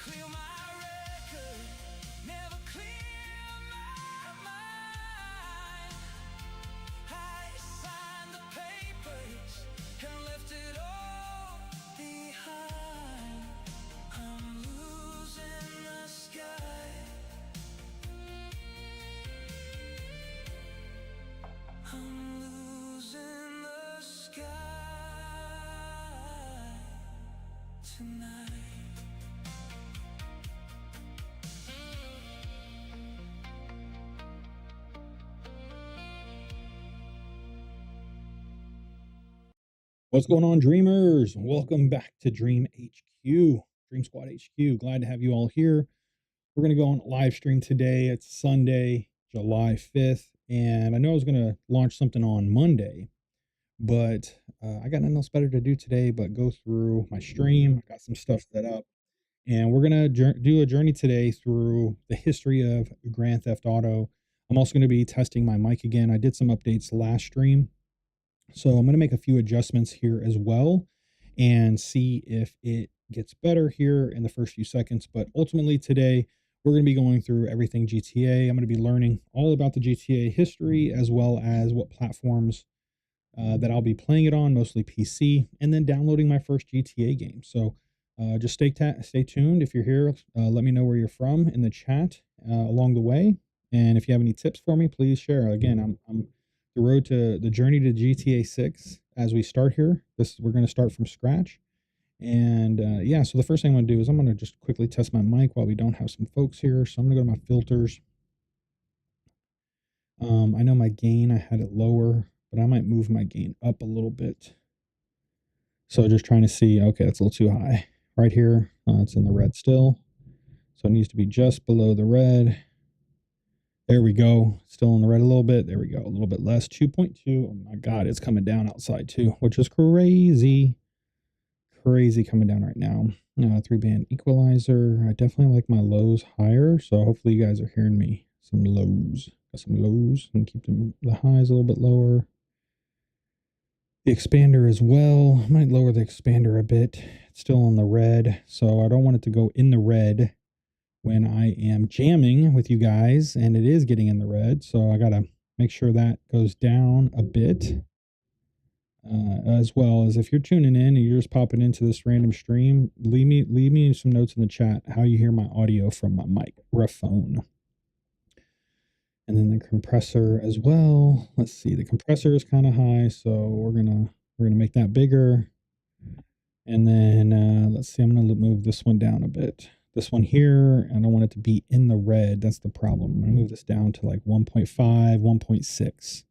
clear my record, never clear my mind. I signed the papers and left it all behind. I'm losing the sky. I'm losing the sky tonight. What's going on, dreamers? Welcome back to Dream HQ, Dream Squad HQ. Glad to have you all here. We're going to go on a live stream today. It's Sunday, July 5th, and I know I was going to launch something on Monday, but I got nothing else better to do today but go through my stream. I got some stuff set up, and we're going to do a journey today through the history of Grand Theft Auto. I'm also going to be testing my mic again. I did some updates last stream, so I'm going to make a few adjustments here as well and see if it gets better here in the first few seconds. But ultimately today, we're going to be going through everything GTA. I'm going to be learning all about the GTA history as well as what platforms that I'll be playing it on, mostly PC, and then downloading my first GTA game. So just stay tuned. If you're here, let me know where you're from in the chat along the way. And if you have any tips for me, please share. Again, I'm the road to the journey to GTA 6 as we start here. We're going to start from scratch. And yeah, so the first thing I'm going to do is I'm going to just quickly test my mic while we don't have some folks here. So I'm going to go to my filters. I know my gain, I had it lower, but I might move my gain up a little bit. So just trying to see, okay, that's a little too high. Right here, it's in the red still. So it needs to be just below the red. There we go. Still in the red a little bit. There we go. A little bit less. 2.2. Oh my God, it's coming down outside too, which is crazy. Crazy coming down right now. 3-band equalizer. I definitely like my lows higher. So hopefully you guys are hearing me. Some lows. Got some lows. And keep the highs a little bit lower. The expander as well. I might lower the expander a bit. It's still in the red. So I don't want it to go in the red when I am jamming with you guys, and it is getting in the red. So I got to make sure that goes down a bit. As well as if you're tuning in and you're just popping into this random stream, leave me some notes in the chat how you hear my audio from my microphone. And then the compressor as well. Let's see, the compressor is kind of high, so we're gonna make that bigger. And then let's see, I'm gonna move this one down a bit. This one here, I don't want it to be in the red. That's the problem. I'm gonna move this down to like 1.5, 1.6.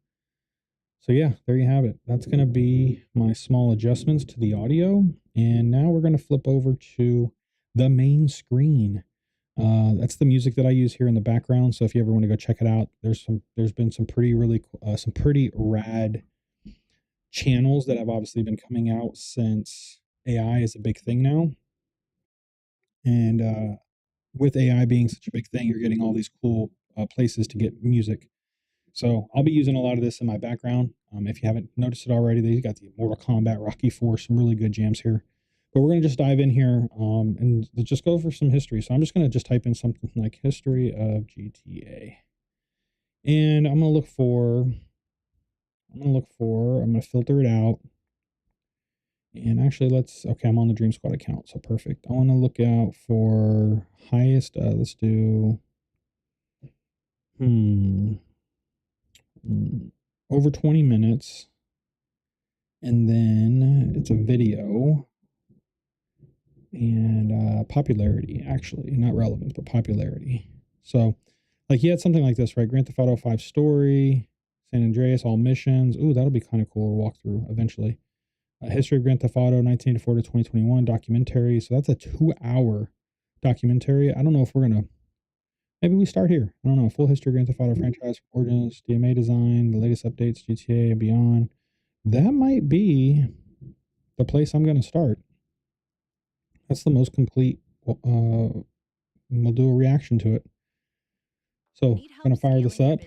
So yeah, there you have it. That's going to be my small adjustments to the audio. And now we're going to flip over to the main screen. That's the music that I use here in the background. So if you ever want to go check it out, there's been some pretty rad channels that have obviously been coming out since AI is a big thing now. And with AI being such a big thing, you're getting all these cool places to get music. So I'll be using a lot of this in my background. If you haven't noticed it already, they got the Mortal Kombat, Rocky IV, some really good jams here. But we're going to just dive in here and just go over some history. So I'm just going to just type in something like history of GTA. And I'm going to filter it out. And actually okay, I'm on the Dream Squad account, so perfect. I want to look out for highest, let's do, over 20 minutes, and then it's a video, and popularity, actually, not relevance, but popularity. So like he had something like this, right? Grand Theft Auto 5 story, San Andreas, all missions. Ooh, that'll be kind of cool to walk through eventually. History of Grand Theft Auto 1984 to 2021 documentary. So that's a 2-hour documentary. I don't know if we're gonna, maybe we start here. I don't know. Full history of Grand Theft Auto franchise, origins, DMA design, the latest updates, GTA and beyond. That might be the place I'm going to start. That's the most complete. We'll do a reaction to it. So I'm going to fire this up.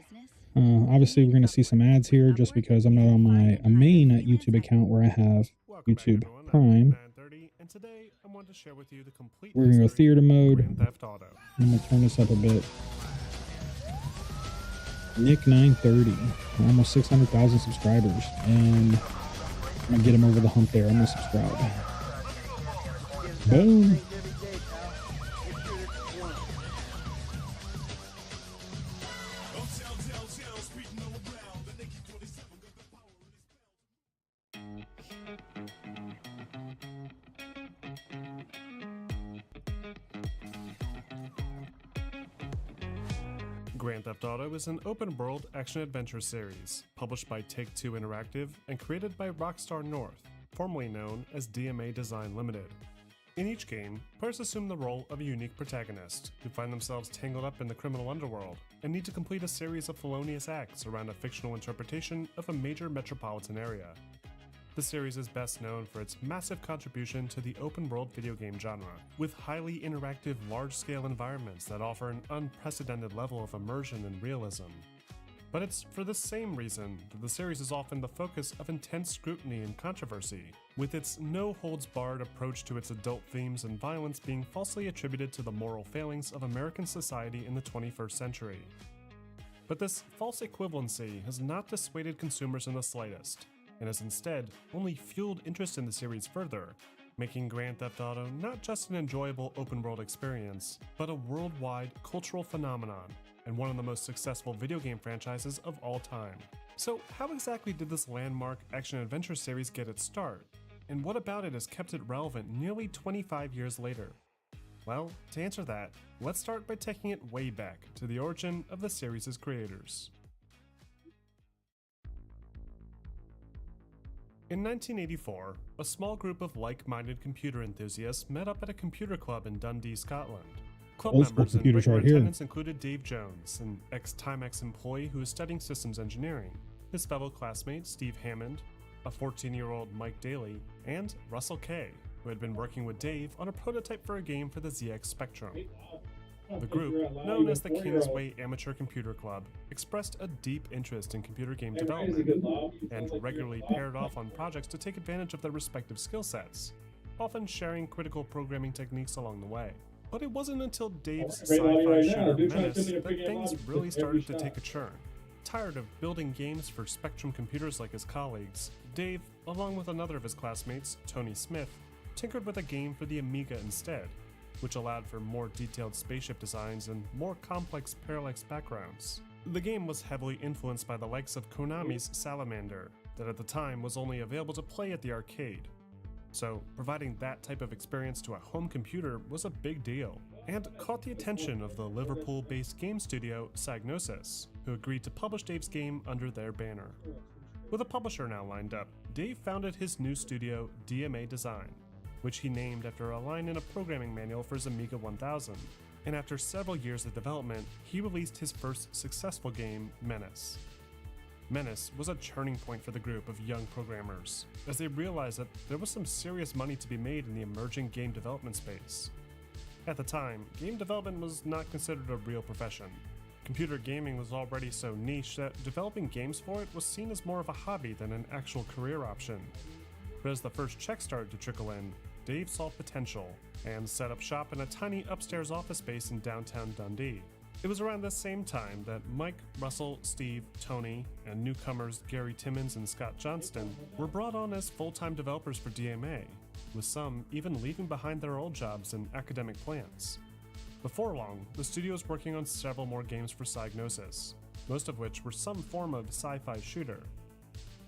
Obviously, we're going to see some ads here just because I'm not on my main YouTube account where I have YouTube Prime. wanted to share with you the complete We're gonna go history theater of mode. Grand Theft Auto. I'm gonna turn this up a bit. Nick 930, almost 600,000 subscribers, and I'm gonna get him over the hump there. I'm gonna subscribe. Boom. Grand Theft Auto is an open-world action-adventure series, published by Take-Two Interactive and created by Rockstar North, formerly known as DMA Design Limited. In each game, players assume the role of a unique protagonist, who find themselves tangled up in the criminal underworld, and need to complete a series of felonious acts around a fictional interpretation of a major metropolitan area. The series is best known for its massive contribution to the open-world video game genre, with highly interactive, large-scale environments that offer an unprecedented level of immersion and realism. But it's for the same reason that the series is often the focus of intense scrutiny and controversy, with its no-holds-barred approach to its adult themes and violence being falsely attributed to the moral failings of American society in the 21st century. But this false equivalency has not dissuaded consumers in the slightest, and has instead only fueled interest in the series further, making Grand Theft Auto not just an enjoyable open-world experience, but a worldwide cultural phenomenon, and one of the most successful video game franchises of all time. So how exactly did this landmark action-adventure series get its start? And what about it has kept it relevant nearly 25 years later? Well, to answer that, let's start by taking it way back to the origin of the series' creators. In 1984, a small group of like-minded computer enthusiasts met up at a computer club in Dundee, Scotland. Club Old school members in computers regular right here. attendance included Dave Jones, an ex-Timex employee who was studying systems engineering, his fellow classmate Steve Hammond, a 14-year-old Mike Daly, and Russell Kay, who had been working with Dave on a prototype for a game for the ZX Spectrum. The group, known as the Kingsway Amateur Computer Club, expressed a deep interest in computer game development and regularly paired off on projects to take advantage of their respective skill sets, often sharing critical programming techniques along the way. But it wasn't until Dave's sci-fi shooter Menace that things really started to take a turn. Tired of building games for Spectrum computers like his colleagues, Dave, along with another of his classmates, Tony Smith, tinkered with a game for the Amiga instead, which allowed for more detailed spaceship designs and more complex parallax backgrounds. The game was heavily influenced by the likes of Konami's Salamander, that at the time was only available to play at the arcade. So, providing that type of experience to a home computer was a big deal, and caught the attention of the Liverpool-based game studio Psygnosis, who agreed to publish Dave's game under their banner. With a publisher now lined up, Dave founded his new studio, DMA Design, which he named after a line in a programming manual for his Amiga 1000, and after several years of development, he released his first successful game, Menace. Menace was a turning point for the group of young programmers, as they realized that there was some serious money to be made in the emerging game development space. At the time, game development was not considered a real profession. Computer gaming was already so niche that developing games for it was seen as more of a hobby than an actual career option. But as the first checks started to trickle in, Dave saw potential and set up shop in a tiny upstairs office space in downtown Dundee. It was around this same time that Mike, Russell, Steve, Tony, and newcomers Gary Timmons and Scott Johnston were brought on as full-time developers for DMA, with some even leaving behind their old jobs and academic plans. Before long, the studio was working on several more games for Psygnosis, most of which were some form of sci-fi shooter.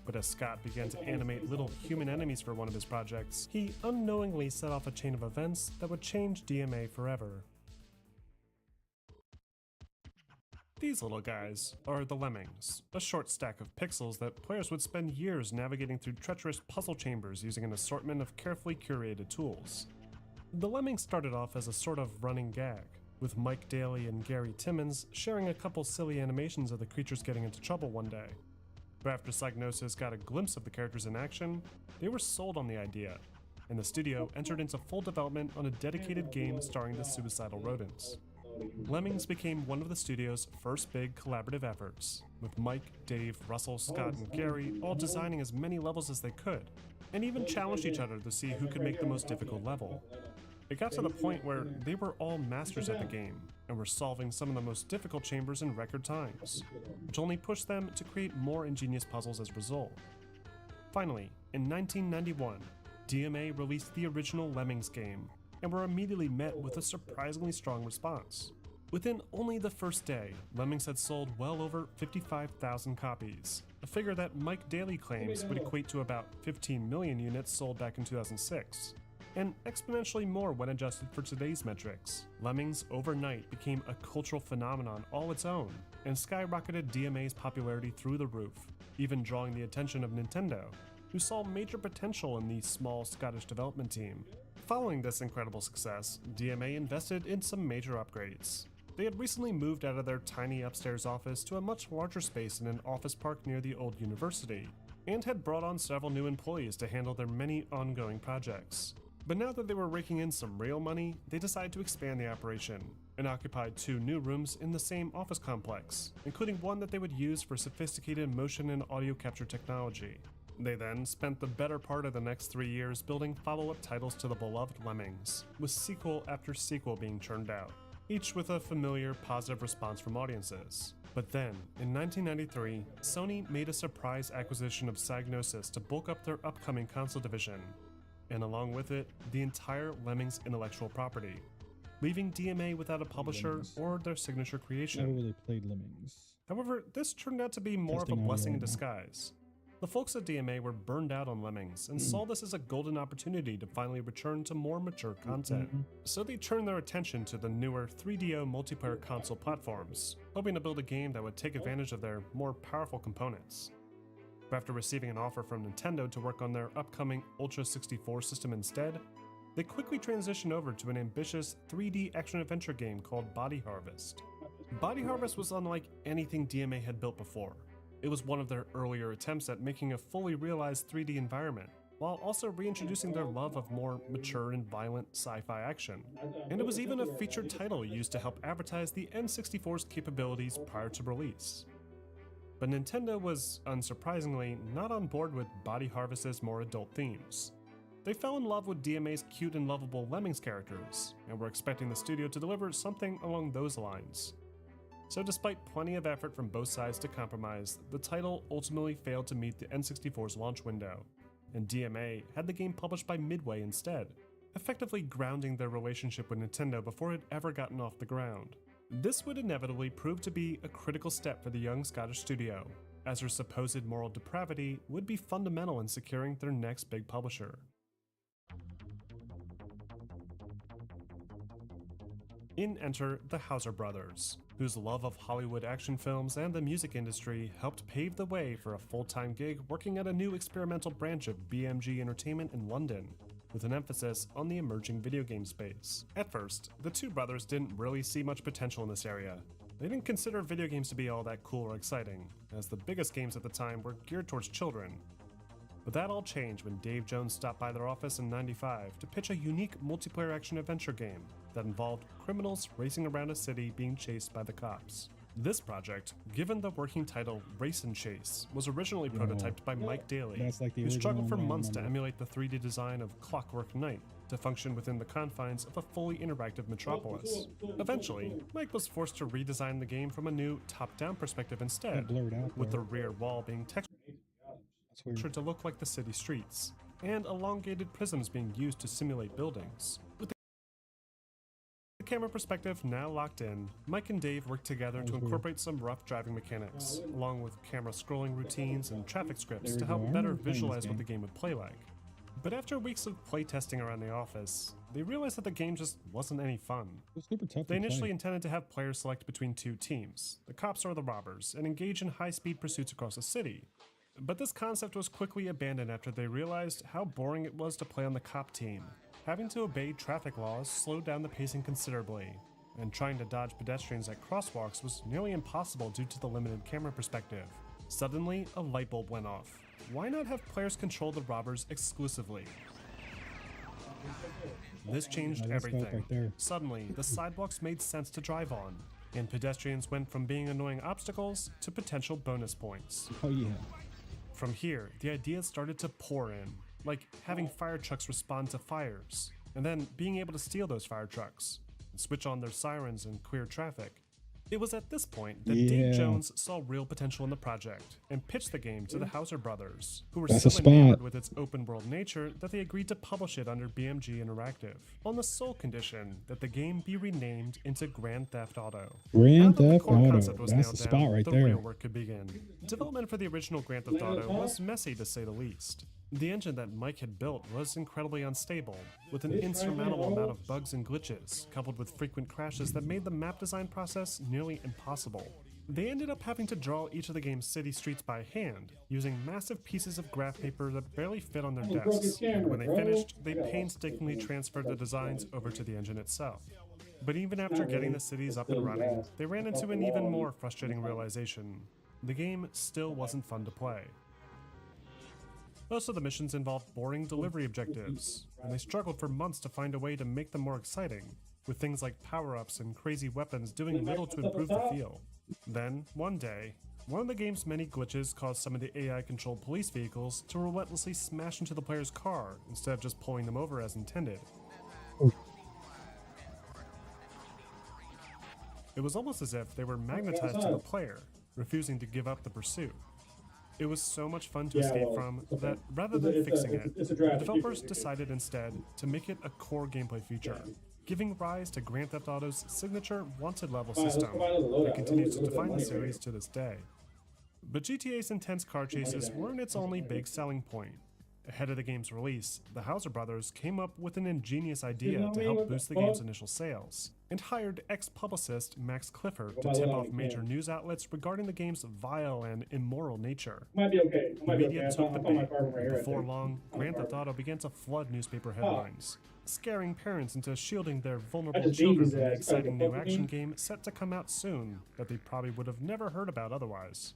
But as Scott began to animate little human enemies for one of his projects, he unknowingly set off a chain of events that would change DMA forever. These little guys are the Lemmings, a short stack of pixels that players would spend years navigating through treacherous puzzle chambers using an assortment of carefully curated tools. The Lemmings started off as a sort of running gag, with Mike Daly and Gary Timmons sharing a couple silly animations of the creatures getting into trouble one day. But after Psygnosis got a glimpse of the characters in action, they were sold on the idea, and the studio entered into full development on a dedicated game starring the suicidal rodents. Lemmings became one of the studio's first big collaborative efforts, with Mike, Dave, Russell, Scott, and Gary all designing as many levels as they could, and even challenged each other to see who could make the most difficult level. It got to the point where they were all masters at the game, and were solving some of the most difficult chambers in record times, which only pushed them to create more ingenious puzzles as a result. Finally, in 1991, DMA released the original Lemmings game, and were immediately met with a surprisingly strong response. Within only the first day, Lemmings had sold well over 55,000 copies, a figure that Mike Daly claims would equate to about 15 million units sold back in 2006, and exponentially more when adjusted for today's metrics. Lemmings overnight became a cultural phenomenon all its own, and skyrocketed DMA's popularity through the roof, even drawing the attention of Nintendo, who saw major potential in the small Scottish development team. Following this incredible success, DMA invested in some major upgrades. They had recently moved out of their tiny upstairs office to a much larger space in an office park near the old university, and had brought on several new employees to handle their many ongoing projects. But now that they were raking in some real money, they decided to expand the operation, and occupied 2 new rooms in the same office complex, including one that they would use for sophisticated motion and audio capture technology. They then spent the better part of the next 3 years building follow-up titles to the beloved Lemmings, with sequel after sequel being churned out, each with a familiar, positive response from audiences. But then, in 1993, Sony made a surprise acquisition of Psygnosis to bulk up their upcoming console division, and along with it, the entire Lemmings intellectual property, leaving DMA without a publisher or their signature Never creation. really played Lemmings. However, this turned out to be more of a Testing audio blessing in right now. disguise. The folks at DMA were burned out on Lemmings and saw this as a golden opportunity to finally return to more mature content. So they turned their attention to the newer 3DO multiplayer console platforms, hoping to build a game that would take advantage of their more powerful components. But after receiving an offer from Nintendo to work on their upcoming Ultra 64 system instead, they quickly transitioned over to an ambitious 3D action-adventure game called Body Harvest. Body Harvest was unlike anything DMA had built before. It was one of their earlier attempts at making a fully realized 3D environment, while also reintroducing their love of more mature and violent sci-fi action. And it was even a featured title used to help advertise the N64's capabilities prior to release. But Nintendo was, unsurprisingly, not on board with Body Harvest's more adult themes. They fell in love with DMA's cute and lovable Lemmings characters, and were expecting the studio to deliver something along those lines. So despite plenty of effort from both sides to compromise, the title ultimately failed to meet the N64's launch window, and DMA had the game published by Midway instead, effectively grounding their relationship with Nintendo before it had ever gotten off the ground. This would inevitably prove to be a critical step for the young Scottish studio, as their supposed moral depravity would be fundamental in securing their next big publisher. In enter the Hauser brothers, whose love of Hollywood action films and the music industry helped pave the way for a full-time gig working at a new experimental branch of BMG Entertainment in London, with an emphasis on the emerging video game space. At first, the two brothers didn't really see much potential in this area. They didn't consider video games to be all that cool or exciting, as the biggest games at the time were geared towards children. But that all changed when Dave Jones stopped by their office in '95 to pitch a unique multiplayer action-adventure game that involved criminals racing around a city being chased by the cops. This project, given the working title Race and Chase, was originally prototyped by Mike Daly, That's like the who struggled for original months to number. emulate the 3D design of Clockwork Knight to function within the confines of a fully interactive metropolis. Eventually, Mike was forced to redesign the game from a new top-down perspective instead, Blurred out with the there. rear wall being textured That's weird. to look like the city streets, and elongated prisms being used to simulate buildings. With the camera perspective now locked in, Mike and Dave worked together to weird. incorporate some rough driving mechanics, along with camera scrolling routines and traffic scripts There to we go. help I better remember playing this visualize what game. the game would play like. But after weeks of playtesting around the office, they realized that the game just wasn't any fun. It was super tough They to initially play. intended to have players select between two teams, the cops or the robbers, and engage in high-speed pursuits across the city. But this concept was quickly abandoned after they realized how boring it was to play on the cop team. Having to obey traffic laws slowed down the pacing considerably, and trying to dodge pedestrians at crosswalks was nearly impossible due to the limited camera perspective. Suddenly, a light bulb went off. Why not have players control the robbers exclusively? this changed That's dope everything. right there. Suddenly, the sidewalks made sense to drive on, and pedestrians went from being annoying obstacles to potential bonus points. Oh yeah. From here, the ideas started to pour in, like having fire trucks respond to fires, and then being able to steal those fire trucks, and switch on their sirens and clear traffic. It was at this point that Dave Yeah. Jones saw real potential in the project and pitched the game to the Hauser brothers, who were That's a so spot. enamored with its open world nature that they agreed to publish it under BMG Interactive, on the sole condition that the game be renamed into Grand Theft Auto. Grand Now that the Theft core Auto. concept was That's nailed the down, spot right the there. real work could begin. Development for the original Grand Theft Auto was messy to say the least. The engine that Mike had built was incredibly unstable, with an insurmountable amount of bugs and glitches, coupled with frequent crashes that made the map design process nearly impossible. They ended up having to draw each of the game's city streets by hand, using massive pieces of graph paper that barely fit on their desks, and when they finished, they painstakingly transferred the designs over to the engine itself. But even after getting the cities up and running, they ran into an even more frustrating realization. The game still wasn't fun to play. Most of the missions involved boring delivery objectives, and they struggled for months to find a way to make them more exciting, with things like power-ups and crazy weapons doing little to improve the feel. Then, one day, one of the game's many glitches caused some of the AI-controlled police vehicles to relentlessly smash into the player's car instead of just pulling them over as intended. It was almost as if they were magnetized to the player, refusing to give up the pursuit. It was so much fun to escape from that rather than fixing it, the developers decided instead to make it a core gameplay feature, giving rise to Grand Theft Auto's signature wanted level system that continues to define the series to this day. But GTA's intense car chases weren't its only big selling point. Ahead of the game's release, the Hauser brothers came up with an ingenious idea to help boost the game's initial sales, and hired ex-publicist Max Clifford to tip off major news outlets regarding the game's vile and immoral nature. Might be okay. The media took the bait, and before long, Grand Theft Auto began to flood newspaper headlines, scaring parents into shielding their vulnerable just children beat from the his ass. exciting new Fucking action me. game set to come out soon that they probably would have never heard about otherwise.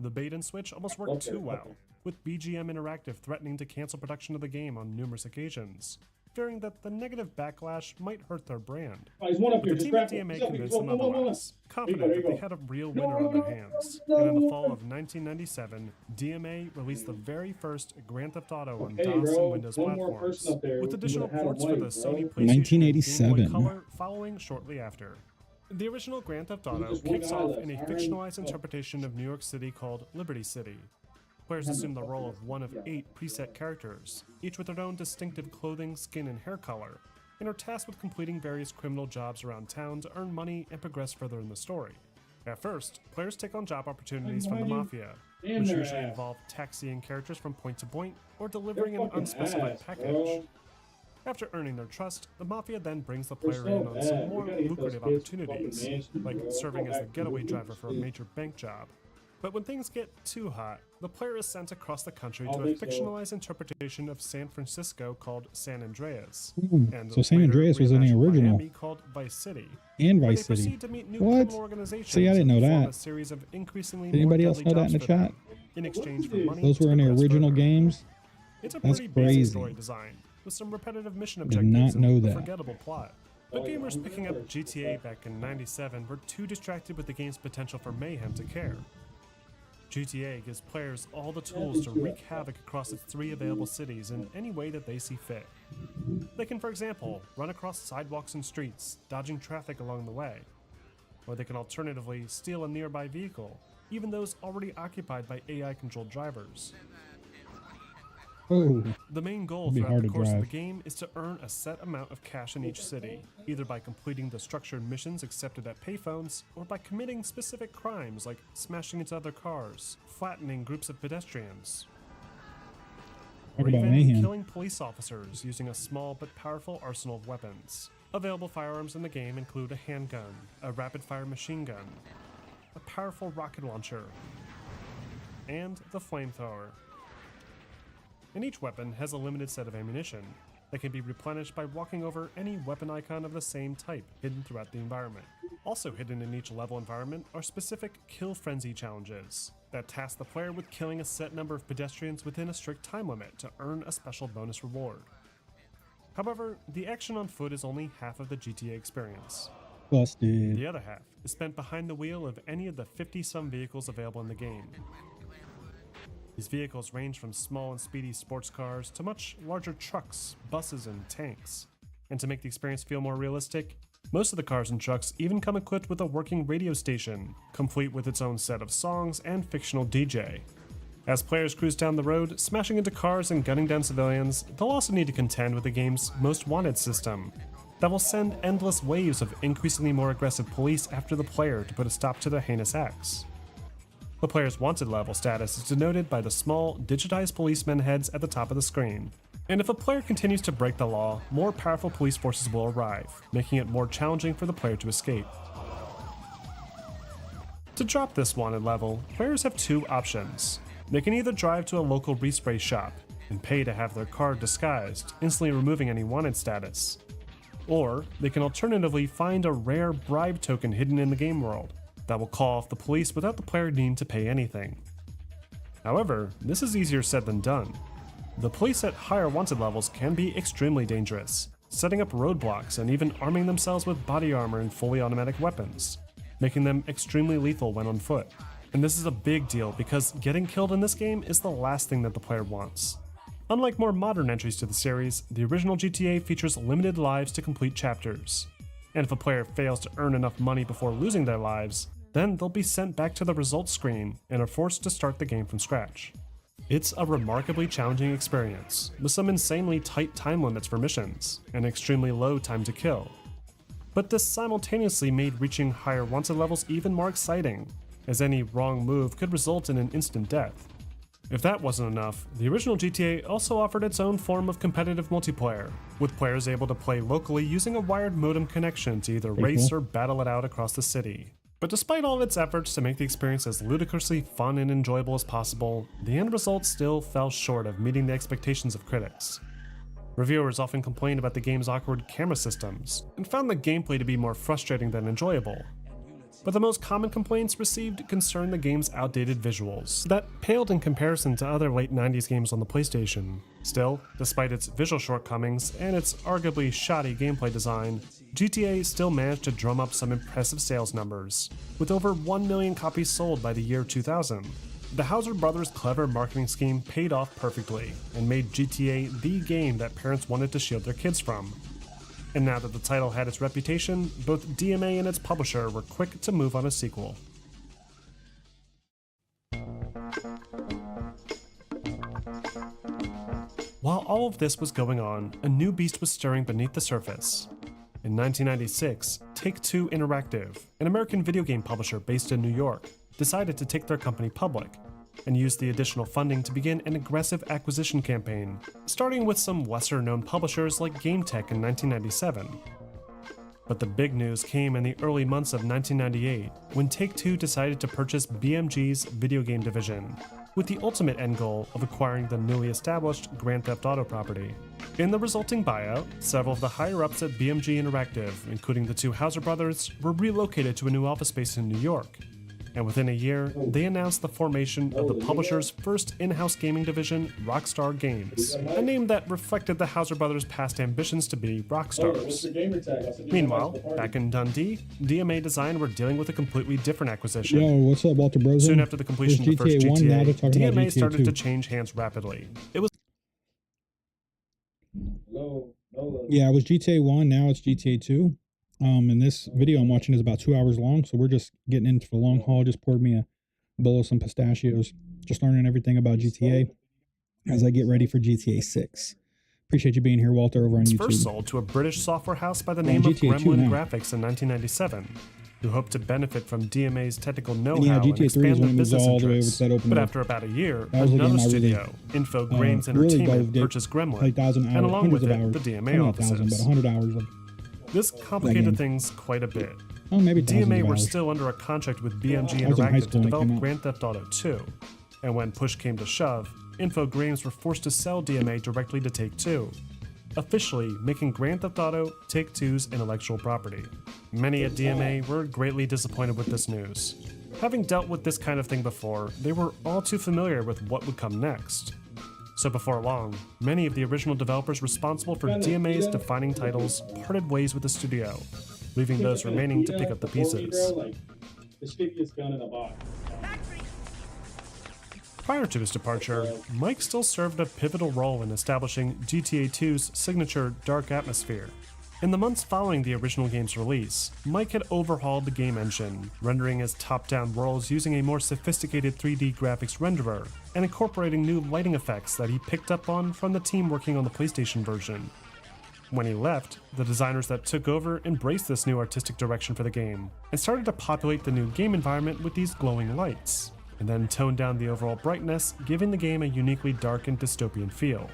The bait and switch almost worked too well, with BGM Interactive threatening to cancel production of the game on numerous occasions, fearing that the negative backlash might hurt their brand. Oh, he's one up But here. the Just team grab at DMA him. convinced them One, one, one. otherwise, confident There you that they go. had a real winner on their hands. And in the fall of 1997, DMA released the very first Grand Theft Auto on Okay, DOS bro. and Windows One more platforms, person up there with with additional the hat ports of for the white, Sony bro. PlayStation and Game 1987. Boy Color following shortly after. The original Grand Theft Auto just one kicks guy off left, in a alright? fictionalized interpretation of New York City called Liberty City. Players assume the role of one of 8 preset characters, each with their own distinctive clothing, skin, and hair color, and are tasked with completing various criminal jobs around town to earn money and progress further in the story. At first, players take on job opportunities from the Mafia, Damn which their usually ass. involve taxiing characters from point to point or delivering They're an fucking unspecified ass, package. bro. After earning their trust, the Mafia then brings the We're player so in on bad. some We more gotta get those lucrative kids fucking opportunities, mansions, like bro. serving Go as the back. getaway driver for a major bank job. But when things get too hot, the player is sent across the country I to a think so. fictionalized interpretation of San Francisco called San Andreas, Ooh, and so San later Andreas was in the reimagined original Miami called Vice City. and Where Vice they City. proceed to meet new What? criminal organizations See, I didn't know and form that. a series of increasingly Did anybody more else deadly know that in jobs the for chat? them, in exchange for money Those to were in the progress original further. games. It's a That's pretty crazy. basic story design, with some repetitive mission Did objectives not know and a that. forgettable plot. But gamers picking up GTA back in '97 were too distracted with the game's potential for mayhem to care. GTA gives players all the tools to wreak havoc across its 3 available cities in any way that they see fit. They can, for example, run across sidewalks and streets, dodging traffic along the way. Or they can alternatively steal a nearby vehicle, even those already occupied by AI-controlled drivers. Oh, The main goal It'd be throughout hard the to course of the drive. game is to earn a set amount of cash in each city, either by completing the structured missions accepted at payphones, or by committing specific crimes like smashing into other cars, flattening groups of pedestrians, talk or about even mayhem. killing police officers using a small but powerful arsenal of weapons. Available firearms in the game include a handgun, a rapid-fire machine gun, a powerful rocket launcher, and the flamethrower. And each weapon has a limited set of ammunition that can be replenished by walking over any weapon icon of the same type hidden throughout the environment. Also hidden in each level environment are specific kill frenzy challenges that task the player with killing a set number of pedestrians within a strict time limit to earn a special bonus reward. However, the action on foot is only half of the GTA experience. Busted. The other half is spent behind the wheel of any of the 50-some vehicles available in the game. These vehicles range from small and speedy sports cars to much larger trucks, buses, and tanks. And to make the experience feel more realistic, most of the cars and trucks even come equipped with a working radio station, complete with its own set of songs and fictional DJ. As players cruise down the road, smashing into cars and gunning down civilians, they'll also need to contend with the game's Most Wanted system, that will send endless waves of increasingly more aggressive police after the player to put a stop to their heinous acts. The player's wanted level status is denoted by the small, digitized policeman heads at the top of the screen. And if a player continues to break the law, more powerful police forces will arrive, making it more challenging for the player to escape. To drop this wanted level, players have two options. They can either drive to a local respray shop and pay to have their car disguised, instantly removing any wanted status. Or they can alternatively find a rare bribe token hidden in the game world that will call off the police without the player needing to pay anything. However, this is easier said than done. The police at higher wanted levels can be extremely dangerous, setting up roadblocks and even arming themselves with body armor and fully automatic weapons, making them extremely lethal when on foot. And this is a big deal because getting killed in this game is the last thing that the player wants. Unlike more modern entries to the series, the original GTA features limited lives to complete chapters. And if a player fails to earn enough money before losing their lives, then they'll be sent back to the results screen and are forced to start the game from scratch. It's a remarkably challenging experience, with some insanely tight time limits for missions, and extremely low time to kill. But this simultaneously made reaching higher wanted levels even more exciting, as any wrong move could result in an instant death. If that wasn't enough, the original GTA also offered its own form of competitive multiplayer, with players able to play locally using a wired modem connection to either race or battle it out across the city. But despite all of its efforts to make the experience as ludicrously fun and enjoyable as possible, the end result still fell short of meeting the expectations of critics. Reviewers often complained about the game's awkward camera systems, and found the gameplay to be more frustrating than enjoyable. But the most common complaints received concerned the game's outdated visuals, that paled in comparison to other late 90s games on the PlayStation. Still, despite its visual shortcomings and its arguably shoddy gameplay design, GTA still managed to drum up some impressive sales numbers, with over 1 million copies sold by the year 2000. The Houser brothers' clever marketing scheme paid off perfectly, and made GTA the game that parents wanted to shield their kids from. And now that the title had its reputation, both DMA and its publisher were quick to move on a sequel. While all of this was going on, a new beast was stirring beneath the surface. In 1996, Take-Two Interactive, an American video game publisher based in New York, decided to take their company public, and used the additional funding to begin an aggressive acquisition campaign, starting with some lesser-known publishers like GameTech in 1997. But the big news came in the early months of 1998, when Take-Two decided to purchase BMG's video game division, with the ultimate end goal of acquiring the newly established Grand Theft Auto property. In the resulting buyout, several of the higher-ups at BMG Interactive, including the two Houser brothers, were relocated to a new office space in New York. And within a year, they announced the formation of the publisher's first in-house gaming division, Rockstar Games, a name that reflected the Houser brothers' past ambitions to be rock stars. Meanwhile, back in Dundee, DMA Design were dealing with a completely different acquisition. Yo, what's up, Walter Brosen? Soon after the completion of the first GTA 1, now they're GTA, talking about DMA GTA started 2. to change hands rapidly. It was Yeah, it was GTA 1, now it's GTA 2. And this video I'm watching is about 2 hours long, so we're just getting into the long haul. Just poured me a bowl of some pistachios. Just learning everything about GTA as I get ready for GTA 6. Appreciate you being here, Walter, over on YouTube. first sold to a British software house by the name of GTA 2 Gremlin now. Graphics in 1997, who hoped to benefit from DMA's technical And know-how yeah, and GTA 3 is expand when their it moves business all the way over interests. to that open But world. after about a year, That was the another game I really, studio, Infogrames really Entertainment, dove purchased Gremlin, like 1,000 hours, and along hundreds with of it, hours. the DMA Not 1,000, but offices. 100 hours of, This game. complicated things quite a bit. oh, maybe thousands DMA of were hours. still under a contract with BMG I was in high Interactive to school when it develop came out. Grand Theft Auto 2, and when push came to shove, Infogrames were forced to sell DMA directly to Take-Two, officially making Grand Theft Auto Take-Two's intellectual property. Many at DMA were greatly disappointed with this news. Having dealt with this kind of thing before, they were all too familiar with what would come next. So before long, many of the original developers responsible for DMA's defining titles parted ways with the studio, leaving those remaining to pick up the pieces. Prior to his departure, Mike still served a pivotal role in establishing GTA 2's signature dark atmosphere. In the months following the original game's release, Mike had overhauled the game engine, rendering his top-down worlds using a more sophisticated 3D graphics renderer, and incorporating new lighting effects that he picked up on from the team working on the PlayStation version. When he left, the designers that took over embraced this new artistic direction for the game, and started to populate the new game environment with these glowing lights, and then toned down the overall brightness, giving the game a uniquely dark and dystopian feel.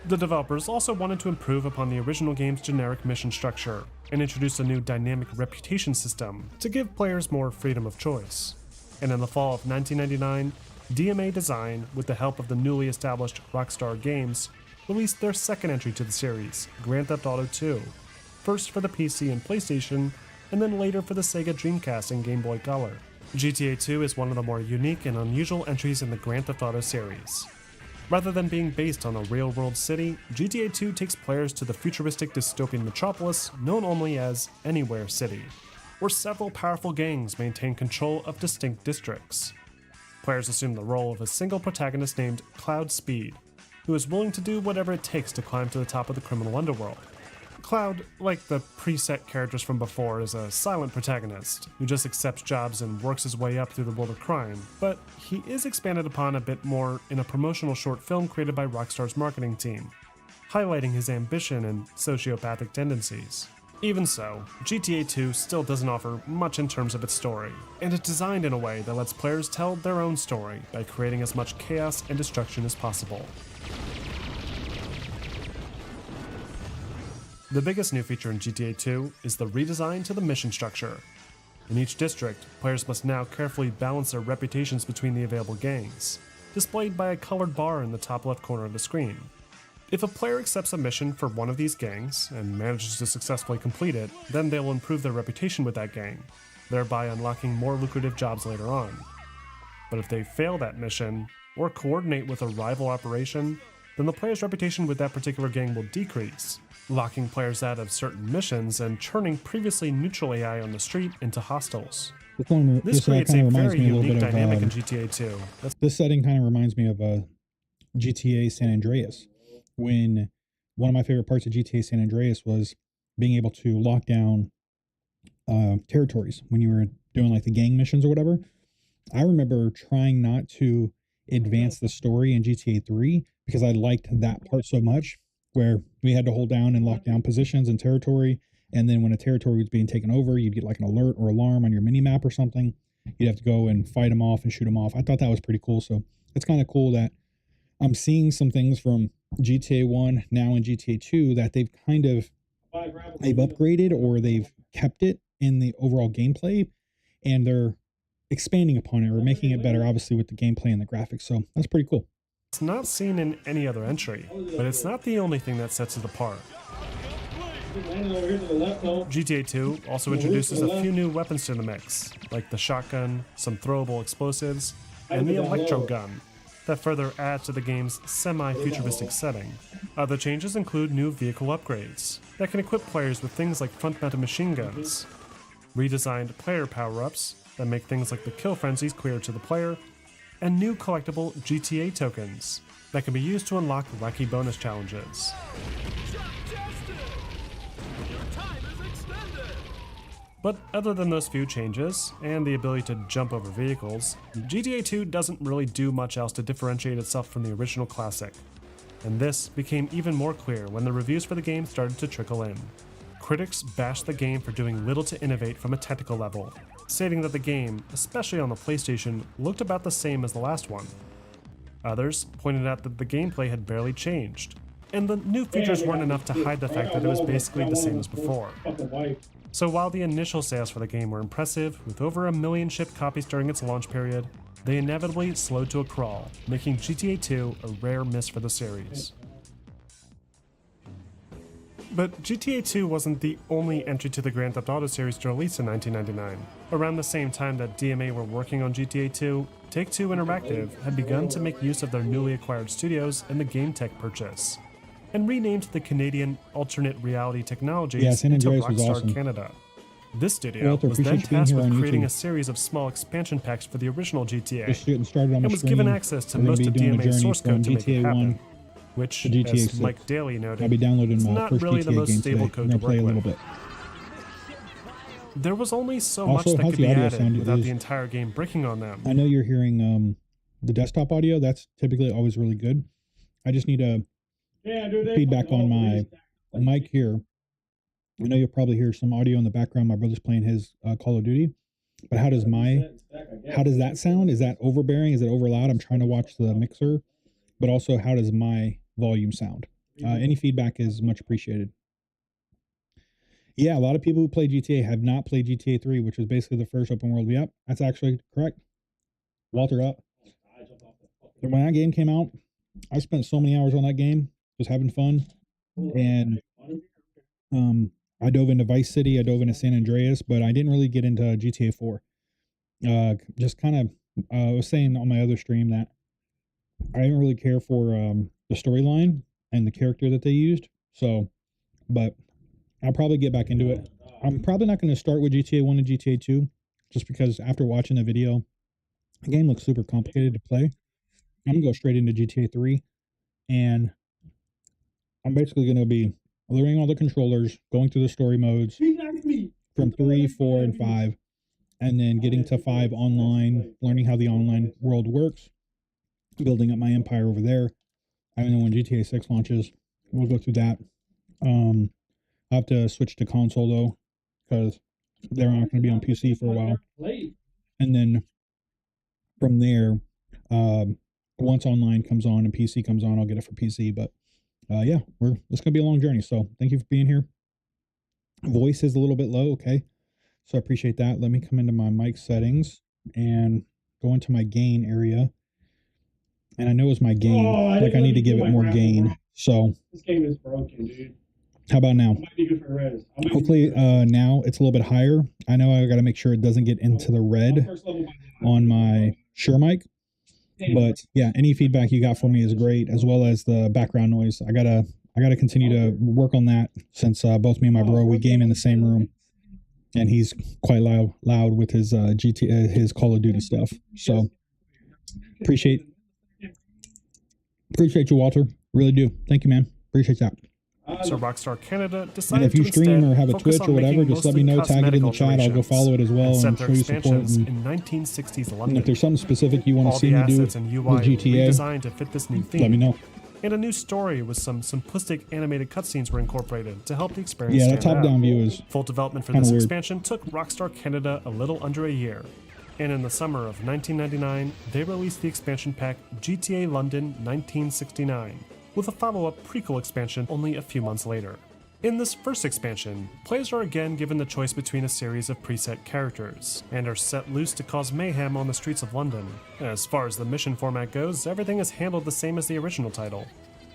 The developers also wanted to improve upon the original game's generic mission structure, and introduce a new dynamic reputation system to give players more freedom of choice. And in the fall of 1999, DMA Design, with the help of the newly established Rockstar Games, released their second entry to the series, Grand Theft Auto 2, first for the PC and PlayStation, and then later for the Sega Dreamcast and Game Boy Color. GTA 2 is one of the more unique and unusual entries in the Grand Theft Auto series. Rather than being based on a real-world city, GTA 2 takes players to the futuristic dystopian metropolis known only as Anywhere City, where several powerful gangs maintain control of distinct districts. Players assume the role of a single protagonist named Cloud Speed, who is willing to do whatever it takes to climb to the top of the criminal underworld. Cloud, like the preset characters from before, is a silent protagonist who just accepts jobs and works his way up through the world of crime, but he is expanded upon a bit more in a promotional short film created by Rockstar's marketing team, highlighting his ambition and sociopathic tendencies. Even so, GTA 2 still doesn't offer much in terms of its story, and it's designed in a way that lets players tell their own story by creating as much chaos and destruction as possible. The biggest new feature in GTA 2 is the redesign to the mission structure. In each district, players must now carefully balance their reputations between the available gangs, displayed by a colored bar in the top left corner of the screen. If a player accepts a mission for one of these gangs and manages to successfully complete it, then they will improve their reputation with that gang, thereby unlocking more lucrative jobs later on. But if they fail that mission, or coordinate with a rival operation, then the player's reputation with that particular gang will decrease, locking players out of certain missions and turning previously neutral AI on the street into hostiles. This creates a very unique dynamic in GTA 2. This setting kind of reminds me of GTA San Andreas, when one of my favorite parts of GTA San Andreas was being able to lock down territories when you were doing like the gang missions or whatever. I remember trying not to advance the story in GTA 3 because I liked that part so much, where we had to hold down and lock down positions and territory, and then when a territory was being taken over, you'd get like an alert or alarm on your mini-map or something. You'd have to go and fight them off and shoot them off. I thought that was pretty cool, so it's kind of cool that I'm seeing some things from GTA 1 now in GTA 2 that they've upgraded or they've kept it in the overall gameplay, and they're expanding upon it or making it better, obviously, with the gameplay and the graphics, so that's pretty cool. It's not seen in any other entry, but it's not the only thing that sets it apart. GTA 2 also introduces a few new weapons to the mix, like the shotgun, some throwable explosives, and the electro gun, that further add to the game's semi-futuristic setting. Other changes include new vehicle upgrades that can equip players with things like front-mounted machine guns, redesigned player power-ups that make things like the kill frenzies clearer to the player, and new collectible GTA tokens that can be used to unlock wacky bonus challenges. But other than those few changes, and the ability to jump over vehicles, GTA 2 doesn't really do much else to differentiate itself from the original classic. And this became even more clear when the reviews for the game started to trickle in. Critics bashed the game for doing little to innovate from a technical level, stating that the game, especially on the PlayStation, looked about the same as the last one. Others pointed out that the gameplay had barely changed, and the new features weren't enough to hide the fact that it was basically the same as before. So while the initial sales for the game were impressive, with over 1 million shipped copies during its launch period, they inevitably slowed to a crawl, making GTA 2 a rare miss for the series. But GTA 2 wasn't the only entry to the Grand Theft Auto series to release in 1999. Around the same time that DMA were working on GTA 2, Take-Two Interactive had begun to make use of their newly acquired studios in the Game Tech purchase, and renamed the Canadian Alternate Reality Technologies San into Andreas was Rockstar awesome. Canada. This studio Walter, was then appreciate you being tasked here with on creating YouTube. a series of small expansion packs for the original GTA, Just getting started on my and was stream. given access to We're gonna most be of doing a DMA's journey source from code to make GTA it 1 happen, which, to GTA as 6. Mike Daly I'll noted, be downloading is my not first really the GTA most game stable today. code I'm to gonna play a work little with. bit. There was only so Also, much that how's could the be audio added sound? without Is- the entire game breaking on them. I know you're hearing the desktop audio. That's typically always really good. I just need a feedback on my mic here. I know you'll probably hear some audio in the background. My brother's playing his Call of Duty. But how does that sound? Is that overbearing? Is it over loud? I'm trying to watch the mixer. But also, how does my volume sound? Any feedback is much appreciated. Yeah, a lot of people who play GTA have not played GTA 3, which was basically the first open world. Yep, that's actually correct. Walter up. When that game came out, I spent so many hours on that game, just having fun. And I dove into Vice City, I dove into San Andreas, but I didn't really get into GTA 4. Just kind of, I was saying on my other stream that I didn't really care for the storyline and the character that they used. So, but I'll probably get back into it. I'm probably not going to start with GTA 1 and GTA 2, just because after watching the video, the game looks super complicated to play. I'm going to go straight into GTA 3, and I'm basically going to be learning all the controllers, going through the story modes from 3, 4, and 5, and then getting to 5 online, learning how the online world works, building up my empire over there. And then when GTA 6 launches, we'll go through that. I have to switch to console though, because they're not going to be on PC for a while. And then from there, once online comes on and PC comes on, I'll get it for PC. But yeah, it's going to be a long journey. So thank you for being here. Voice is a little bit low. Okay. So I appreciate that. Let me come into my mic settings and go into my gain area. And I know it's my gain. I need to give it more gain. So this game is broken, dude. How about now? Might be good for res. Hopefully now it's a little bit higher. I know I got to make sure it doesn't get into the red on my Shure mic. But yeah, any feedback you got for me is great, as well as the background noise. I gotta continue to work on that, since both me and my bro, we game in the same room, and he's quite loud with his his Call of Duty stuff. So appreciate you, Walter. Really do. Thank you, man. Appreciate that. So Rockstar Canada And decided if you to stream instead or have a focus Twitch on or whatever, making just let me mostly know, tag it in the cosmetic chat. I'll go alterations follow it as well and set and their show you support. expansions And, in 1960s and London. if there's something specific you want to All see the me do assets and UI with GTA, redesigned to fit this new theme. let me know. And a new story with some simplistic animated cutscenes were incorporated to help the experience Yeah, that stand top-down out. view is Full development for kinda this weird. expansion took Rockstar Canada a little under a year. And in the summer of 1999, they released the expansion pack GTA London 1969, with a follow-up prequel expansion only a few months later. In this first expansion, players are again given the choice between a series of preset characters, and are set loose to cause mayhem on the streets of London. As far as the mission format goes, everything is handled the same as the original title.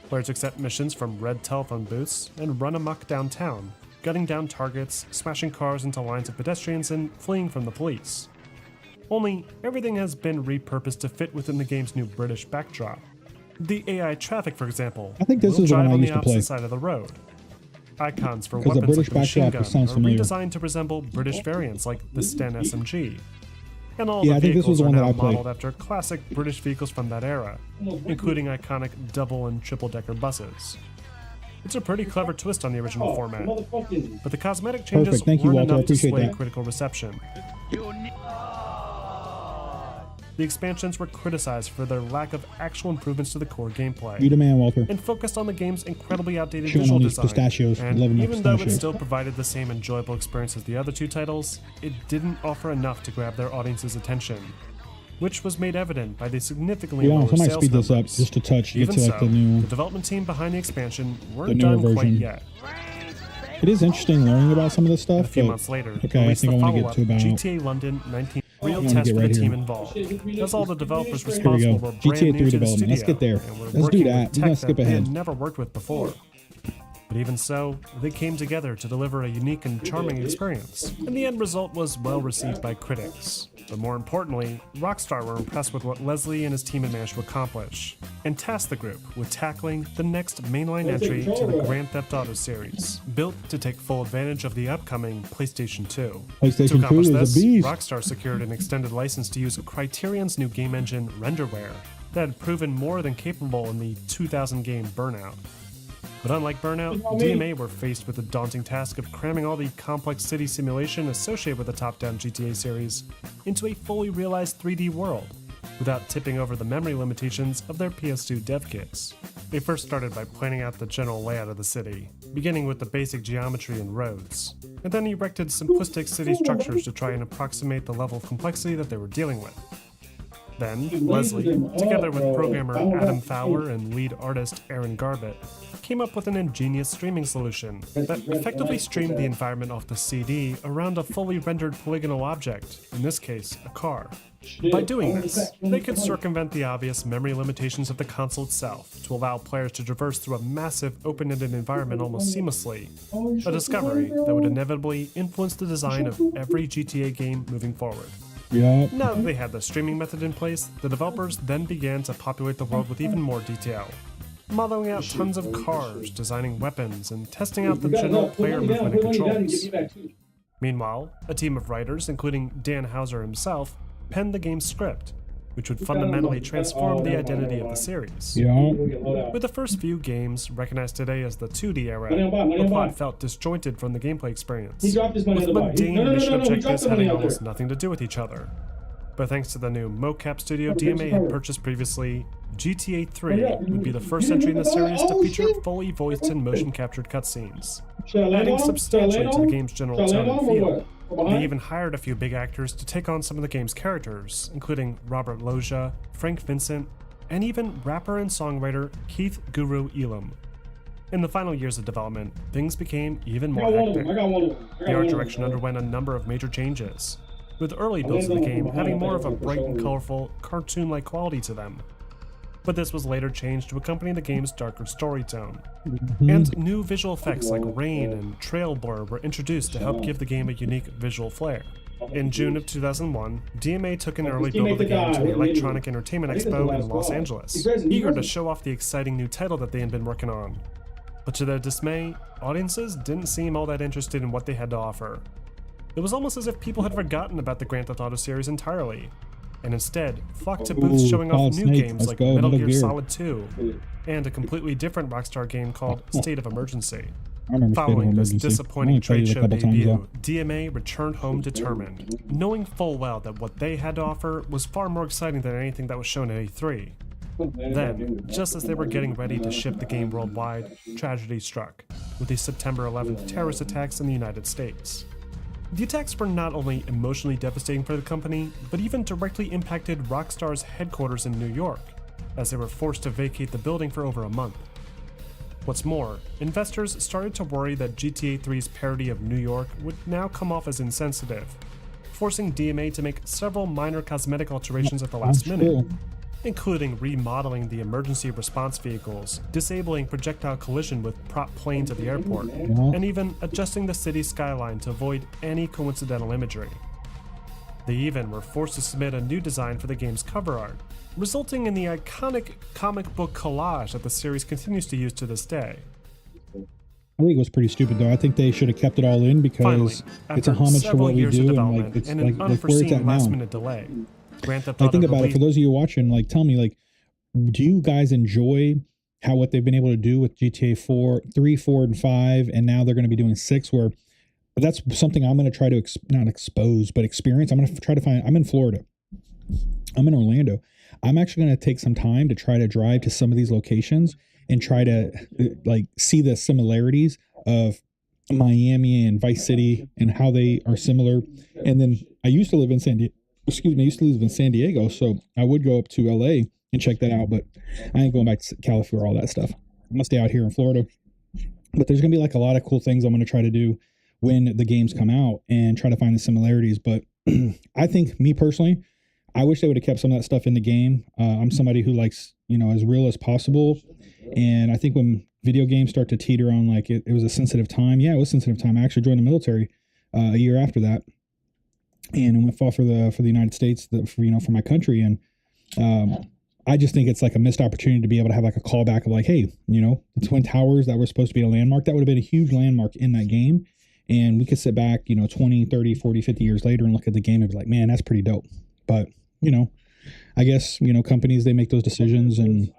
Players accept missions from red telephone booths and run amok downtown, gutting down targets, smashing cars into lines of pedestrians, and fleeing from the police. Only, everything has been repurposed to fit within the game's new British backdrop. The AI traffic, for example, I think this will is the one drive I on the used to opposite play. side of the road. Icons for 'Cause the weapons British like the machine backdrop gun sounds are familiar. redesigned to resemble British variants like the Sten SMG. And all Yeah, the I think this was vehicles the are one that now I played. modeled after classic British vehicles from that era, including iconic double and triple decker buses. It's a pretty clever twist on the original format, but the cosmetic changes Perfect. Thank you, weren't Walter. I enough to appreciate sway that. critical reception. The expansions were criticized for their lack of actual improvements to the core gameplay, You the man, Walter. and focused on the game's incredibly outdated Chewing visual on these design. pistachios. And Loving my even though it pistachios. still provided the same enjoyable experience as the other two titles, it didn't offer enough to grab their audience's attention, which was made evident by the significantly Yeah, lower I might sales speed this up numbers. just a touch to get Even to like so, the new. the development team behind the expansion weren't newer done quite version. yet. It is interesting learning about some of this A stuff. few but months later, okay, I released think the I wanna get follow-up to about- GTA London 19. Real wanna test get for right the team here. involved, as all the developers Here we responsible go. were GTA brand new 3 to the development. Let's studio get there. and were Let's do working that. with We're tech gonna skip that they ahead. had never worked with before. But even so, they came together to deliver a unique and charming experience, and the end result was well received by critics. But more importantly, Rockstar were impressed with what Leslie and his team had managed to accomplish, and tasked the group with tackling the next mainline entry to the Grand Theft Auto series, built to take full advantage of the upcoming PlayStation 2. PlayStation To 2 accomplish is a this, beast. Rockstar secured an extended license to use Criterion's new game engine, Renderware, that had proven more than capable in the 2000 game Burnout. But unlike Burnout, DMA were faced with the daunting task of cramming all the complex city simulation associated with the top-down GTA series into a fully realized 3D world, without tipping over the memory limitations of their PS2 dev kits. They first started by planning out the general layout of the city, beginning with the basic geometry and roads, and then erected simplistic city structures to try and approximate the level of complexity that they were dealing with. Then, Leslie, together with programmer Adam Fowler and lead artist Aaron Garbett, came up with an ingenious streaming solution that effectively streamed the environment off the CD around a fully rendered polygonal object, in this case, a car. By doing this, they could circumvent the obvious memory limitations of the console itself to allow players to traverse through a massive open-ended environment almost seamlessly, a discovery that would inevitably influence the design of every GTA game moving forward. Yep. Now that they had the streaming method in place, the developers then began to populate the world with even more detail, modeling out tons of cars, designing weapons, and testing out the general player movement and controls. Meanwhile, a team of writers, including Dan Houser himself, penned the game's script, which would fundamentally transform the identity of the series. Yep. With the first few games recognized today as the 2D era, the plot felt disjointed from the gameplay experience, with mundane mission objectives having almost nothing to do with each other. But thanks to the new mocap studio DMA had purchased previously, GTA 3 would be the first entry in the series to feature fully voiced and motion captured cutscenes, adding substantially to the game's general tone and feel. They even hired a few big actors to take on some of the game's characters, including Robert Loggia, Frank Vincent, and even rapper and songwriter Keith Guru Elam. In the final years of development, things became even more hectic. The art direction underwent a number of major changes, with early builds of the game having more of a bright and colorful, cartoon-like quality to them. But this was later changed to accompany the game's darker story tone. And new visual effects like rain and trail blur were introduced to help give the game a unique visual flair. In June of 2001, DMA took an early build of the game to the Electronic Entertainment Expo in Los Angeles, eager to show off the exciting new title that they had been working on. But to their dismay, audiences didn't seem all that interested in what they had to offer. It was almost as if people had forgotten about the Grand Theft Auto series entirely, and instead flocked to booths showing off new games like Metal Gear Solid 2, and a completely different Rockstar game called State of Emergency. Following this disappointing trade show debut, DMA returned home determined, knowing full well that what they had to offer was far more exciting than anything that was shown at E3. Then, just as they were getting ready to ship the game worldwide, tragedy struck, with the September 11th terrorist attacks in the United States. The attacks were not only emotionally devastating for the company, but even directly impacted Rockstar's headquarters in New York, as they were forced to vacate the building for over a month. What's more, investors started to worry that GTA 3's parody of New York would now come off as insensitive, forcing DMA to make several minor cosmetic alterations at the last minute, including remodeling the emergency response vehicles, disabling projectile collision with prop planes at the airport, and even adjusting the city's skyline to avoid any coincidental imagery. They even were forced to submit a new design for the game's cover art, resulting in the iconic comic book collage that the series continues to use to this day. I think it was pretty stupid though. I think they should have kept it all in because Finally, it's a after homage to several what we years of do, and development like it's and like an where it's unforeseen at now. last-minute delay, Grand Theft Like Auto think about it. released- For those of you watching, like tell me, like, do you guys enjoy how what they've been able to do with GTA 4, 3, 4, and 5, and now they're going to be doing 6? Where that's something I'm going to try to not expose, but experience. I'm going to try to find. I'm in Florida. I'm in Orlando. I'm actually going to take some time to try to drive to some of these locations and try to like see the similarities of Miami and Vice City and how they are similar. And then I used to live in San Diego, so I would go up to LA and check that out, but I ain't going back to California, all that stuff. I'm gonna stay out here in Florida. But there's gonna be like a lot of cool things I'm gonna try to do when the games come out and try to find the similarities. But I think, me personally, I wish they would have kept some of that stuff in the game. I'm somebody who likes, as real as possible. And I think when video games start to teeter on like it was a sensitive time. Yeah, it was a sensitive time. I actually joined the military a year after that, and I went fought for the United States, for my country. And I just think it's like a missed opportunity to be able to have like a callback of like, hey, the Twin Towers that were supposed to be a landmark, that would have been a huge landmark in that game. And we could sit back, 20, 30, 40, 50 years later and look at the game and be like, man, that's pretty dope. But, I guess, companies, they make those decisions, and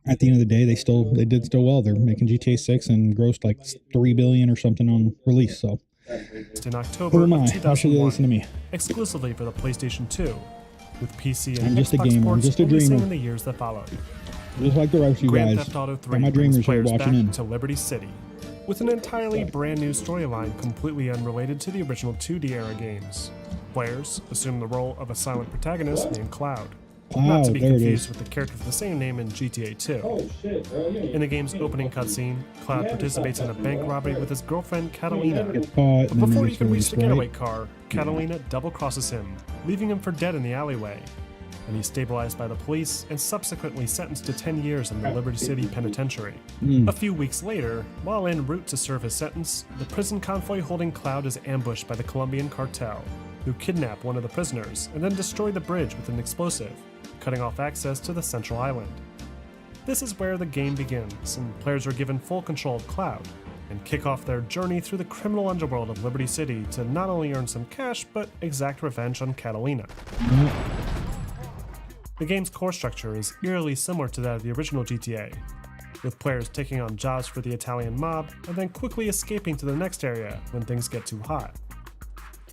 at the end of the day, they did still well. They're making GTA 6 and grossed like $3 billion or something on release. So in October who am of I? Why should they 2001, listen to me? exclusively for the PlayStation 2, with PC and I'm just a Xbox gamer. I'm ports just a releasing dreamer. in the years that followed. Just like the rest of you Grand guys. Theft Auto Got 3 my brings dreamers here players watching back in. to Liberty City, with an entirely brand new storyline completely unrelated to the original 2D era games. Players assume the role of a silent protagonist named Cloud, not Wow, to be there it confused is. with the character with the same name in GTA 2. Oh shit, bro. In the game's opening cutscene, Cloud participates in a bank robbery with his girlfriend Catalina. Gets caught and then Before he he gets can reach the released, getaway right? car, Catalina double-crosses him, leaving him for dead in the alleyway. And he's stabilized by the police and subsequently sentenced to 10 years in the Liberty City Penitentiary. Mm. A few weeks later, while en route to serve his sentence, the prison convoy holding Cloud is ambushed by the Colombian cartel, who kidnap one of the prisoners and then destroy the bridge with an explosive, cutting off access to the central island. This is where the game begins, and players are given full control of Cloud, and kick off their journey through the criminal underworld of Liberty City to not only earn some cash, but exact revenge on Catalina. The game's core structure is eerily similar to that of the original GTA, with players taking on jobs for the Italian mob and then quickly escaping to the next area when things get too hot.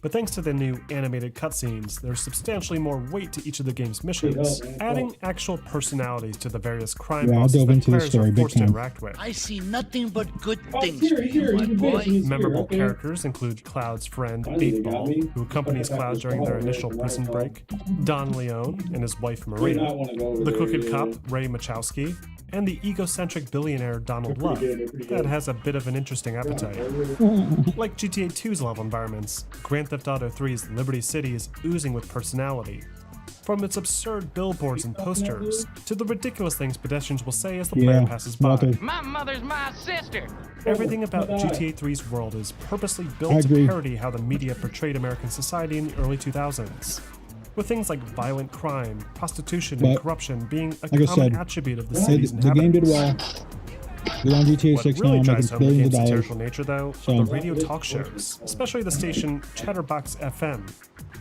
But thanks to the new animated cutscenes, there's substantially more weight to each of the game's missions, adding actual personalities to the various crime Yeah, I'll bosses dove that into this players story are big forced to time. interact with. I see nothing but good Oh, things here, for here, you, my you can boy. finish this. Memorable Okay. characters include Cloud's friend Finally, they 8 got Ball, me. who accompanies I thought Cloud this during was their all initial right, prison right, break, Don Leone and his wife You Maria, not want to go over the there, crooked yeah. cop Ray Machowski, and the egocentric billionaire Donald They're Love, pretty good, they're pretty that good. has a bit of an interesting appetite. Like GTA 2's level environments, Grand Theft Auto 3's Liberty City is oozing with personality. From its absurd billboards and posters, to the ridiculous things pedestrians will say as the player Yeah, passes by. Walter. My mother's my sister. Everything about GTA 3's world is purposely I built to agree. parody how the media portrayed American society in the early 2000s. With things like violent crime, prostitution, and But, corruption being a like I common said, attribute of the The, city's the game did inhabitants. well. They're on GTA What 6 really now, drives making home the billions of game's dollars. satirical nature, though, So- are the radio talk shows, especially the station Chatterbox FM,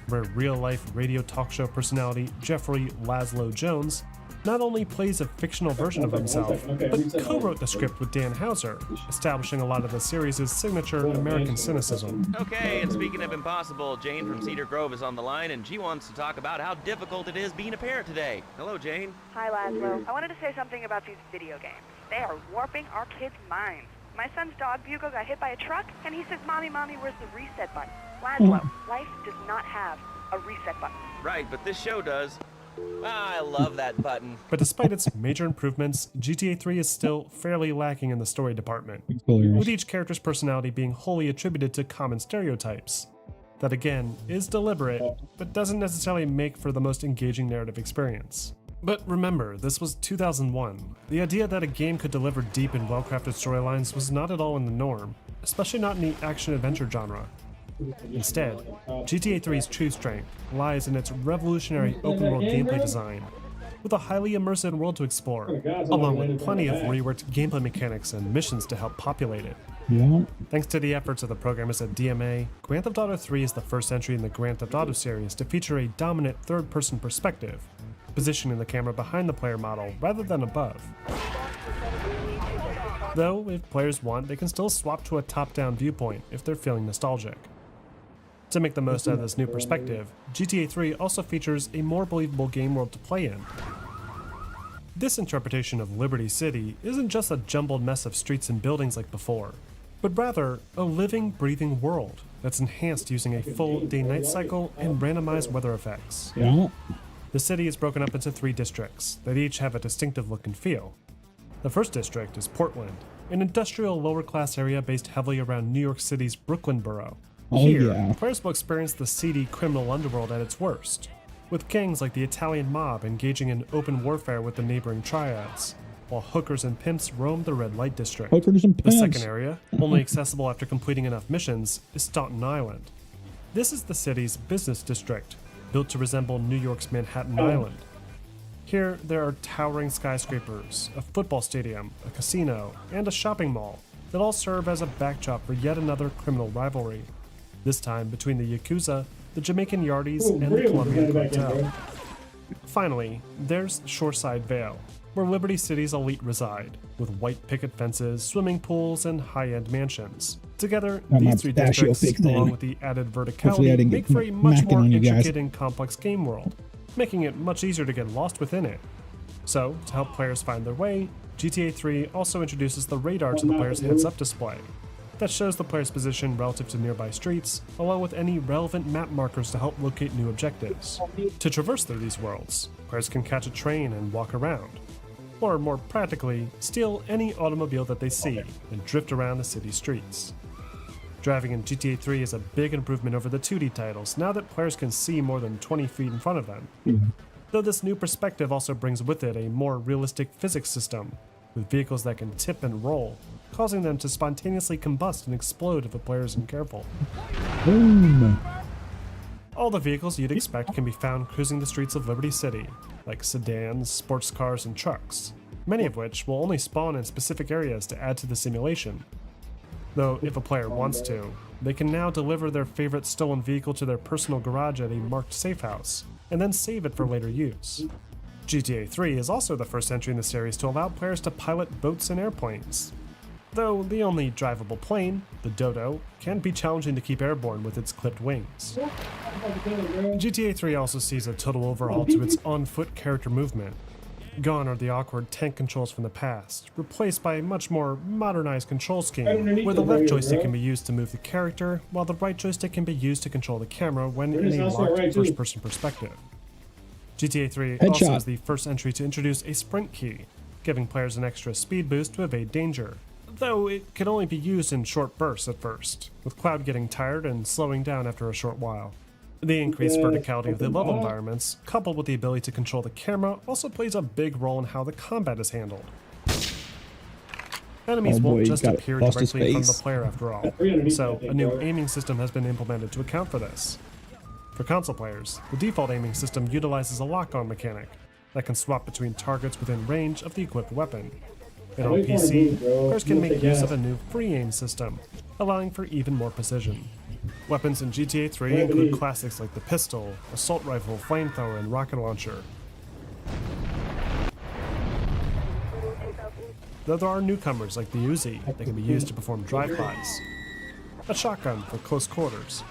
where real-life radio talk show personality Jeffrey Laszlo Jones not only plays a fictional version of himself, but co-wrote the script with Dan Houser, establishing a lot of the series' signature American cynicism. Okay, and speaking of impossible, Jane from Cedar Grove is on the line, and she wants to talk about how difficult it is being a parent today. Hello, Jane. Hi, Laszlo. I wanted to say something about these video games. They are warping our kids' minds. My son's dog, Bugo, got hit by a truck, and he says, Mommy, Mommy, where's the reset button? Laszlo, life does not have a reset button. Right, but this show does. I love that button. But despite its major improvements, GTA 3 is still fairly lacking in the story department, Spoilers. with each character's personality being wholly attributed to common stereotypes. That again is deliberate, but doesn't necessarily make for the most engaging narrative experience. But remember, this was 2001. The idea that a game could deliver deep and well-crafted storylines was not at all in the norm, especially not in the action-adventure genre. Instead, GTA 3's true strength lies in its revolutionary open-world gameplay design, with a highly immersive world to explore, along with plenty of reworked gameplay mechanics and missions to help populate it. Yeah. Thanks to the efforts of the programmers at DMA, Grand Theft Auto 3 is the first entry in the Grand Theft Auto series to feature a dominant third-person perspective, positioning the camera behind the player model rather than above. Though, if players want, they can still swap to a top-down viewpoint if they're feeling nostalgic. To make the most out of this new perspective, GTA 3 also features a more believable game world to play in. This interpretation of Liberty City isn't just a jumbled mess of streets and buildings like before, but rather a living, breathing world that's enhanced using a full day-night cycle and randomized weather effects. Yeah. The city is broken up into 3 districts that each have a distinctive look and feel. The first district is Portland, an industrial lower-class area based heavily around New York City's Brooklyn borough. Oh, Here, yeah. players will experience the seedy criminal underworld at its worst, with gangs like the Italian mob engaging in open warfare with the neighboring triads, while hookers and pimps roam the red light district. Hookers and The pimps. second area, only accessible after completing enough missions, is Staunton Island. This is the city's business district, built to resemble New York's Manhattan Island. Here, there are towering skyscrapers, a football stadium, a casino, and a shopping mall that all serve as a backdrop for yet another criminal rivalry, this time between the Yakuza, the Jamaican Yardies, Ooh, and the real Colombian back in, cartel. bro. Finally, there's Shoreside Vale, where Liberty City's elite reside, with white picket fences, swimming pools, and high-end mansions. Together, Got my these three pistachio districts, fixed in. along with the added Hopefully verticality, I didn't make get for a much macking more on you guys. intricate and complex game world, making it much easier to get lost within it. So, to help players find their way, GTA 3 also introduces the radar to the player's heads-up display that shows the player's position relative to nearby streets, along with any relevant map markers to help locate new objectives. To traverse through these worlds, players can catch a train and walk around, or more practically, steal any automobile that they see and drift around the city streets. Driving in GTA 3 is a big improvement over the 2D titles now that players can see more than 20 feet in front of them. Though this new perspective also brings with it a more realistic physics system, with vehicles that can tip and roll, causing them to spontaneously combust and explode if a player isn't careful. Boom. All the vehicles you'd expect can be found cruising the streets of Liberty City, like sedans, sports cars, and trucks, many of which will only spawn in specific areas to add to the simulation. Though, if a player wants to, they can now deliver their favorite stolen vehicle to their personal garage at a marked safe house, and then save it for later use. GTA 3 is also the first entry in the series to allow players to pilot boats and airplanes. Though the only drivable plane, the Dodo, can be challenging to keep airborne with its clipped wings. GTA 3 also sees a total overhaul to its on-foot character movement. Gone are the awkward tank controls from the past, replaced by a much more modernized control scheme, where the left joystick can be used to move the character, while the right joystick can be used to control the camera when in a locked first-person perspective. GTA 3 also Headshot. is the first entry to introduce a sprint key, giving players an extra speed boost to evade danger, though it can only be used in short bursts at first, with Cloud getting tired and slowing down after a short while. The increased verticality of the level environments, coupled with the ability to control the camera, also plays a big role in how the combat is handled. Enemies Oh boy, won't he just got appear lost his directly in front of face. the player after all, 300 so meters, a new bro. aiming system has been implemented to account for this. For console players, the default aiming system utilizes a lock-on mechanic that can swap between targets within range of the equipped weapon. And on Wait for it to PC, move, bro. players can Move make the use gas. of a new free aim system, allowing for even more precision. Weapons in GTA 3 Whatever include you- classics like the pistol, assault rifle, flamethrower, and rocket launcher. Though there are newcomers like the Uzi that can be used to perform drive-bys, a shotgun for close quarters,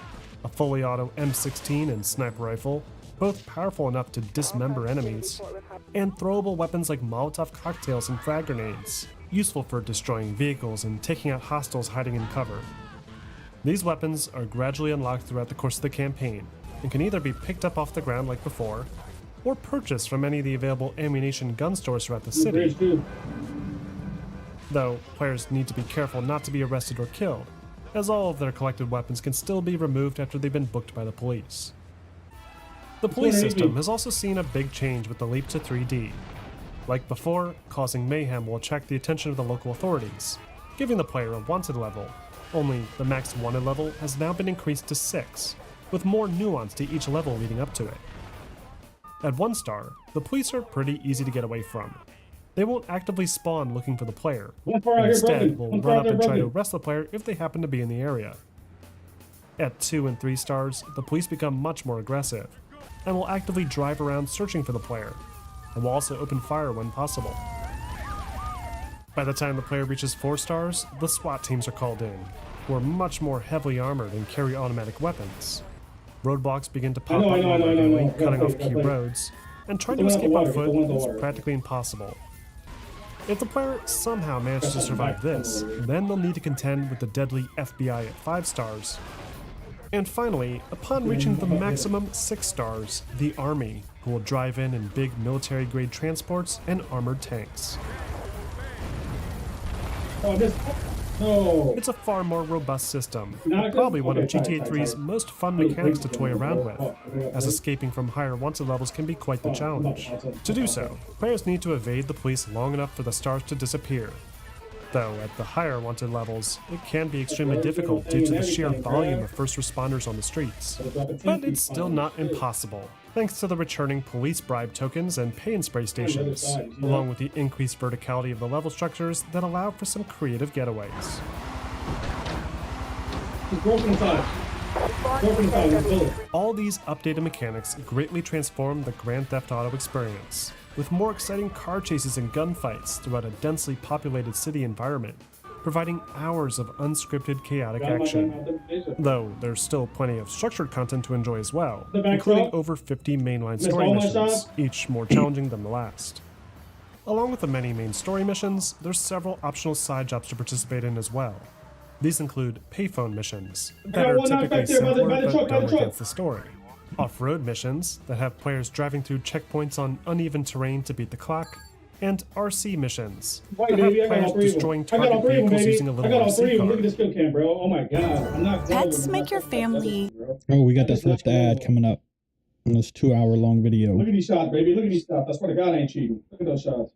a fully auto M16 and sniper rifle, both powerful enough to dismember enemies, and throwable weapons like Molotov cocktails and frag grenades, useful for destroying vehicles and taking out hostiles hiding in cover. These weapons are gradually unlocked throughout the course of the campaign, and can either be picked up off the ground like before, or purchased from any of the available ammunition gun stores throughout the city, Bridge too. though players need to be careful not to be arrested or killed, as all of their collected weapons can still be removed after they've been booked by the police. The police 180. system has also seen a big change with the leap to 3D. Like before, causing mayhem will attract the attention of the local authorities, giving the player a wanted level. Only the max wanted level has now been increased to 6, with more nuance to each level leading up to it. At 1 star, the police are pretty easy to get away from. They won't actively spawn looking for the player, One far and out here instead broken. will One far run out up there and try to broken. arrest the player if they happen to be in the area. At 2 and 3 stars, the police become much more aggressive, and will actively drive around searching for the player, and will also open fire when possible. By the time the player reaches 4 stars, the SWAT teams are called in, who are much more heavily armored and carry automatic weapons. Roadblocks begin to pop I up know. regularly, cutting off Got key played. roads, and trying to Put them out escape the on water, foot put them out the is water. practically impossible. If the player somehow manages to survive this, then they'll need to contend with the deadly FBI at 5 stars. And finally, upon reaching the maximum 6 stars, the Army, who will drive in big military-grade transports and armored tanks. Oh, this. No. It's a far more robust system, Not and good? probably one of Okay, GTA sorry, 3's sorry. most fun mechanics to toy around with, as escaping from higher wanted levels can be quite the challenge. To do so, players need to evade the police long enough for the stars to disappear. Though at the higher wanted levels, it can be extremely difficult due to the sheer volume of first responders on the streets. But it's still not impossible, thanks to the returning police bribe tokens and pay and spray stations, along with the increased verticality of the level structures that allow for some creative getaways. He's broken inside. Broken inside. He's bullet. All these updated mechanics greatly transform the Grand Theft Auto experience, with more exciting car chases and gunfights throughout a densely populated city environment, providing hours of unscripted, chaotic action. Though there's still plenty of structured content to enjoy as well, including over 50 mainline story missions, each more challenging than the last. Along with the many main story missions, there's several optional side jobs to participate in as well. These include payphone missions that are typically simpler but don't against the story, off-road missions that have players driving through checkpoints on uneven terrain to beat the clock, and RC missions White, that have baby, I got players all three of them. destroying I got target all three of them, vehicles baby. using a I little got all three RC of them. Look at car. this kill cam, bro. Oh my god. I'm not telling Pets you, make your family. Oh, we got that first ad coming up in this 2-hour-long video. Look at these shots, baby. Look at these shots. I swear to God, I ain't cheating. Look at those shots.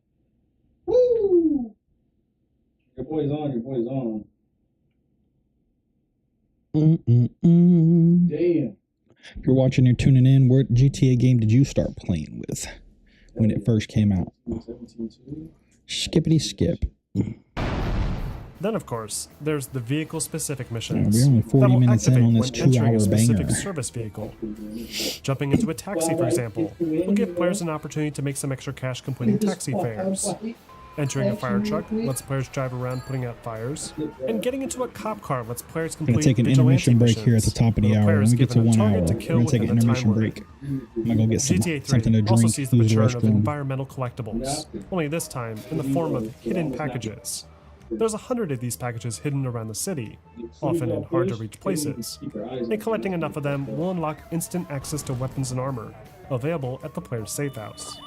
Woo! Your boy's on. Your boy's on. Mm-mm-mm. Damn. If you're watching or tuning in, what GTA game did you start playing with when it first came out? 17-2. Skippity skip. Then, of course, there's the vehicle-specific Yeah, missions we're only 40 that will minutes in activate on this when entering 2-hour a specific banger. service vehicle. Jumping into a taxi, for example, will give players an opportunity to make some extra cash completing taxi fares. Entering a fire truck lets players drive around putting out fires, and getting into a cop car lets players We're complete gonna take an vigilante intermission break here at the missions, top of the where hour. When players we get to given a 1 hour, target to we're kill gonna take an within a time intermission limit. break. I'm gonna go get GTA 3 something to also drink, sees the use the return of restroom. environmental collectibles, only this time in the form of hidden packages. There's 100 of these packages hidden around the city, often in hard-to-reach places, and collecting enough of them will unlock instant access to weapons and armor, available at the player's safe house.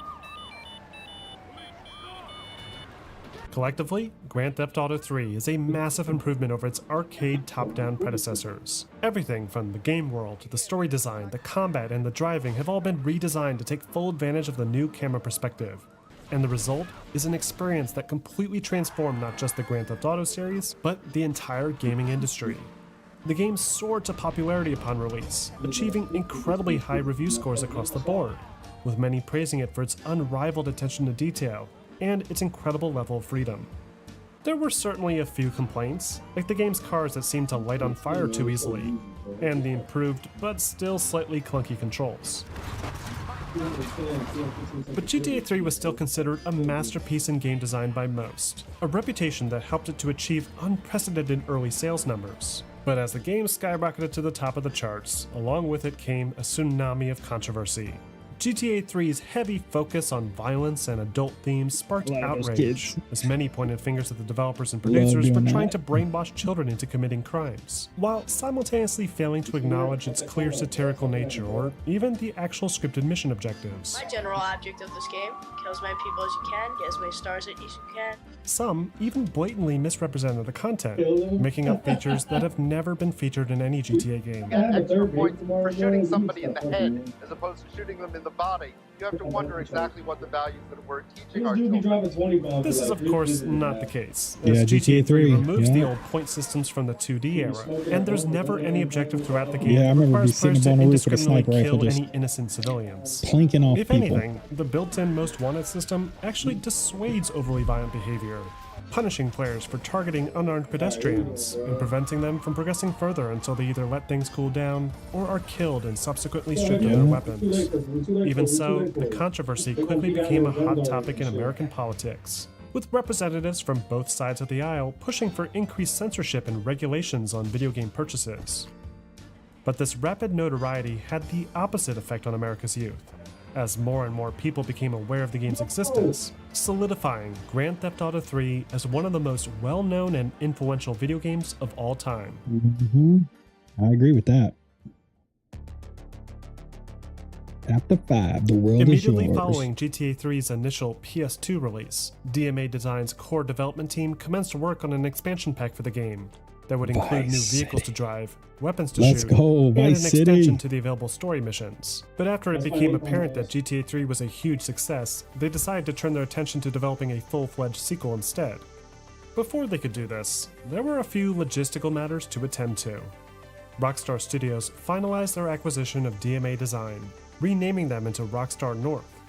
Collectively, Grand Theft Auto 3 is a massive improvement over its arcade top-down predecessors. Everything from the game world, the story design, the combat, and the driving have all been redesigned to take full advantage of the new camera perspective. And the result is an experience that completely transformed not just the Grand Theft Auto series, but the entire gaming industry. The game soared to popularity upon release, achieving incredibly high review scores across the board, with many praising it for its unrivaled attention to detail and its incredible level of freedom. There were certainly a few complaints, like the game's cars that seemed to light on fire too easily, and the improved but still slightly clunky controls. But GTA 3 was still considered a masterpiece in game design by most, a reputation that helped it to achieve unprecedented early sales numbers. But as the game skyrocketed to the top of the charts, along with it came a tsunami of controversy. GTA 3's heavy focus on violence and adult themes sparked Love those outrage, kids. as many pointed fingers at the developers and Love producers for doing trying that. to brainwash children into committing crimes, while simultaneously failing to acknowledge its clear satirical nature or even the actual scripted mission objectives. My general object of this game: kill as many people as you can, get as many stars as you can. Some even blatantly misrepresented the content, making up features that have never been featured in any GTA game. I have a Extra third points baby tomorrow, for shooting bro. somebody in the Fuck head man. as opposed to shooting them in the body. You have to wonder exactly what the values that we're teaching This our dude be children. driving 20 bombs. This for is like of course 3 not minutes the and case, Yeah, as GTA 3 removes the yeah. old point systems from the 2D era, and there's never any objective throughout the game Yeah, I that remember requires being players to sitting up on the roof with a indiscriminately sniper rifle kill just any innocent civilians. Plinking off If people. anything, the built-in Most Wanted system actually dissuades overly violent behavior, punishing players for targeting unarmed pedestrians and preventing them from progressing further until they either let things cool down or are killed and subsequently stripped of their weapons. Even so, the controversy quickly became a hot topic in American politics, with representatives from both sides of the aisle pushing for increased censorship and regulations on video game purchases. But this rapid notoriety had the opposite effect on America's youth, as more and more people became aware of the game's existence, solidifying Grand Theft Auto 3 as one of the most well-known and influential video games of all time. I agree with that. Tap the 5. The world is Immediately yours. following GTA 3's initial PS2 release, DMA Design's core development team commenced work on an expansion pack for the game that would include new Vice vehicles City. to drive, weapons to Let's shoot, go, and an Vice City. extension to the available story missions. But after it That's became why apparent they that GTA 3 was a huge success, they decided to turn their attention to developing a full-fledged sequel instead. Before they could do this, there were a few logistical matters to attend to. Rockstar Studios finalized their acquisition of DMA Design, renaming them into Rockstar North,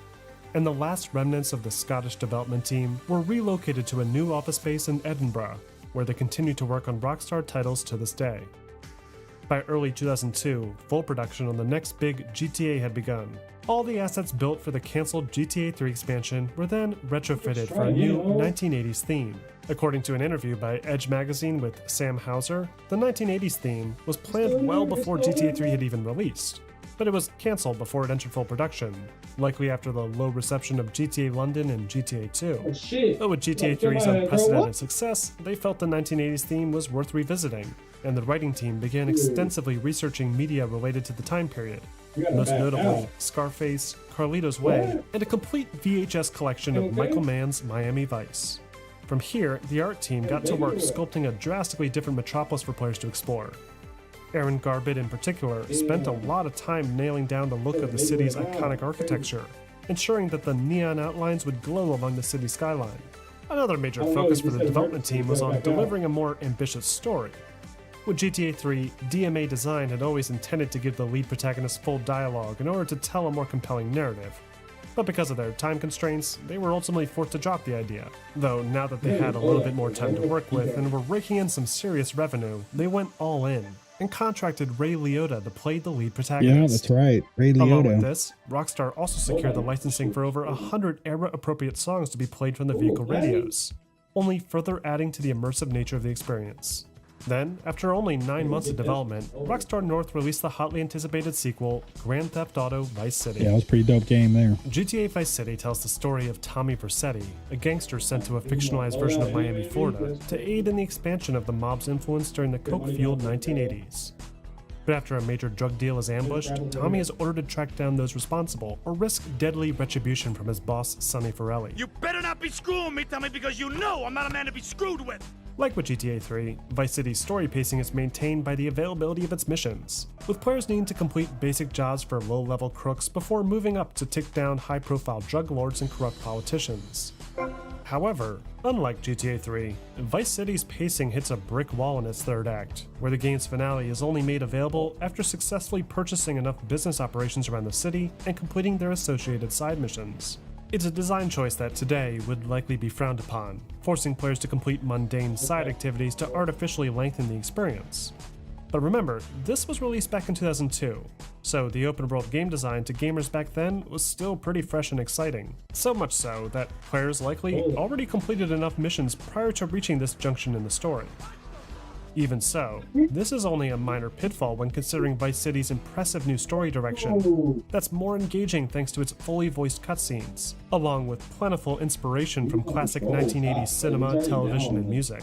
and the last remnants of the Scottish development team were relocated to a new office space in Edinburgh, where they continue to work on Rockstar titles to this day. By early 2002, full production on the next big GTA had begun. All the assets built for the cancelled GTA 3 expansion were then retrofitted for a new 1980s theme. According to an interview by Edge magazine with Sam Hauser, the 1980s theme was planned well before GTA 3 had even released, but it was cancelled before it entered full production, likely after the low reception of GTA London and GTA 2. Oh shit. But with GTA 3's unprecedented success, they felt the 1980s theme was worth revisiting, and the writing team began extensively researching media related to the time period, most notably Scarface, Carlito's Way, and a complete VHS collection of Michael Mann's Miami Vice. From here, the art team got to work sculpting a drastically different metropolis for players to explore. Aaron Garbett in particular spent a lot of time nailing down the look of the city's iconic architecture, ensuring that the neon outlines would glow along the city skyline. Another major focus for the development team was on delivering a more ambitious story. With GTA 3, DMA Design had always intended to give the lead protagonist full dialogue in order to tell a more compelling narrative. But because of their time constraints, they were ultimately forced to drop the idea. Though now that they had a little bit more time to work with and were raking in some serious revenue, they went all in and contracted Ray Liotta to play the lead protagonist. Yeah, that's right. Ray Along with Liotta. this, Rockstar also secured the licensing for over 100 era-appropriate songs to be played from the vehicle radios, only further adding to the immersive nature of the experience. Then, after only 9 months of development, Rockstar North released the hotly anticipated sequel, Grand Theft Auto Vice City. Yeah, it was a pretty dope game there. GTA Vice City tells the story of Tommy Vercetti, a gangster sent to a fictionalized version of Miami, Florida, to aid in the expansion of the mob's influence during the coke-fueled 1980s. But after a major drug deal is ambushed, Tommy is ordered to track down those responsible or risk deadly retribution from his boss, Sonny Forelli. You better not be screwing me, Tommy, because you know I'm not a man to be screwed with. Like with GTA 3, Vice City's story pacing is maintained by the availability of its missions, with players needing to complete basic jobs for low-level crooks before moving up to take down high-profile drug lords and corrupt politicians. However, unlike GTA 3, Vice City's pacing hits a brick wall in its third act, where the game's finale is only made available after successfully purchasing enough business operations around the city and completing their associated side missions. It's a design choice that today would likely be frowned upon, forcing players to complete mundane side activities to artificially lengthen the experience. But remember, this was released back in 2002, so the open world game design to gamers back then was still pretty fresh and exciting. So much so that players likely already completed enough missions prior to reaching this junction in the story. Even so, this is only a minor pitfall when considering Vice City's impressive new story direction that's more engaging thanks to its fully voiced cutscenes, along with plentiful inspiration from classic 1980s cinema, television, and music.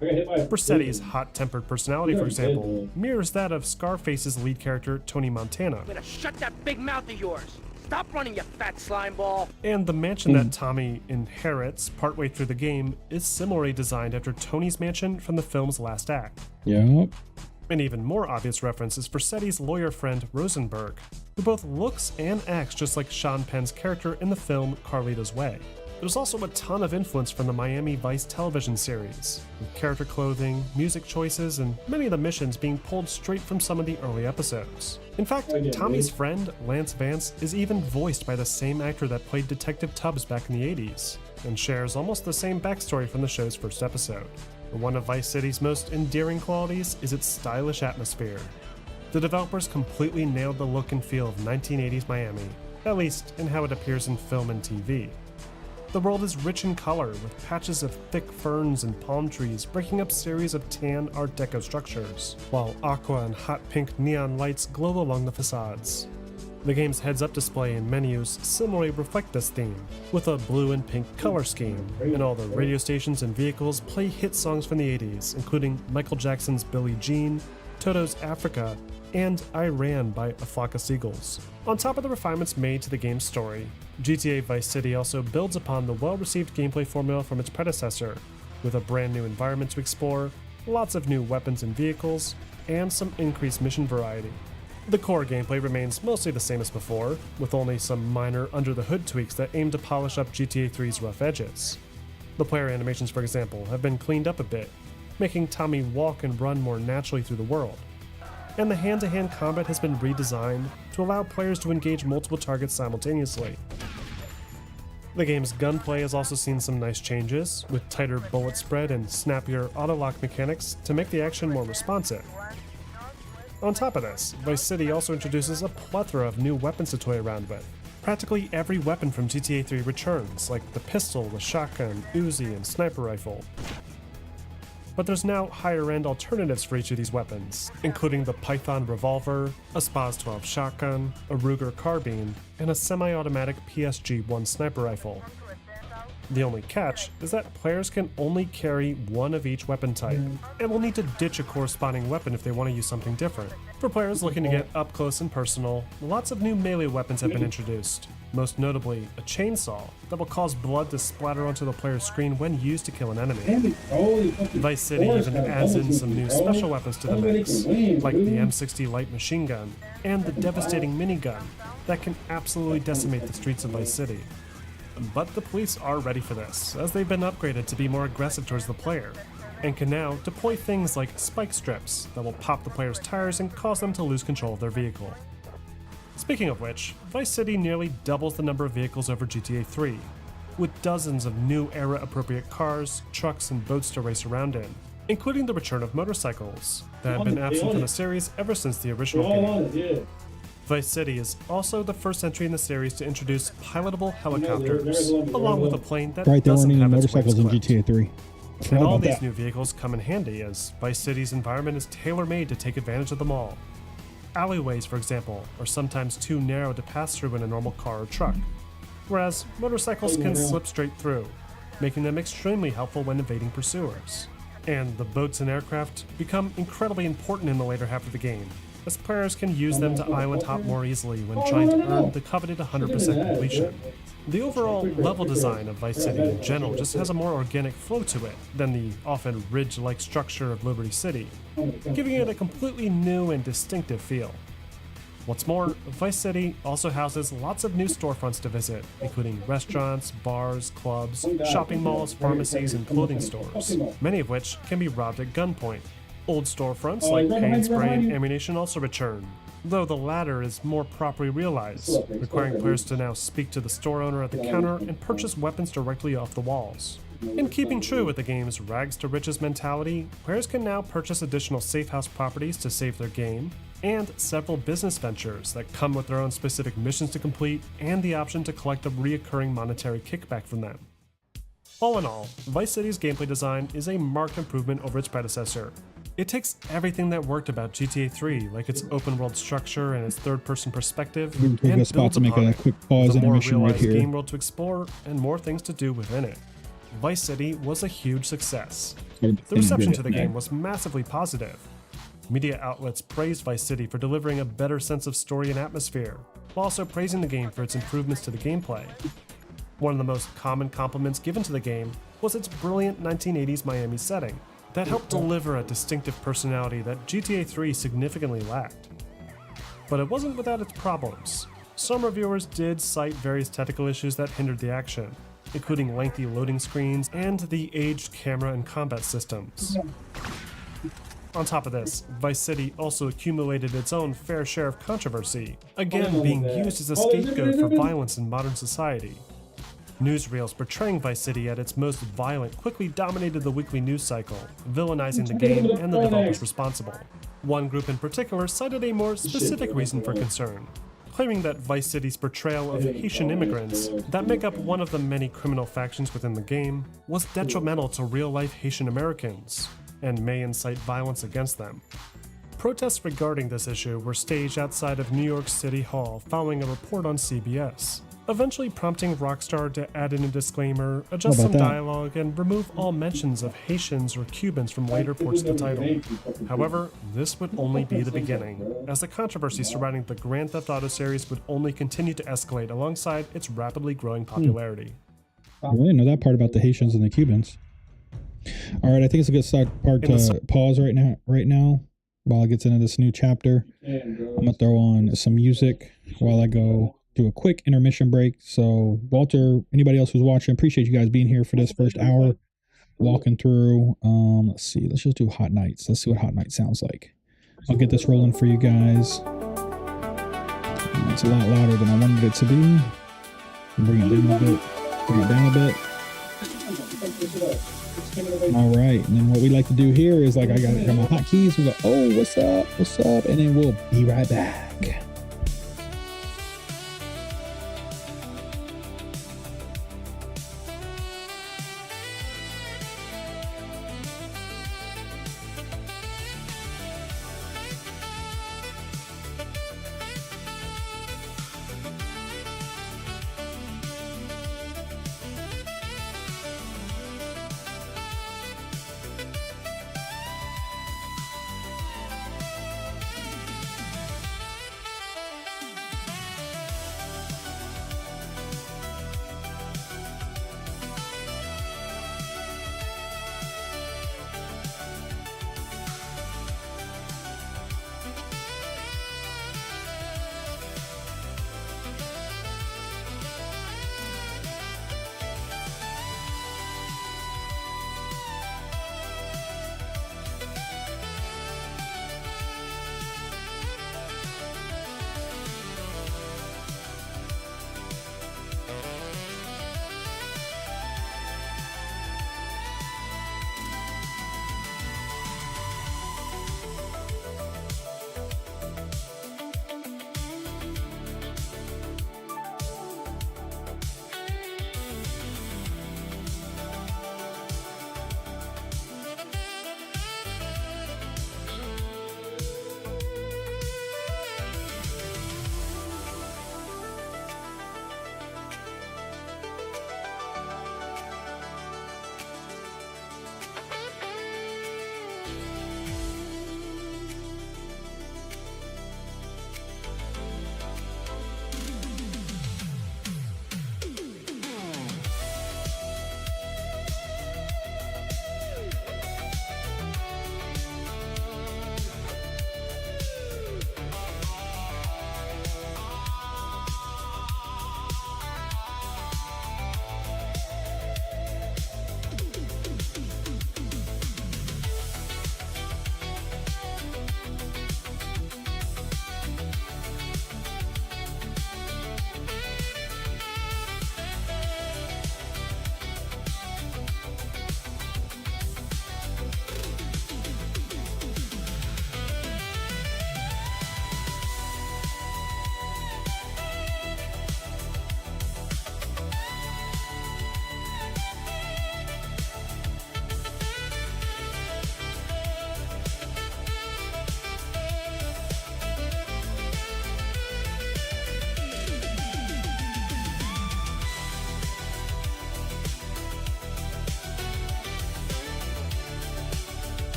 Vercetti's hot-tempered personality, for example, mirrors that of Scarface's lead character, Tony Montana. I'm gonna shut that big mouth of yours. Stop running, you fat slime ball. And the mansion that Tommy inherits partway through the game is similarly designed after Tony's mansion from the film's last act. Yep. An even more obvious reference is Vercetti's lawyer friend Rosenberg, who both looks and acts just like Sean Penn's character in the film Carlito's Way. There's also a ton of influence from the Miami Vice television series, with character clothing, music choices, and many of the missions being pulled straight from some of the early episodes. In fact, Tommy's friend, Lance Vance, is even voiced by the same actor that played Detective Tubbs back in the 80s, and shares almost the same backstory from the show's first episode. One of Vice City's most endearing qualities is its stylish atmosphere. The developers completely nailed the look and feel of 1980s Miami, at least in how it appears in film and TV. The world is rich in color, with patches of thick ferns and palm trees breaking up series of tan Art Deco structures, while aqua and hot pink neon lights glow along the facades. The game's heads-up display and menus similarly reflect this theme, with a blue and pink color scheme, and all the radio stations and vehicles play hit songs from the 80s, including Michael Jackson's Billie Jean, Toto's Africa, and I Ran by A Flock of Seagulls. On top of the refinements made to the game's story, GTA Vice City also builds upon the well-received gameplay formula from its predecessor, with a brand new environment to explore, lots of new weapons and vehicles, and some increased mission variety. The core gameplay remains mostly the same as before, with only some minor under-the-hood tweaks that aim to polish up GTA 3's rough edges. The player animations, for example, have been cleaned up a bit, making Tommy walk and run more naturally through the world. And the hand-to-hand combat has been redesigned to allow players to engage multiple targets simultaneously. The game's gunplay has also seen some nice changes, with tighter bullet spread and snappier auto-lock mechanics to make the action more responsive. On top of this, Vice City also introduces a plethora of new weapons to toy around with. Practically every weapon from GTA 3 returns, like the pistol, the shotgun, Uzi, and sniper rifle. But there's now higher-end alternatives for each of these weapons, including the Python revolver, a SPAS 12 shotgun, a Ruger carbine, and a semi-automatic PSG-1 sniper rifle. The only catch is that players can only carry one of each weapon type, and will need to ditch a corresponding weapon if they want to use something different. For players looking to get up close and personal, lots of new melee weapons have been introduced, most notably a chainsaw that will cause blood to splatter onto the player's screen when used to kill an enemy. Vice City even adds in some new special weapons to the mix, like the M60 light machine gun and the devastating minigun that can absolutely decimate the streets of Vice City. But the police are ready for this, as they've been upgraded to be more aggressive towards the player, and can now deploy things like spike strips that will pop the player's tires and cause them to lose control of their vehicle. Speaking of which, Vice City nearly doubles the number of vehicles over GTA 3, with dozens of new era-appropriate cars, trucks, and boats to race around in, including the return of motorcycles that have been absent from the series ever since the original game. Vice City is also the first entry in the series to introduce pilotable helicopters, along with a plane that Right, there weren't doesn't any have its motorcycles in wings GTA clipped. 3. And all about these that. new vehicles come in handy, as Vice City's environment is tailor-made to take advantage of them all. Alleyways, for example, are sometimes too narrow to pass through in a normal car or truck, whereas motorcycles can slip straight through, making them extremely helpful when evading pursuers. And the boats and aircraft become incredibly important in the later half of the game, as players can use them to island hop more easily when trying to earn the coveted 100% completion. The overall level design of Vice City in general just has a more organic flow to it than the often ridge-like structure of Liberty City, giving it a completely new and distinctive feel. What's more, Vice City also houses lots of new storefronts to visit, including restaurants, bars, clubs, shopping malls, pharmacies, and clothing stores, many of which can be robbed at gunpoint. Old storefronts like paint spray and ammunition also return, though the latter is more properly realized, requiring players to now speak to the store owner at the counter and purchase weapons directly off the walls. In keeping true with the game's rags to riches mentality, players can now purchase additional safe house properties to save their game, and several business ventures that come with their own specific missions to complete and the option to collect a reoccurring monetary kickback from them. All in all, Vice City's gameplay design is a marked improvement over its predecessor. It takes everything that worked about GTA 3, like its open-world structure and its third-person perspective, Moving to a and good spot builds to make upon a it, quick pause with a more intermission right realized here. game world to explore and more things to do within it. Vice City was a huge success. The reception to the game was massively positive. Media outlets praised Vice City for delivering a better sense of story and atmosphere, while also praising the game for its improvements to the gameplay. One of the most common compliments given to the game was its brilliant 1980s Miami setting that helped deliver a distinctive personality that GTA 3 significantly lacked. But it wasn't without its problems. Some reviewers did cite various technical issues that hindered the action, including lengthy loading screens and the aged camera and combat systems. On top of this, Vice City also accumulated its own fair share of controversy, again being used as a scapegoat for violence in modern society. Newsreels portraying Vice City at its most violent quickly dominated the weekly news cycle, villainizing the game and the developers responsible. One group in particular cited a more specific reason for concern, claiming that Vice City's portrayal of Haitian immigrants, that make up one of the many criminal factions within the game, was detrimental to real-life Haitian Americans, and may incite violence against them. Protests regarding this issue were staged outside of New York City Hall following a report on CBS, eventually prompting Rockstar to add in a disclaimer, adjust some that? dialogue, and remove all mentions of Haitians or Cubans from later ports of the title. However, this would only be the beginning, as the controversy surrounding the Grand Theft Auto series would only continue to escalate alongside its rapidly growing popularity. I didn't know that part about the Haitians and the Cubans. All right, I think it's a good part to pause right now while it gets into this new chapter. I'm gonna throw on some music while I go do a quick intermission break. So Walter, anybody else who's watching, appreciate you guys being here for this first hour, walking through. Let's see, let's just do Hot Nights. Let's see what Hot Nights sounds like. I'll get this rolling for you guys. It's a lot louder than I wanted it to be. Bring it down a bit. Bring it down a bit. All right, and then what we like to do here is like I got my hotkeys. We go, oh, what's up, and then we'll be right back.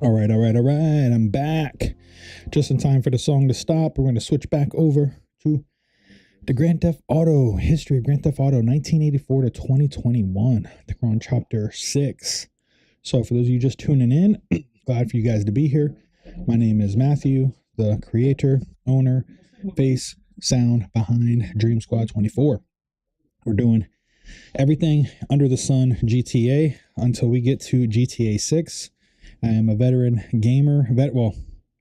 All right. I'm back. Just in time for the song to stop. We're going to switch back over to the Grand Theft Auto history of Grand Theft Auto 1984 to 2021. I think we're on chapter 6. So for those of you just tuning in, glad for you guys to be here. My name is Matthew, the creator, owner, face, sound behind Dream Squad 24. We're doing everything under the sun GTA until we get to GTA 6. I am a veteran gamer,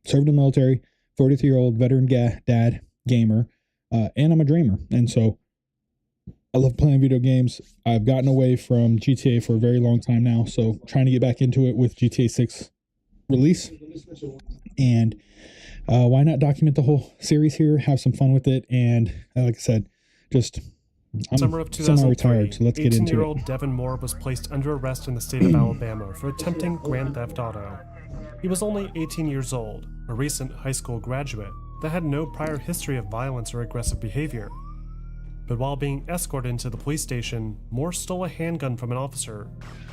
served in the military, 43-year-old veteran dad gamer, and I'm a dreamer. And so I love playing video games. I've gotten away from GTA for a very long time now, so trying to get back into it with GTA 6 release. And why not document the whole series here, have some fun with it, and like I said, I'm Summer of 2003, semi-retired, so let's get into it. 18-year-old Devin Moore was placed under arrest in the state of Alabama for attempting Grand Theft Auto. He was only 18 years old, a recent high school graduate that had no prior history of violence or aggressive behavior. But while being escorted into the police station, Moore stole a handgun from an officer,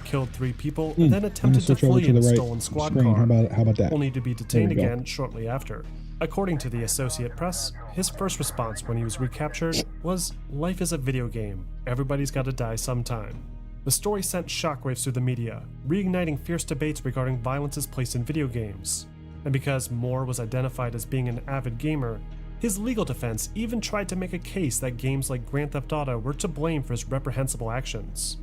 killed 3 people, and then attempted to flee in a stolen squad car, How about that? only to be detained again shortly after. According to the Associated Press, his first response when he was recaptured was, "Life is a video game. Everybody's gotta die sometime." The story sent shockwaves through the media, reigniting fierce debates regarding violence's place in video games. And because Moore was identified as being an avid gamer, his legal defense even tried to make a case that games like Grand Theft Auto were to blame for his reprehensible actions.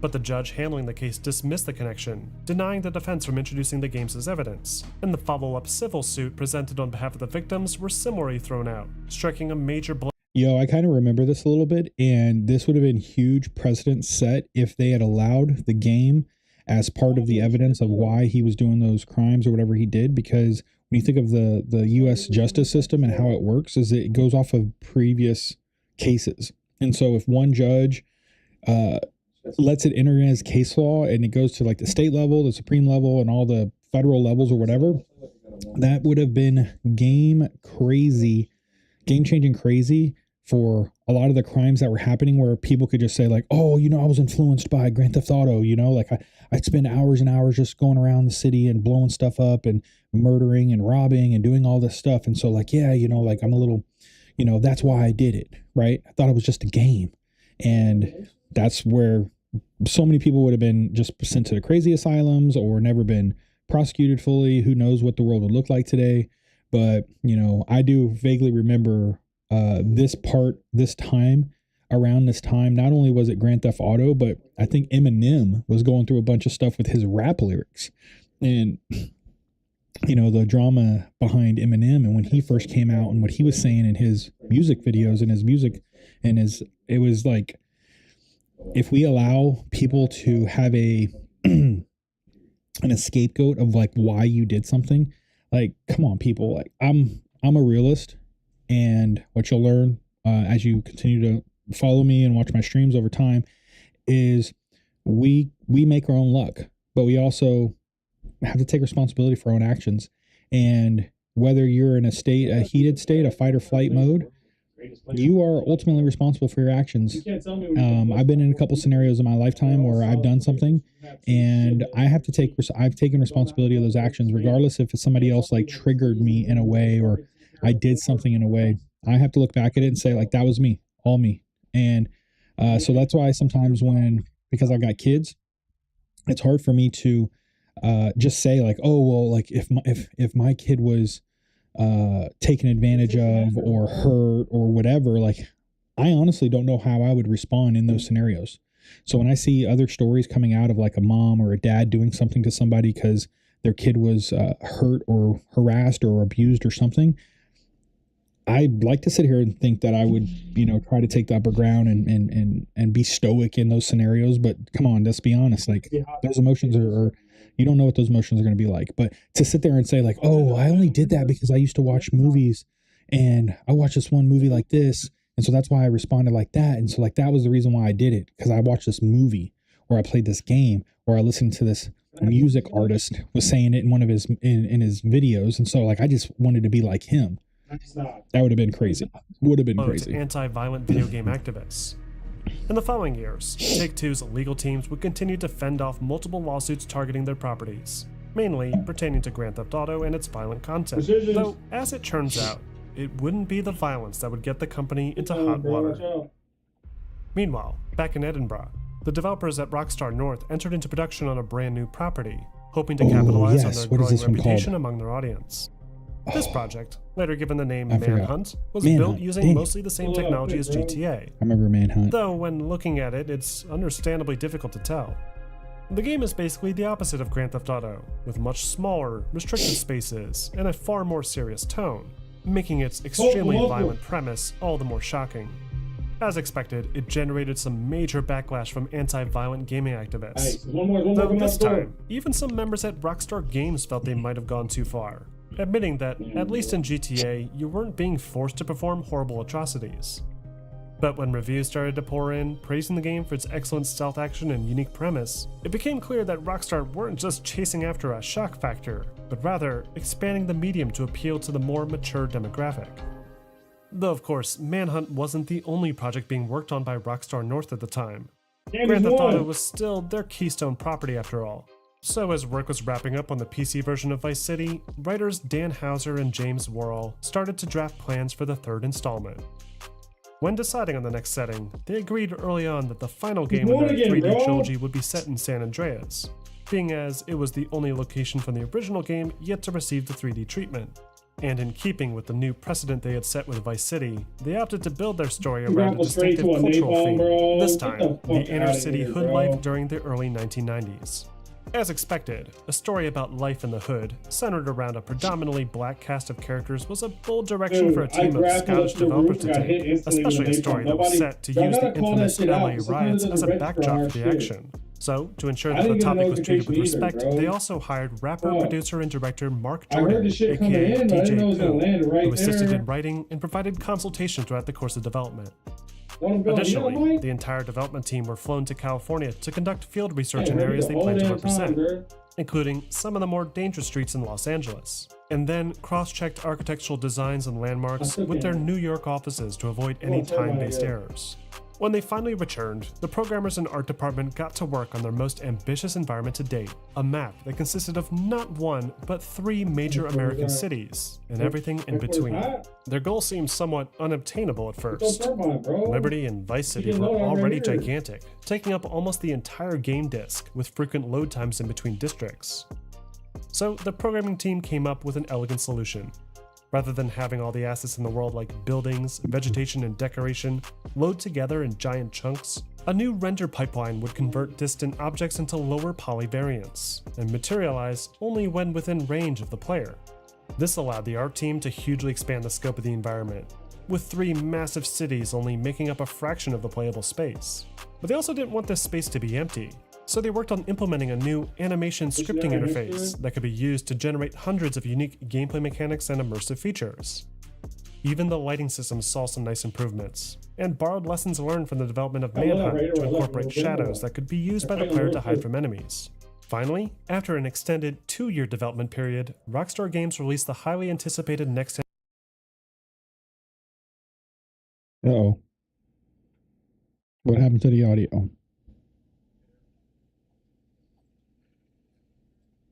But the judge handling the case dismissed the connection, denying the defense from introducing the games as evidence, and the follow-up civil suit presented on behalf of the victims were similarly thrown out, striking a major blow. Yo, I kind of remember this a little bit, and this would have been huge precedent set if they had allowed the game as part of the evidence of why he was doing those crimes or whatever he did, because when you think of the U.S. justice system and how it works, is it goes off of previous cases. And so if one judge lets it enter as case law and it goes to like the state level, the supreme level, and all the federal levels or whatever, that would have been game-changing crazy for a lot of the crimes that were happening, where people could just say like, oh, I was influenced by Grand Theft Auto, like I'd spend hours and hours just going around the city and blowing stuff up and murdering and robbing and doing all this stuff. And so like, yeah, like I'm a little, that's why I did it, right? I thought it was just a game. And that's where so many people would have been just sent to the crazy asylums or never been prosecuted fully. Who knows what the world would look like today. But, I do vaguely remember around this time, not only was it Grand Theft Auto, but I think Eminem was going through a bunch of stuff with his rap lyrics. And, the drama behind Eminem and when he first came out and what he was saying in his music videos and his music and it was like, if we allow people to have an scapegoat of like why you did something, like, come on, people, like I'm a realist, and what you'll learn as you continue to follow me and watch my streams over time is we make our own luck, but we also have to take responsibility for our own actions. And whether you're in a heated state, a fight or flight mode, you are ultimately responsible for your actions. I've been in a couple scenarios in my lifetime where I've done something and I've taken responsibility of those actions, regardless if it's somebody else like triggered me in a way or I did something in a way. I have to look back at it and say like, that was me, all me. And so that's why sometimes because I got kids, it's hard for me to just say like, oh, well, like if my kid was taken advantage of or hurt or whatever, like I honestly don't know how I would respond in those scenarios. So when I see other stories coming out of like a mom or a dad doing something to somebody because their kid was hurt or harassed or abused or something, I'd like to sit here and think that I would, try to take the upper ground and be stoic in those scenarios. But come on, let's be honest. Like those emotions are you don't know what those emotions are going to be like. But to sit there and say like, oh, I only did that because I used to watch movies and I watched this one movie like this. And so that's why I responded like that. And so like, that was the reason why I did it. Because I watched this movie or I played this game or I listened to this music artist was saying it in one of his, in his videos. And so like, I just wanted to be like him. That would have been crazy. Would have been crazy. Anti-violent video game activists. In the following years, Take-Two's legal teams would continue to fend off multiple lawsuits targeting their properties. mainly pertaining to Grand Theft Auto and its violent content. Decisions. Though, as it turns out, it wouldn't be the violence that would get the company into Come on, hot bro, water. watch out. Meanwhile, back in Edinburgh, the developers at Rockstar North entered into production on a brand new property, hoping to Oh, capitalize yes. on their What is growing this one reputation called? among their audience. This Oh, project, later given the name I forgot. Manhunt, was Manhunt, built using dang it. mostly the same Pull it up technology quick, as bro. GTA, I remember Manhunt. though when looking at it, it's understandably difficult to tell. The game is basically the opposite of Grand Theft Auto, with much smaller, restricted spaces and a far more serious tone, making its extremely Local. violent premise all the more shocking. As expected, it generated some major backlash from anti-violent gaming activists. Hey, so one more Though coming this out the door. time, even some members at Rockstar Games felt they might have gone too far, admitting that, at least in GTA, you weren't being forced to perform horrible atrocities. But when reviews started to pour in, praising the game for its excellent stealth action and unique premise, it became clear that Rockstar weren't just chasing after a shock factor, but rather expanding the medium to appeal to the more mature demographic. Though of course, Manhunt wasn't the only project being worked on by Rockstar North at the time. Grand Theft Auto was still their keystone property after all. So as work was wrapping up on the PC version of Vice City, writers Dan Houser and James Worrell started to draft plans for the third installment. When deciding on the next setting, they agreed early on that the final game in going their again, 3D bro. trilogy would be set in San Andreas, being as it was the only location from the original game yet to receive the 3D treatment. And in keeping with the new precedent they had set with Vice City, they opted to build their story around a go straight distinctive to a cultural napalm, theme, bro. this Get time, the fuck the inner outta city here, hood bro. life during the early 1990s. As expected, a story about life in the hood, centered around a predominantly black cast of characters, was a bold direction Dude, for a I team of grabbed Scottish the developers roof, to got hit take, instantly especially when a they story come. that was Nobody- set to y'all use the gotta call that infamous shit out. LA Sometimes riots it as a doesn't backdrop register for the our shit. action. So, to ensure I that the didn't get a topic was treated with notification either, respect, bro. they also hired rapper, Fuck. producer, and director Mark I heard Jordan, the shit coming aka in, but I didn't know it was DJ gonna Pooh, land right who assisted there. in writing and provided consultation throughout the course of development. Want him going, Additionally, you know, Mike? the entire development team were flown to California to conduct field research Yeah, in heard areas the they whole plan to damn represent, time, bro. including some of the more dangerous streets in Los Angeles, and then cross-checked architectural designs and landmarks with their New York offices to avoid any time-based errors. When they finally returned, the programmers and art department got to work on their most ambitious environment to date, a map that consisted of not one, but 3 major American cities, and everything in between. Their goal seemed somewhat unobtainable at first. Liberty and Vice City were already gigantic, taking up almost the entire game disk, with frequent load times in between districts. So the programming team came up with an elegant solution. Rather than having all the assets in the world like buildings, vegetation, and decoration load together in giant chunks, a new render pipeline would convert distant objects into lower poly variants, and materialize only when within range of the player. This allowed the art team to hugely expand the scope of the environment, with 3 massive cities only making up a fraction of the playable space. But they also didn't want this space to be empty, so they worked on implementing a new animation scripting interface that could be used to generate hundreds of unique gameplay mechanics and immersive features. Even the lighting system saw some nice improvements, and borrowed lessons learned from the development of Manhunt to incorporate shadows that could be used by the player to hide from enemies. Finally, after an extended 2-year development period, Rockstar Games released the highly anticipated next. Uh-oh. What happened to the audio?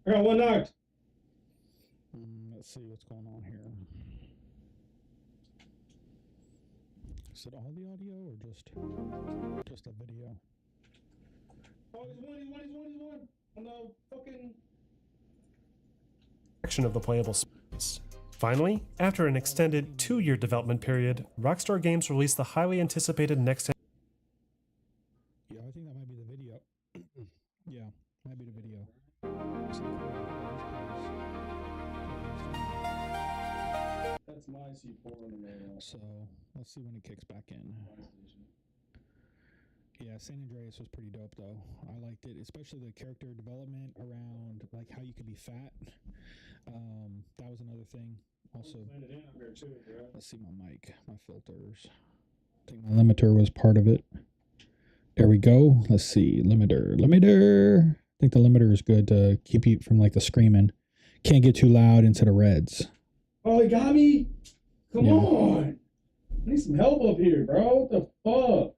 I got one knocked. Let's see what's going on here. Is it all the audio or just a video? Oh, he's one. On the fucking... Section of the playable space. Finally, after an extended 2-year development period, Rockstar Games released the highly anticipated next. Yeah, I think that might be the video. Yeah, might be the video. That's my C4 in the mail. So let's see when it kicks back in. Yeah, San Andreas was pretty dope though. I liked it, especially the character development around like how you could be fat. That was another thing. Also, let's see my mic, my filters. I think my limiter was part of it. There we go. Let's see, limiter. I think the limiter is good to keep you from like the screaming. Can't get too loud into the reds. Oh, he got me? Come Yeah. on. I need some help up here, bro. What the fuck?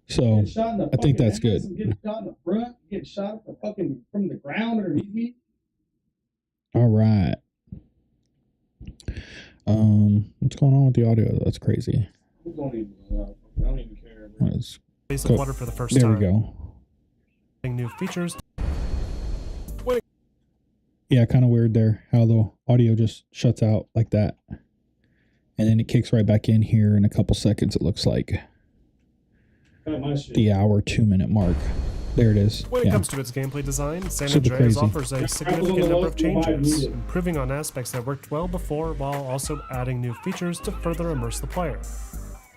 So Getting shot in the I think fucking that's ass, good. I'm getting shot in the front, getting shot from the ground underneath me. All right. What's going on with the audio? That's crazy. I'm going even loud. I don't even care. Let's Base go. of water for the first There time. we go. New features. Yeah, kind of weird there how the audio just shuts out like that. And then it kicks right back in here in a couple seconds, it looks like. Got my shit. The hour, 2-minute mark. There it is. When it Yeah. comes to its gameplay design, San Super Andreas crazy. offers a significant number of changes, improving on aspects that worked well before while also adding new features to further immerse the player.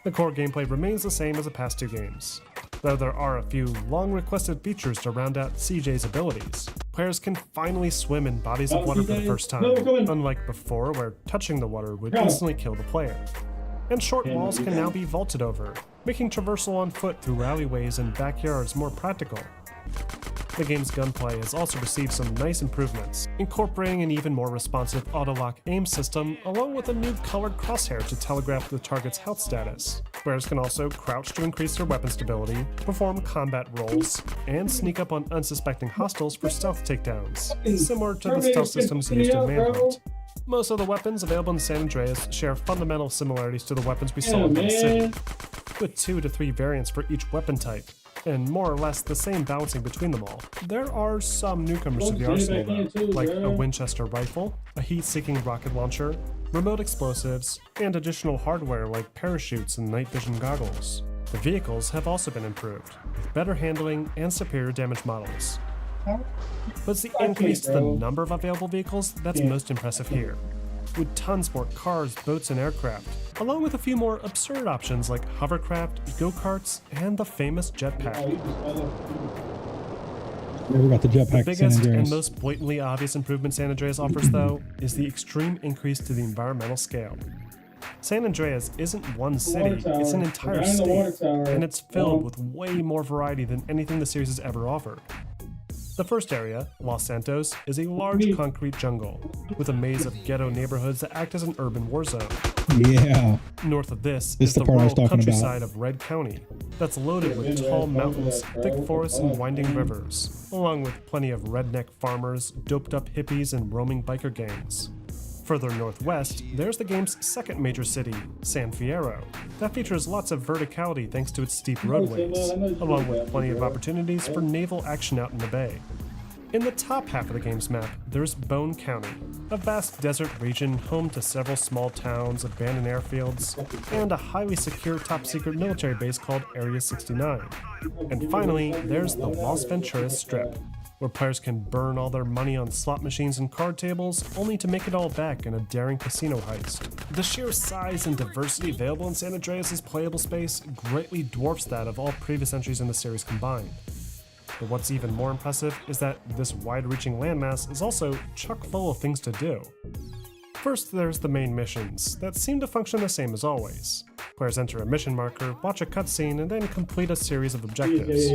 The core gameplay remains the same as the past two games, though there are a few long-requested features to round out CJ's abilities. Players can finally swim in bodies of water for the first time, unlike before where touching the water would instantly kill the player. And short walls can now be vaulted over, making traversal on foot through alleyways and backyards more practical. The game's gunplay has also received some nice improvements, incorporating an even more responsive auto-lock aim system, along with a new colored crosshair to telegraph the target's health status. Players can also crouch to increase their weapon stability, perform combat rolls, and sneak up on unsuspecting hostiles for stealth takedowns, similar to the stealth systems used in Manhunt. Most of the weapons available in San Andreas share fundamental similarities to the weapons we saw in Vice City, with 2 to 3 variants for each weapon type, and more or less the same balancing between them all. There are some newcomers to the arsenal though, like a Winchester rifle, a heat-seeking rocket launcher, remote explosives, and additional hardware like parachutes and night vision goggles. The vehicles have also been improved, with better handling and superior damage models. But it's the increase to the number of available vehicles that's most impressive here, with tons more cars, boats, and aircraft, along with a few more absurd options like hovercraft, go-karts, and the famous jetpack. Yeah, we got the The jetpack San biggest and Andreas. most blatantly obvious improvement San Andreas offers, though, is the extreme increase to the environmental scale. San Andreas isn't one city, it's an entire state, and it's filled with way more variety than anything the series has ever offered. The first area, Los Santos, is a large concrete jungle, with a maze of ghetto neighborhoods that act as an urban war zone. Yeah. North of this This is is the the part I was rural talking about. countryside of Red County, that's loaded with tall mountains, thick forests, and winding rivers, along with plenty of redneck farmers, doped-up hippies, and roaming biker gangs. Further northwest, there's the game's second major city, San Fierro, that features lots of verticality thanks to its steep roadways, along with plenty of opportunities for naval action out in the bay. In the top half of the game's map, there's Bone County, a vast desert region home to several small towns, abandoned airfields, and a highly secure top-secret military base called Area 69. And finally, there's the Las Venturas Strip, where players can burn all their money on slot machines and card tables, only to make it all back in a daring casino heist. The sheer size and diversity available in San Andreas' playable space greatly dwarfs that of all previous entries in the series combined. But what's even more impressive is that this wide-reaching landmass is also chock full of things to do. First, there's the main missions, that seem to function the same as always. Players enter a mission marker, watch a cutscene, and then complete a series of objectives.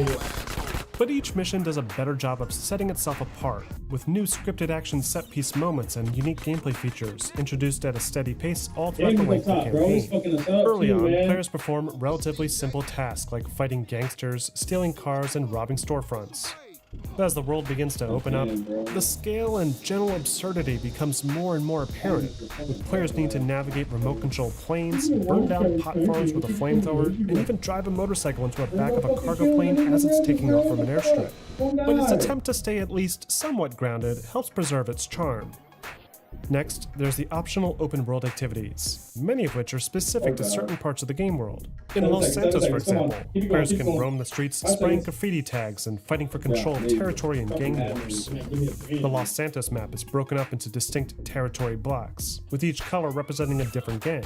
But each mission does a better job of setting itself apart, with new scripted action set-piece moments and unique gameplay features introduced at a steady pace all throughout the length of the campaign. Early on, players perform relatively simple tasks like fighting gangsters, stealing cars, and robbing storefronts. But as the world begins to open up, the scale and general absurdity becomes more and more apparent, with players needing to navigate remote-controlled planes, burn down pot farms with a flamethrower, and even drive a motorcycle into the back of a cargo plane as it's taking off from an airstrip. But its attempt to stay at least somewhat grounded helps preserve its charm. Next, there's the optional open-world activities, many of which are specific to certain parts of the game world. In Los Santos, for example, players can roam the streets spraying graffiti tags and fighting for control of territory and gang wars. The Los Santos map is broken up into distinct territory blocks, with each color representing a different gang.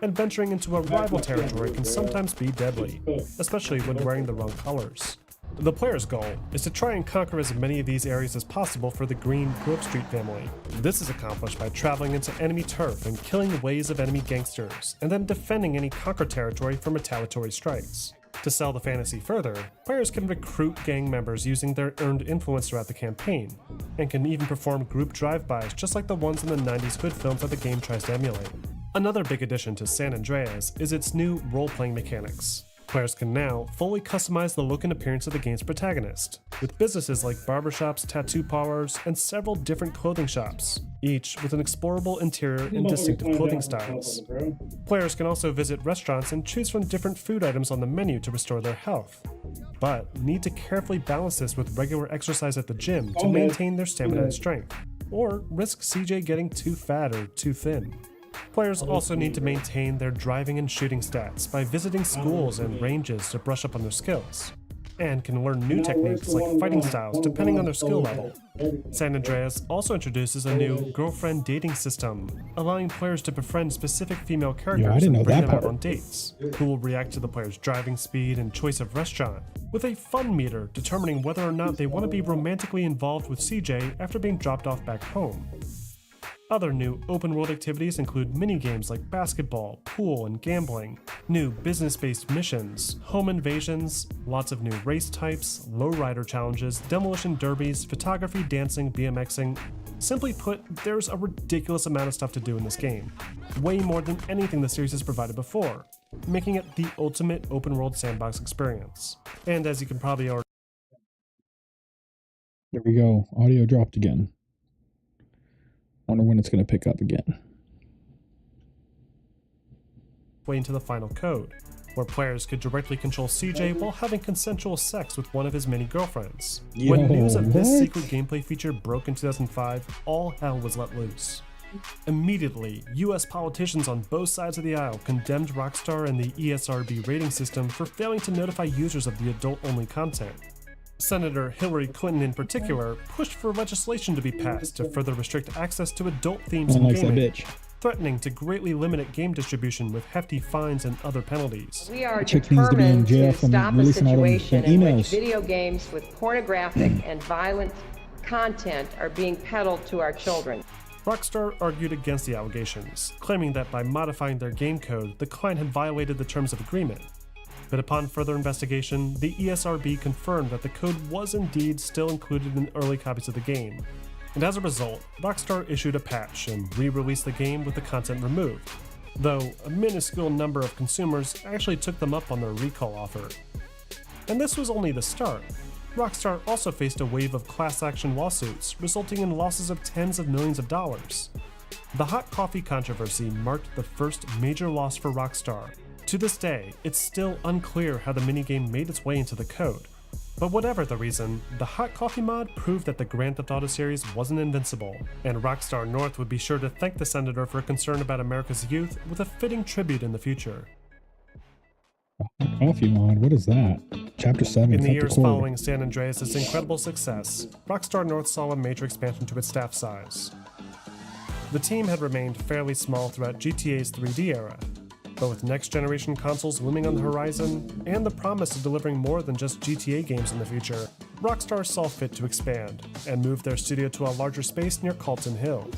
And venturing into a rival territory can sometimes be deadly, especially when wearing the wrong colors. The player's goal is to try and conquer as many of these areas as possible for the Green Grove Street family. This is accomplished by traveling into enemy turf and killing waves of enemy gangsters, and then defending any conquered territory from retaliatory strikes. To sell the fantasy further, players can recruit gang members using their earned influence throughout the campaign, and can even perform group drive-bys just like the ones in the 90s hood films that the game tries to emulate. Another big addition to San Andreas is its new role-playing mechanics. Players can now fully customize the look and appearance of the game's protagonist, with businesses like barbershops, tattoo parlors, and several different clothing shops, each with an explorable interior and distinctive clothing styles. Players can also visit restaurants and choose from different food items on the menu to restore their health, but need to carefully balance this with regular exercise at the gym to maintain their stamina and strength, or risk CJ getting too fat or too thin. Players also need to maintain their driving and shooting stats by visiting schools and ranges to brush up on their skills, and can learn new techniques like fighting styles depending on their skill level. San Andreas also introduces a new girlfriend dating system, allowing players to befriend specific female characters and bring them out on dates, who will react to the player's driving speed and choice of restaurant, with a fun meter determining whether or not they want to be romantically involved with CJ after being dropped off back home. Other new open-world activities include mini-games like basketball, pool, and gambling, new business-based missions, home invasions, lots of new race types, lowrider challenges, demolition derbies, photography, dancing, BMXing. Simply put, there's a ridiculous amount of stuff to do in this game, way more than anything the series has provided before, making it the ultimate open-world sandbox experience. And as you can probably already... There we go. Audio dropped again. Wonder when it's going to pick up again. way into the final code, where players could directly control CJ while having consensual sex with one of his many girlfriends. When news of this secret gameplay feature broke in 2005, all hell was let loose. Immediately, US politicians on both sides of the aisle condemned Rockstar and the ESRB rating system for failing to notify users of the adult-only content. Senator Hillary Clinton in particular pushed for legislation to be passed to further restrict access to adult themes in gaming, threatening to greatly limit game distribution with hefty fines and other penalties. We are determined to stop a situation in which video games with pornographic and violent content are being peddled to our children. Rockstar argued against the allegations, claiming that by modifying their game code, the client had violated the terms of agreement. But upon further investigation, the ESRB confirmed that the code was indeed still included in early copies of the game. And as a result, Rockstar issued a patch and re-released the game with the content removed, though a minuscule number of consumers actually took them up on their recall offer. And this was only the start. Rockstar also faced a wave of class action lawsuits, resulting in losses of tens of millions of dollars. The hot coffee controversy marked the first major loss for Rockstar. To this day, it's still unclear how the minigame made its way into the code. But whatever the reason, the Hot Coffee mod proved that the Grand Theft Auto series wasn't invincible, and Rockstar North would be sure to thank the Senator for concern about America's youth with a fitting tribute in the future. Coffee mod, what is that? Chapter 7. In the years following San Andreas' incredible success, Rockstar North saw a major expansion to its staff size. The team had remained fairly small throughout GTA's 3D era, but with next-generation consoles looming on the horizon, and the promise of delivering more than just GTA games in the future, Rockstar saw fit to expand, and moved their studio to a larger space near Calton Hill.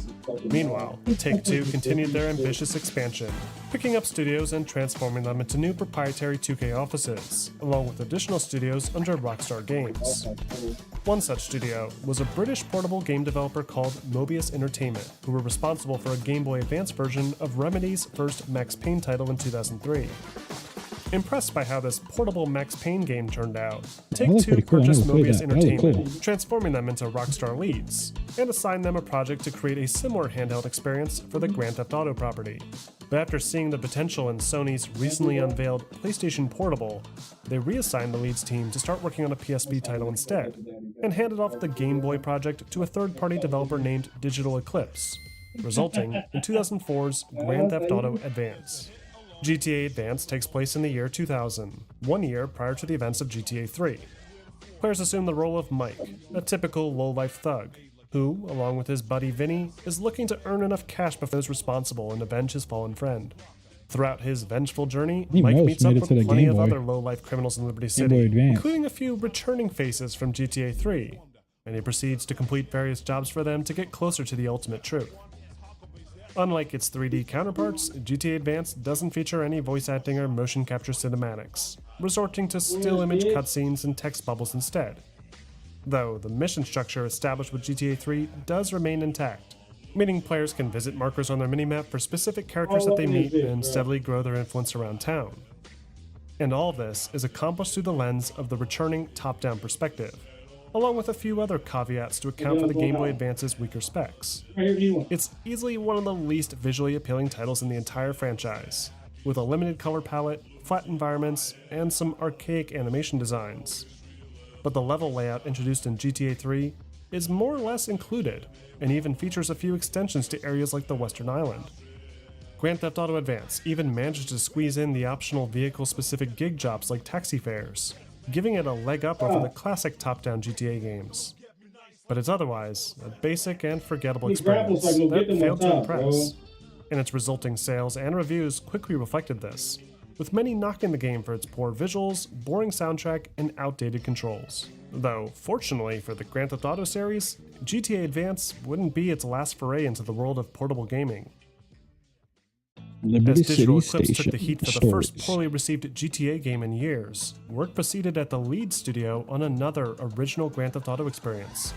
Meanwhile, Take-Two continued their ambitious expansion, picking up studios and transforming them into new proprietary 2K offices, along with additional studios under Rockstar Games. One such studio was a British portable game developer called Mobius Entertainment, who were responsible for a Game Boy Advance version of Remedy's first Max Payne title in 2003. Impressed by how this portable Max Payne game turned out, Take-Two purchased Mobius Entertainment, transforming them into Rockstar leads, and assigned them a project to create a similar handheld experience for the Grand Theft Auto property. But after seeing the potential in Sony's recently unveiled PlayStation Portable, they reassigned the leads team to start working on a PSP title instead, and handed off the Game Boy project to a third-party developer named Digital Eclipse, resulting in 2004's Grand Theft Auto Advance. GTA Advance takes place in the year 2000, 1 year prior to the events of GTA 3. Players assume the role of Mike, a typical low-life thug, who, along with his buddy Vinny, is looking to earn enough cash before he is responsible and avenge his fallen friend. Throughout his vengeful journey, Mike meets up with plenty of other low-life criminals in Liberty City, including a few returning faces from GTA 3, and he proceeds to complete various jobs for them to get closer to the ultimate truth. Unlike its 3D counterparts, GTA Advance doesn't feature any voice acting or motion capture cinematics, resorting to still image cutscenes and text bubbles instead. Though the mission structure established with GTA 3 does remain intact, meaning players can visit markers on their minimap for specific characters that they meet and steadily grow their influence around town. And all this is accomplished through the lens of the returning top-down perspective, along with a few other caveats to account for the Game Boy Advance's weaker specs. It's easily one of the least visually appealing titles in the entire franchise, with a limited color palette, flat environments, and some archaic animation designs. But the level layout introduced in GTA 3 is more or less included, and even features a few extensions to areas like the Western Island. Grand Theft Auto Advance even manages to squeeze in the optional vehicle-specific gig jobs like taxi fares, giving it a leg up over the classic top-down GTA games. But it's otherwise a basic and forgettable experience that failed to impress, and its resulting sales and reviews quickly reflected this, with many knocking the game for its poor visuals, boring soundtrack, and outdated controls. Though, fortunately for the Grand Theft Auto series, GTA Advance wouldn't be its last foray into the world of portable gaming. Liberty As Digital City Eclipse Station took the heat for the Stories. first poorly received GTA game in years, work proceeded at the lead studio on another original Grand Theft Auto experience,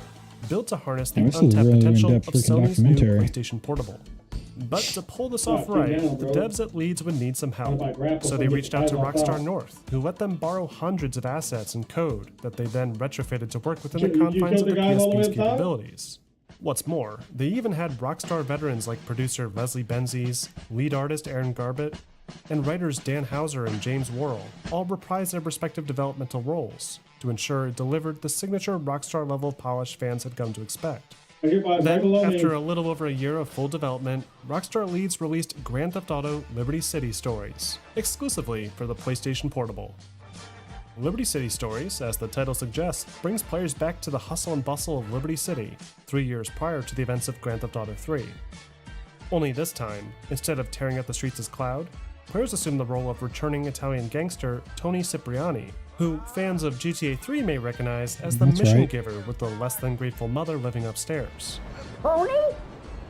built to harness the Now, this is untapped really potential of in-depth freaking Sony's new documentary. PlayStation Portable. But to pull this off right, the devs at Leeds would need some help, so they reached out to Rockstar North, who let them borrow hundreds of assets and code that they then retrofitted to work within the confines of the PSP's capabilities. What's more, they even had Rockstar veterans like producer Leslie Benzies, lead artist Aaron Garbett, and writers Dan Houser and James Worrell all reprise their respective developmental roles to ensure it delivered the signature Rockstar level of polish fans had come to expect. Then, after a little over a year of full development, Rockstar Leeds released Grand Theft Auto Liberty City Stories, exclusively for the PlayStation Portable. Liberty City Stories, as the title suggests, brings players back to the hustle and bustle of Liberty City, 3 years prior to the events of Grand Theft Auto 3. Only this time, instead of tearing up the streets as Cloud, players assume the role of returning Italian gangster Tony Cipriani, who fans of GTA 3 may recognize as the That's mission right. giver with the less than grateful mother living upstairs. Tony?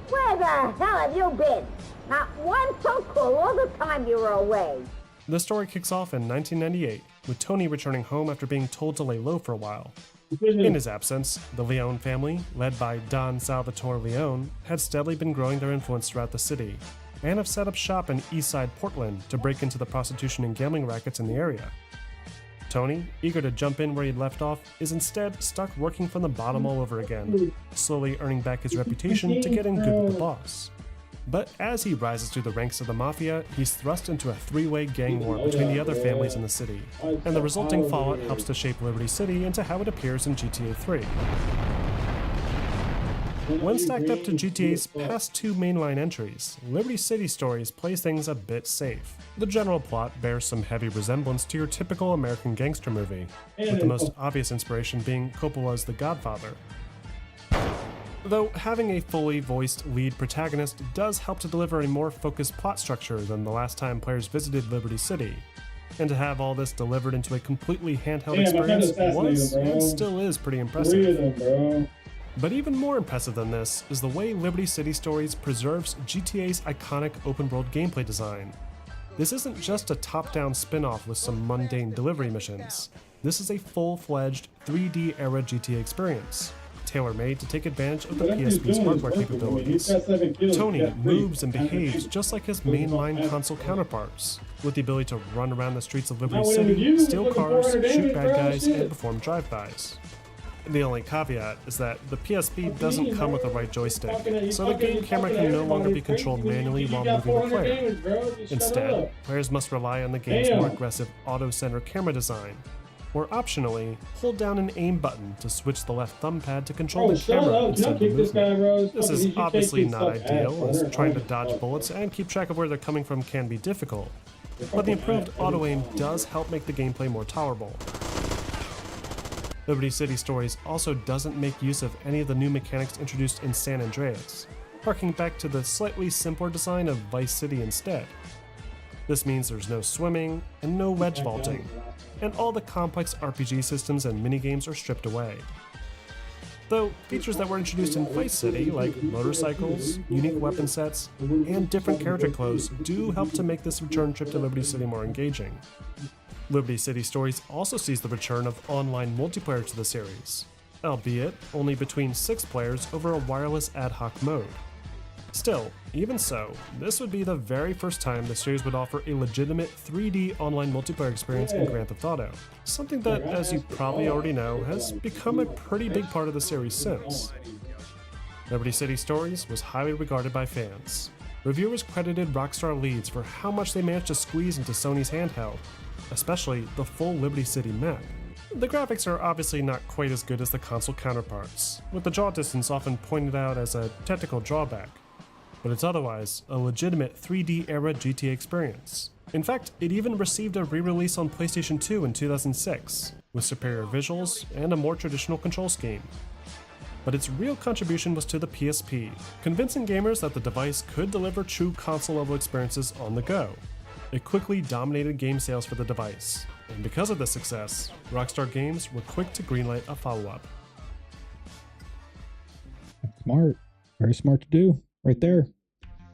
Where the hell have you been? Not one so cool all the time you were away. The story kicks off in 1998, with Tony returning home after being told to lay low for a while. In his absence, the Leone family, led by Don Salvatore Leone, had steadily been growing their influence throughout the city, and have set up shop in Eastside Portland to break into the prostitution and gambling rackets in the area. Tony, eager to jump in where he'd left off, is instead stuck working from the bottom all over again, slowly earning back his reputation to get in good with the boss. But as he rises through the ranks of the Mafia, he's thrust into a three-way gang war between the other families in the city, and the resulting fallout helps to shape Liberty City into how it appears in GTA 3. When stacked up to GTA's past two mainline entries, Liberty City Stories plays things a bit safe. The general plot bears some heavy resemblance to your typical American gangster movie, with the most obvious inspiration being Coppola's The Godfather. Though having a fully voiced lead protagonist does help to deliver a more focused plot structure than the last time players visited Liberty City, and to have all this delivered into a completely handheld experience was and still is pretty impressive. But even more impressive than this is the way Liberty City Stories preserves GTA's iconic open-world gameplay design. This isn't just a top-down spin-off with some mundane delivery missions. This is a full-fledged 3D-era GTA experience, tailor-made to take advantage of the PSP's hardware capabilities. Tony moves and behaves just like his mainline console counterparts, with the ability to run around the streets of Liberty City, steal cars, shoot bad guys, and perform drive-bys. The only caveat is that the PSP doesn't come with the right joystick, so the game camera can no longer be controlled manually while moving the player. Instead, players must rely on the game's more aggressive auto-center camera design, or optionally, hold down an aim button to switch the left thumb pad to control the camera instead of the movement. This is obviously not ideal, as trying to dodge bullets and keep track of where they're coming from can be difficult, but the improved auto-aim does help make the gameplay more tolerable. Liberty City Stories also doesn't make use of any of the new mechanics introduced in San Andreas, harking back to the slightly simpler design of Vice City instead. This means there's no swimming and no ledge vaulting, and all the complex RPG systems and minigames are stripped away. Though features that were introduced in Vice City, like motorcycles, unique weapon sets, and different character clothes, do help to make this return trip to Liberty City more engaging. Liberty City Stories also sees the return of online multiplayer to the series, albeit only between 6 players over a wireless ad hoc mode. Still, even so, this would be the very first time the series would offer a legitimate 3D online multiplayer experience in Grand Theft Auto, something that, as you probably already know, has become a pretty big part of the series since. Liberty City Stories was highly regarded by fans. Reviewers credited Rockstar Leeds for how much they managed to squeeze into Sony's handheld, especially the full Liberty City map. The graphics are obviously not quite as good as the console counterparts, with the draw distance often pointed out as a technical drawback, but it's otherwise a legitimate 3D era GTA experience. In fact, it even received a re-release on PlayStation 2 in 2006, with superior visuals and a more traditional control scheme. But its real contribution was to the PSP, convincing gamers that the device could deliver true console-level experiences on the go. It quickly dominated game sales for the device, and because of this success, Rockstar Games were quick to greenlight a follow-up. Smart. Very smart to do. Right there.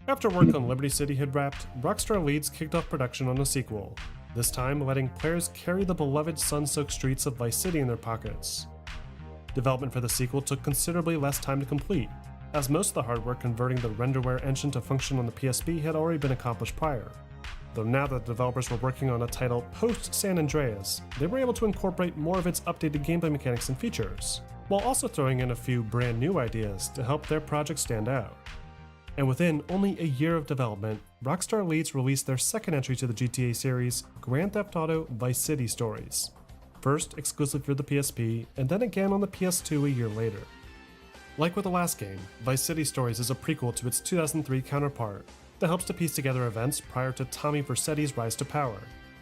After work on Liberty City had wrapped, Rockstar Leeds kicked off production on a sequel, this time letting players carry the beloved sun-soaked streets of Vice City in their pockets. Development for the sequel took considerably less time to complete, as most of the hard work converting the renderware engine to function on the PSP had already been accomplished prior. Though now that the developers were working on a title post-San Andreas, they were able to incorporate more of its updated gameplay mechanics and features, while also throwing in a few brand new ideas to help their project stand out. And within only a year of development, Rockstar Leeds released their second entry to the GTA series, Grand Theft Auto Vice City Stories, first exclusive for the PSP, and then again on the PS2 a year later. Like with the last game, Vice City Stories is a prequel to its 2003 counterpart that helps to piece together events prior to Tommy Vercetti's rise to power.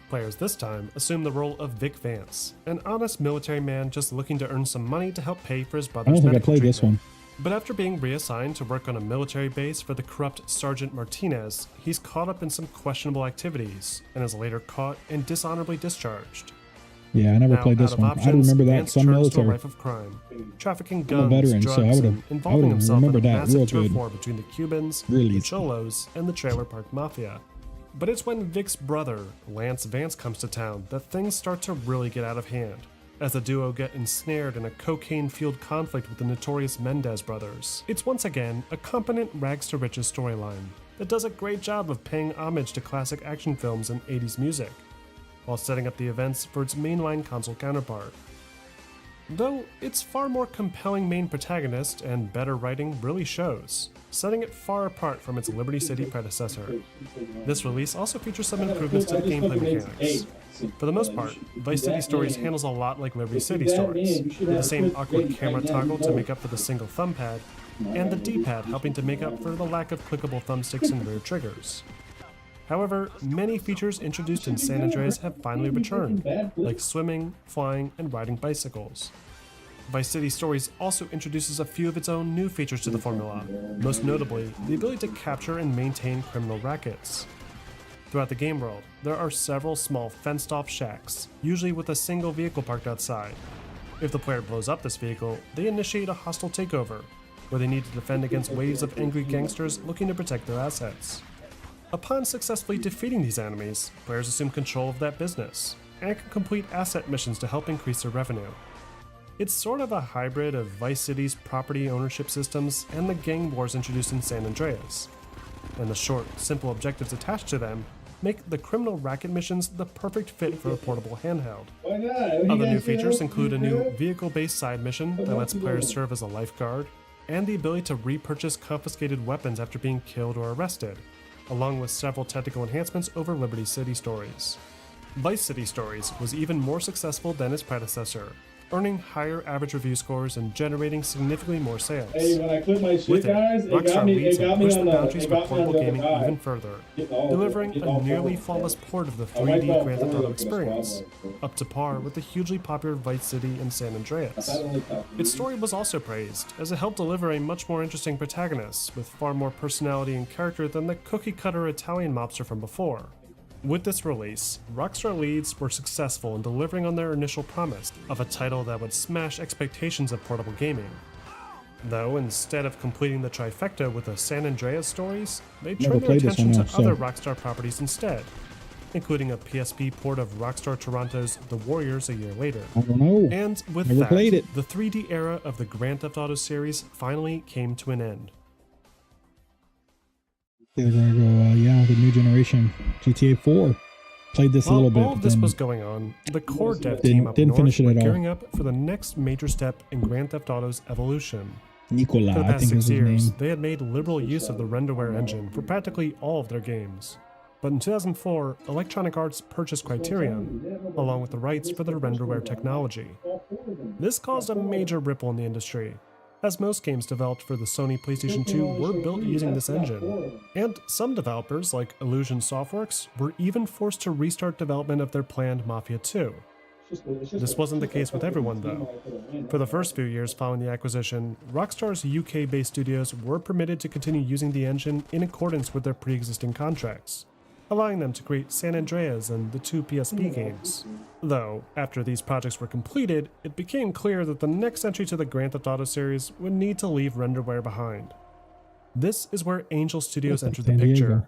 Players this time assume the role of Vic Vance, an honest military man just looking to earn some money to help pay for his I brother's don't think I medical played treatment. this one. But after being reassigned to work on a military base for the corrupt Sergeant Martinez, he's caught up in some questionable activities and is later caught and dishonorably discharged. Yeah, I never Now, played this out of one. options, I remember that. Vance Some turns to a military. life of crime, trafficking I'm a guns, veteran, drugs, so I would've- and involving I himself in a remembered that massive real turf good. war between the Cubans, Really. the Cholos, and the Trailer Park Mafia. But it's when Vic's brother, Lance Vance, comes to town that things start to really get out of hand, as the duo get ensnared in a cocaine-fueled conflict with the notorious Mendez brothers. It's once again a competent rags-to-riches storyline that does a great job of paying homage to classic action films and 80s music, while setting up the events for its mainline console counterpart. Though its far more compelling main protagonist and better writing really shows, setting it far apart from its Liberty City predecessor. This release also features some improvements to the gameplay mechanics. For the most part, Vice City Stories handles a lot like Liberty City Stories, with the same awkward camera toggle to make up for the single thumb pad, and the D-pad helping to make up for the lack of clickable thumbsticks and rear triggers. However, many features introduced in San Andreas have finally returned, like swimming, flying, and riding bicycles. Vice City Stories also introduces a few of its own new features to the formula, most notably the ability to capture and maintain criminal rackets. Throughout the game world, there are several small fenced-off shacks, usually with a single vehicle parked outside. If the player blows up this vehicle, they initiate a hostile takeover, where they need to defend against waves of angry gangsters looking to protect their assets. Upon successfully defeating these enemies, players assume control of that business, and can complete asset missions to help increase their revenue. It's sort of a hybrid of Vice City's property ownership systems and the gang wars introduced in San Andreas, and the short, simple objectives attached to them make the criminal racket missions the perfect fit for a portable handheld. Other new features include a new vehicle-based side mission that lets players serve as a lifeguard, and the ability to repurchase confiscated weapons after being killed or arrested, along with several technical enhancements over Liberty City Stories. Vice City Stories was even more successful than its predecessor, earning higher average review scores and generating significantly more sales. Hey, when I quit my shit, With it, guys, Rockstar Leeds have pushed the boundaries for on portable the gaming other even eye. further, Getting all delivering getting a all nearly forward. flawless port of the I like 3D all Grand Theft forward Auto with the experience, squad, up to par with the hugely popular Vice City and San Andreas. Its story was also praised, as it helped deliver a much more interesting protagonist, with far more personality and character than the cookie-cutter Italian mobster from before. With this release, Rockstar Leeds were successful in delivering on their initial promise of a title that would smash expectations of portable gaming. Though, instead of completing the trifecta with the San Andreas stories, they Never turned their played this attention one to now, other so- Rockstar properties instead, including a PSP port of Rockstar Toronto's The Warriors a year later. I don't know. And with Never that, played it. the 3D era of the Grand Theft Auto series finally came to an end. They're gonna go, yeah, the new generation, GTA 4. Played this a While little bit. all of this was going on, the core dev Didn't- team up didn't north finish it were at all. gearing up for the next major step in Grand Theft Auto's evolution. Nicola, For the I past think 6 is his years, name. they had made liberal use of the renderware engine for practically all of their games. But in 2004, Electronic Arts purchased Criterion, along with the rights for their renderware technology. This caused a major ripple in the industry, as most games developed for the Sony PlayStation 2 were built using this engine. And some developers, like Illusion Softworks, were even forced to restart development of their planned Mafia 2. This wasn't the case with everyone, though. For the first few years following the acquisition, Rockstar's UK-based studios were permitted to continue using the engine in accordance with their pre-existing contracts, allowing them to create San Andreas and the 2 PSP games. Though, after these projects were completed, it became clear that the next entry to the Grand Theft Auto series would need to leave renderware behind. This is where Angel Studios entered the San picture. Diego.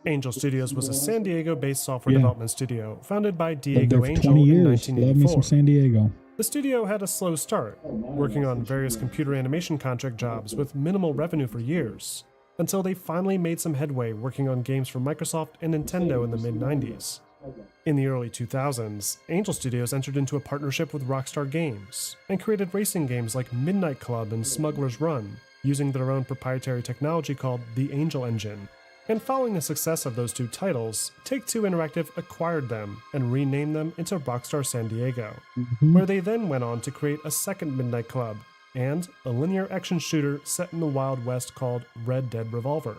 Angel Studios was a San Diego-based software Yeah. development studio founded by Lived Diego there for Angel 20 in years. Love me 1984. some San Diego. The studio had a slow start, working on various computer animation contract jobs with minimal revenue for years, until they finally made some headway working on games for Microsoft and Nintendo in the mid-90s. In the early 2000s, Angel Studios entered into a partnership with Rockstar Games and created racing games like Midnight Club and Smuggler's Run, using their own proprietary technology called the Angel Engine. And following the success of those two titles, Take-Two Interactive acquired them and renamed them into Rockstar San Diego, where they then went on to create a second Midnight Club and a linear action shooter set in the Wild West called Red Dead Revolver.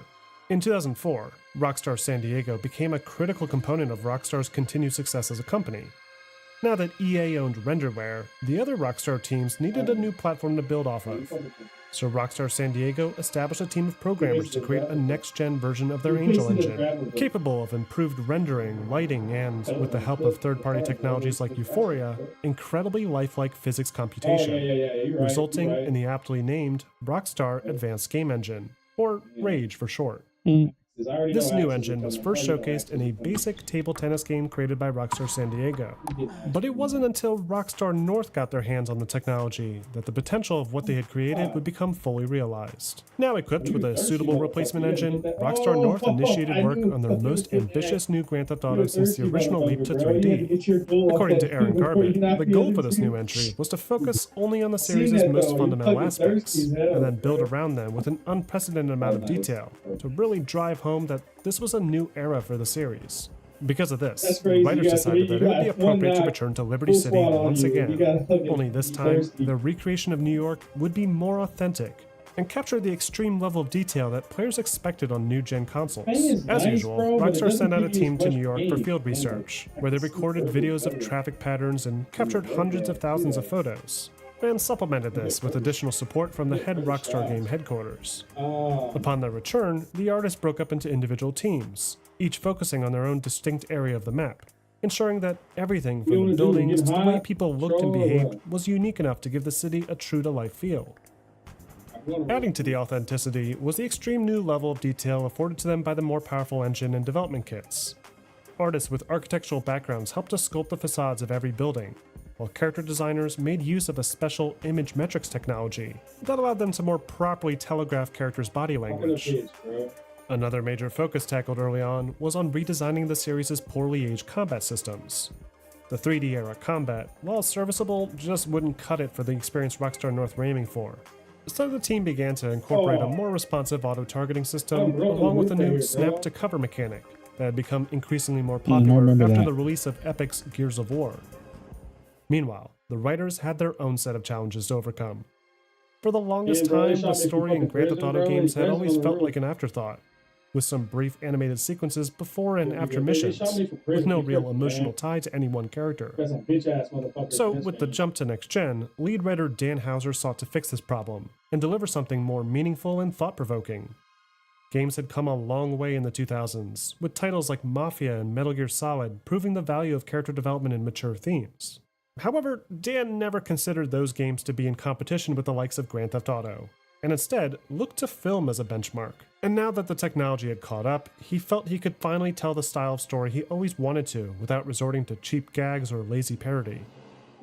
In 2004, Rockstar San Diego became a critical component of Rockstar's continued success as a company. Now that EA owned Renderware, the other Rockstar teams needed a new platform to build off of. So Rockstar San Diego established a team of programmers to create a next-gen version of their Angel Engine, capable of improved rendering, lighting, and, with the help of third-party technologies like Euphoria, incredibly lifelike physics computation, resulting in the aptly named Rockstar Advanced Game Engine, or RAGE for short. This new engine was first showcased in a basic table tennis game created by Rockstar San Diego. But it wasn't until Rockstar North got their hands on the technology that the potential of what they had created would become fully realized. Now equipped with a suitable replacement engine, Rockstar North initiated work on their most ambitious new Grand Theft Auto since the original leap to 3D. According to Aaron Garbett, the goal for this new entry was to focus only on the series' most fundamental aspects, and then build around them with an unprecedented amount of detail, to really drive home that this was a new era for the series. Because of this, writers decided that it would be appropriate to return to Liberty City once again, only this time, the recreation of New York would be more authentic and capture the extreme level of detail that players expected on new-gen consoles. As usual, Rockstar sent out a team to New York for field research, where they recorded videos of traffic patterns and captured hundreds of thousands of photos, and supplemented this with additional support from the head Rockstar game headquarters. Upon their return, the artists broke up into individual teams, each focusing on their own distinct area of the map, ensuring that everything from the buildings to the way people looked and behaved was unique enough to give the city a true-to-life feel. Adding to the authenticity was the extreme new level of detail afforded to them by the more powerful engine and development kits. Artists with architectural backgrounds helped to sculpt the facades of every building, while character designers made use of a special image metrics technology that allowed them to more properly telegraph characters' body language. Another major focus tackled early on was on redesigning the series' poorly aged combat systems. The 3D era combat, while serviceable, just wouldn't cut it for the experience Rockstar North were aiming for. So the team began to incorporate a more responsive auto-targeting system, along with a new snap-to-cover mechanic that had become increasingly more popular after the release of Epic's Gears of War. Meanwhile, the writers had their own set of challenges to overcome. For the longest time, the story in Grand Theft Auto games had always felt like an afterthought, with some brief animated sequences before and after missions, with no real emotional tie to any one character. So, with the jump to next gen, lead writer Dan Houser sought to fix this problem, and deliver something more meaningful and thought-provoking. Games had come a long way in the 2000s, with titles like Mafia and Metal Gear Solid proving the value of character development in mature themes. However, Dan never considered those games to be in competition with the likes of Grand Theft Auto, and instead looked to film as a benchmark. And now that the technology had caught up, he felt he could finally tell the style of story he always wanted to without resorting to cheap gags or lazy parody.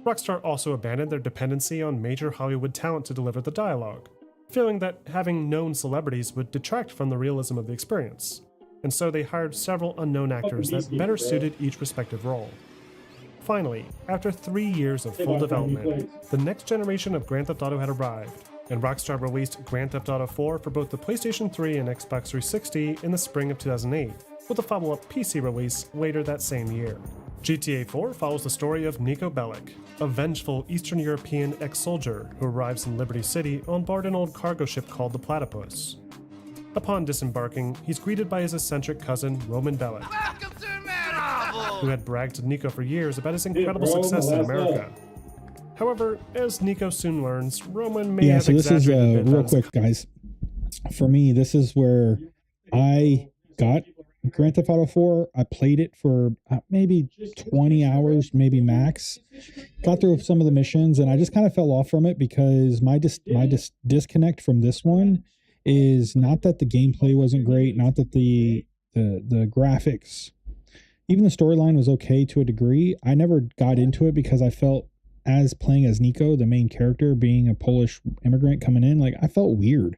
Rockstar also abandoned their dependency on major Hollywood talent to deliver the dialogue. feeling that having known celebrities would detract from the realism of the experience, and so they hired several unknown actors that better suited each respective role. Finally, after 3 years of full development, the next generation of Grand Theft Auto had arrived, and Rockstar released Grand Theft Auto 4 for both the PlayStation 3 and Xbox 360 in the spring of 2008, with a follow-up PC release later that same year. GTA 4 follows the story of Niko Bellic, a vengeful Eastern European ex-soldier who arrives in Liberty City on board an old cargo ship called the Platypus. Upon disembarking, he's greeted by his eccentric cousin, Roman Bellic, who had bragged to Niko for years about his incredible success in America. However, as Niko soon learns, Roman may have exaggerated a bit real about his quick, guys. For me, this is where I got Grand Theft Auto 4. I played it for maybe 20 hours, maybe max. Got through some of the missions, and I just kind of fell off from it because my disconnect from this one is not that the gameplay wasn't great, not that the graphics, even the storyline was okay to a degree. I never got into it because I felt, as playing as Niko, the main character, being a Polish immigrant coming in, like, I felt weird.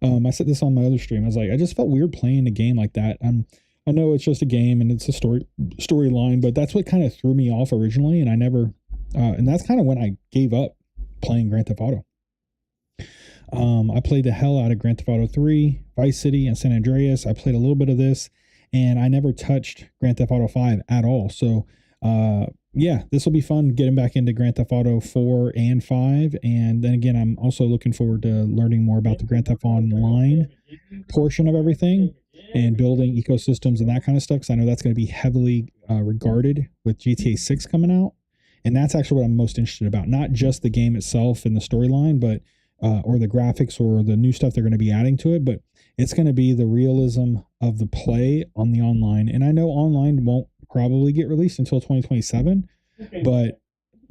I said this on my other stream. I was like, I just felt weird playing a game like that. I know it's just a game and it's a storyline, but that's what kind of threw me off originally. And I never, and that's kind of when I gave up playing Grand Theft Auto. I played the hell out of Grand Theft Auto 3, Vice City, and San Andreas. I played a little bit of this, and I never touched Grand Theft Auto 5 at all. So, yeah, this will be fun getting back into Grand Theft Auto 4 and 5. And then again, I'm also looking forward to learning more about the Grand Theft Online portion of everything and building ecosystems and that kind of stuff, because I know that's going to be heavily regarded with GTA 6 coming out. And that's actually what I'm most interested about. Not just the game itself and the storyline, but or the graphics or the new stuff they're going to be adding to it, but it's going to be the realism of the play on the online. And I know online won't probably get released until 2027, but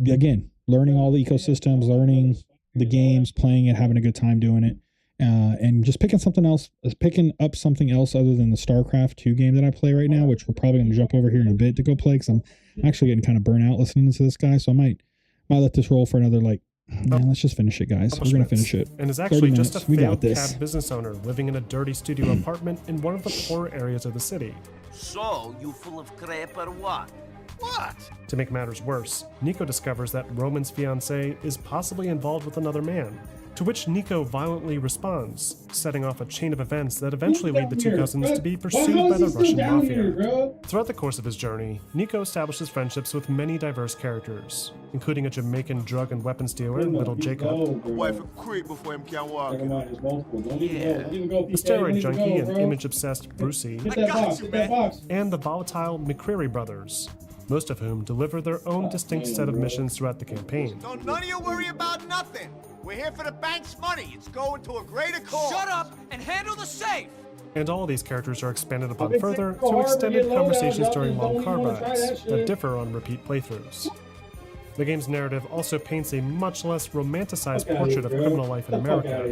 again, learning all the ecosystems, learning the games, playing it, having a good time doing it, and just picking up something else other than the StarCraft 2 game that I play right now, which we're probably going to jump over here in a bit to go play, because I'm actually getting kind of burnt out listening to this guy. So I might let this roll for another, like, let's just finish it, guys. We're going to finish it. And is actually just a failed cab business owner living in a dirty studio apartment in one of the poorer areas of the city. So, you full of crap or what? What? To make matters worse, Niko discovers that Roman's fiancée is possibly involved with another man, to which Niko violently responds, setting off a chain of events that eventually lead the two cousins to be pursued by the Russian mafia. Throughout the course of his journey, Niko establishes friendships with many diverse characters, including a Jamaican drug and weapons dealer, Little Jacob, the steroid junkie and image-obsessed Brucey, and the volatile McCreary brothers, most of whom deliver their own distinct set of missions throughout the campaign. Don't none of you worry about nothing. We're here for the bank's money. It's going to a greater cause. Shut up and handle the safe. And all of these characters are expanded upon further through extended conversations during long car rides that differ on repeat playthroughs. The game's narrative also paints a much less romanticized portrait of criminal life in America,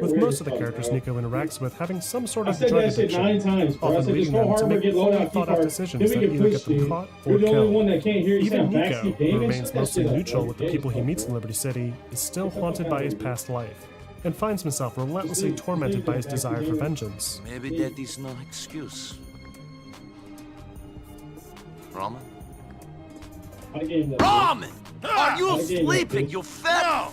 with most of the characters Niko interacts with having some sort of drug addiction, often leading them to make poorly thought-out decisions that either get them caught or killed. Even Niko, who remains mostly neutral with the people he meets in Liberty City, is still haunted by his past life, and finds himself relentlessly tormented by his desire for vengeance. Maybe that is no excuse. Roman? Roman! Are you sleeping, you fat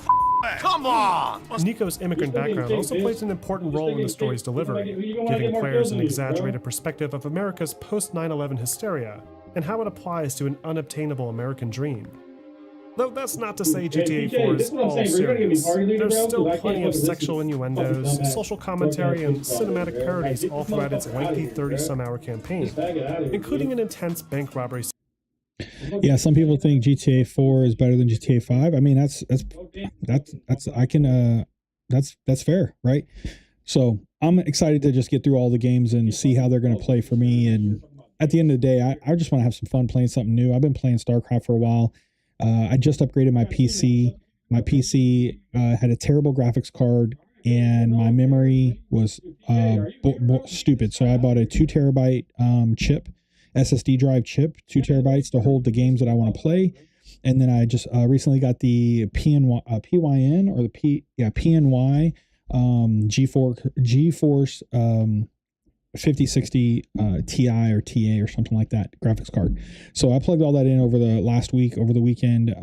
Come on! Niko's immigrant background also plays an important role in the story's delivery, giving players an exaggerated perspective of America's post-9/11 hysteria and how it applies to an unobtainable American dream. Though that's not to say GTA 4 is all serious. There's still plenty of sexual innuendos, social commentary, and cinematic parodies all throughout its lengthy 30-some-hour campaign, including an intense bank robbery. Yeah, some people think GTA 4 is better than GTA 5. I mean, that's fair, right? So I'm excited to just get through all the games and see how they're going to play for me. And at the end of the day, I just want to have some fun playing something new. I've been playing StarCraft for a while. I just upgraded my PC. My PC had a terrible graphics card, and my memory was stupid. So I bought a 2 terabyte chip. SSD drive chip, 2 terabytes to hold the games that I want to play. And then I just recently got the PNY GeForce 5060 Ti or TA or something like that graphics card. So I plugged all that in over the weekend.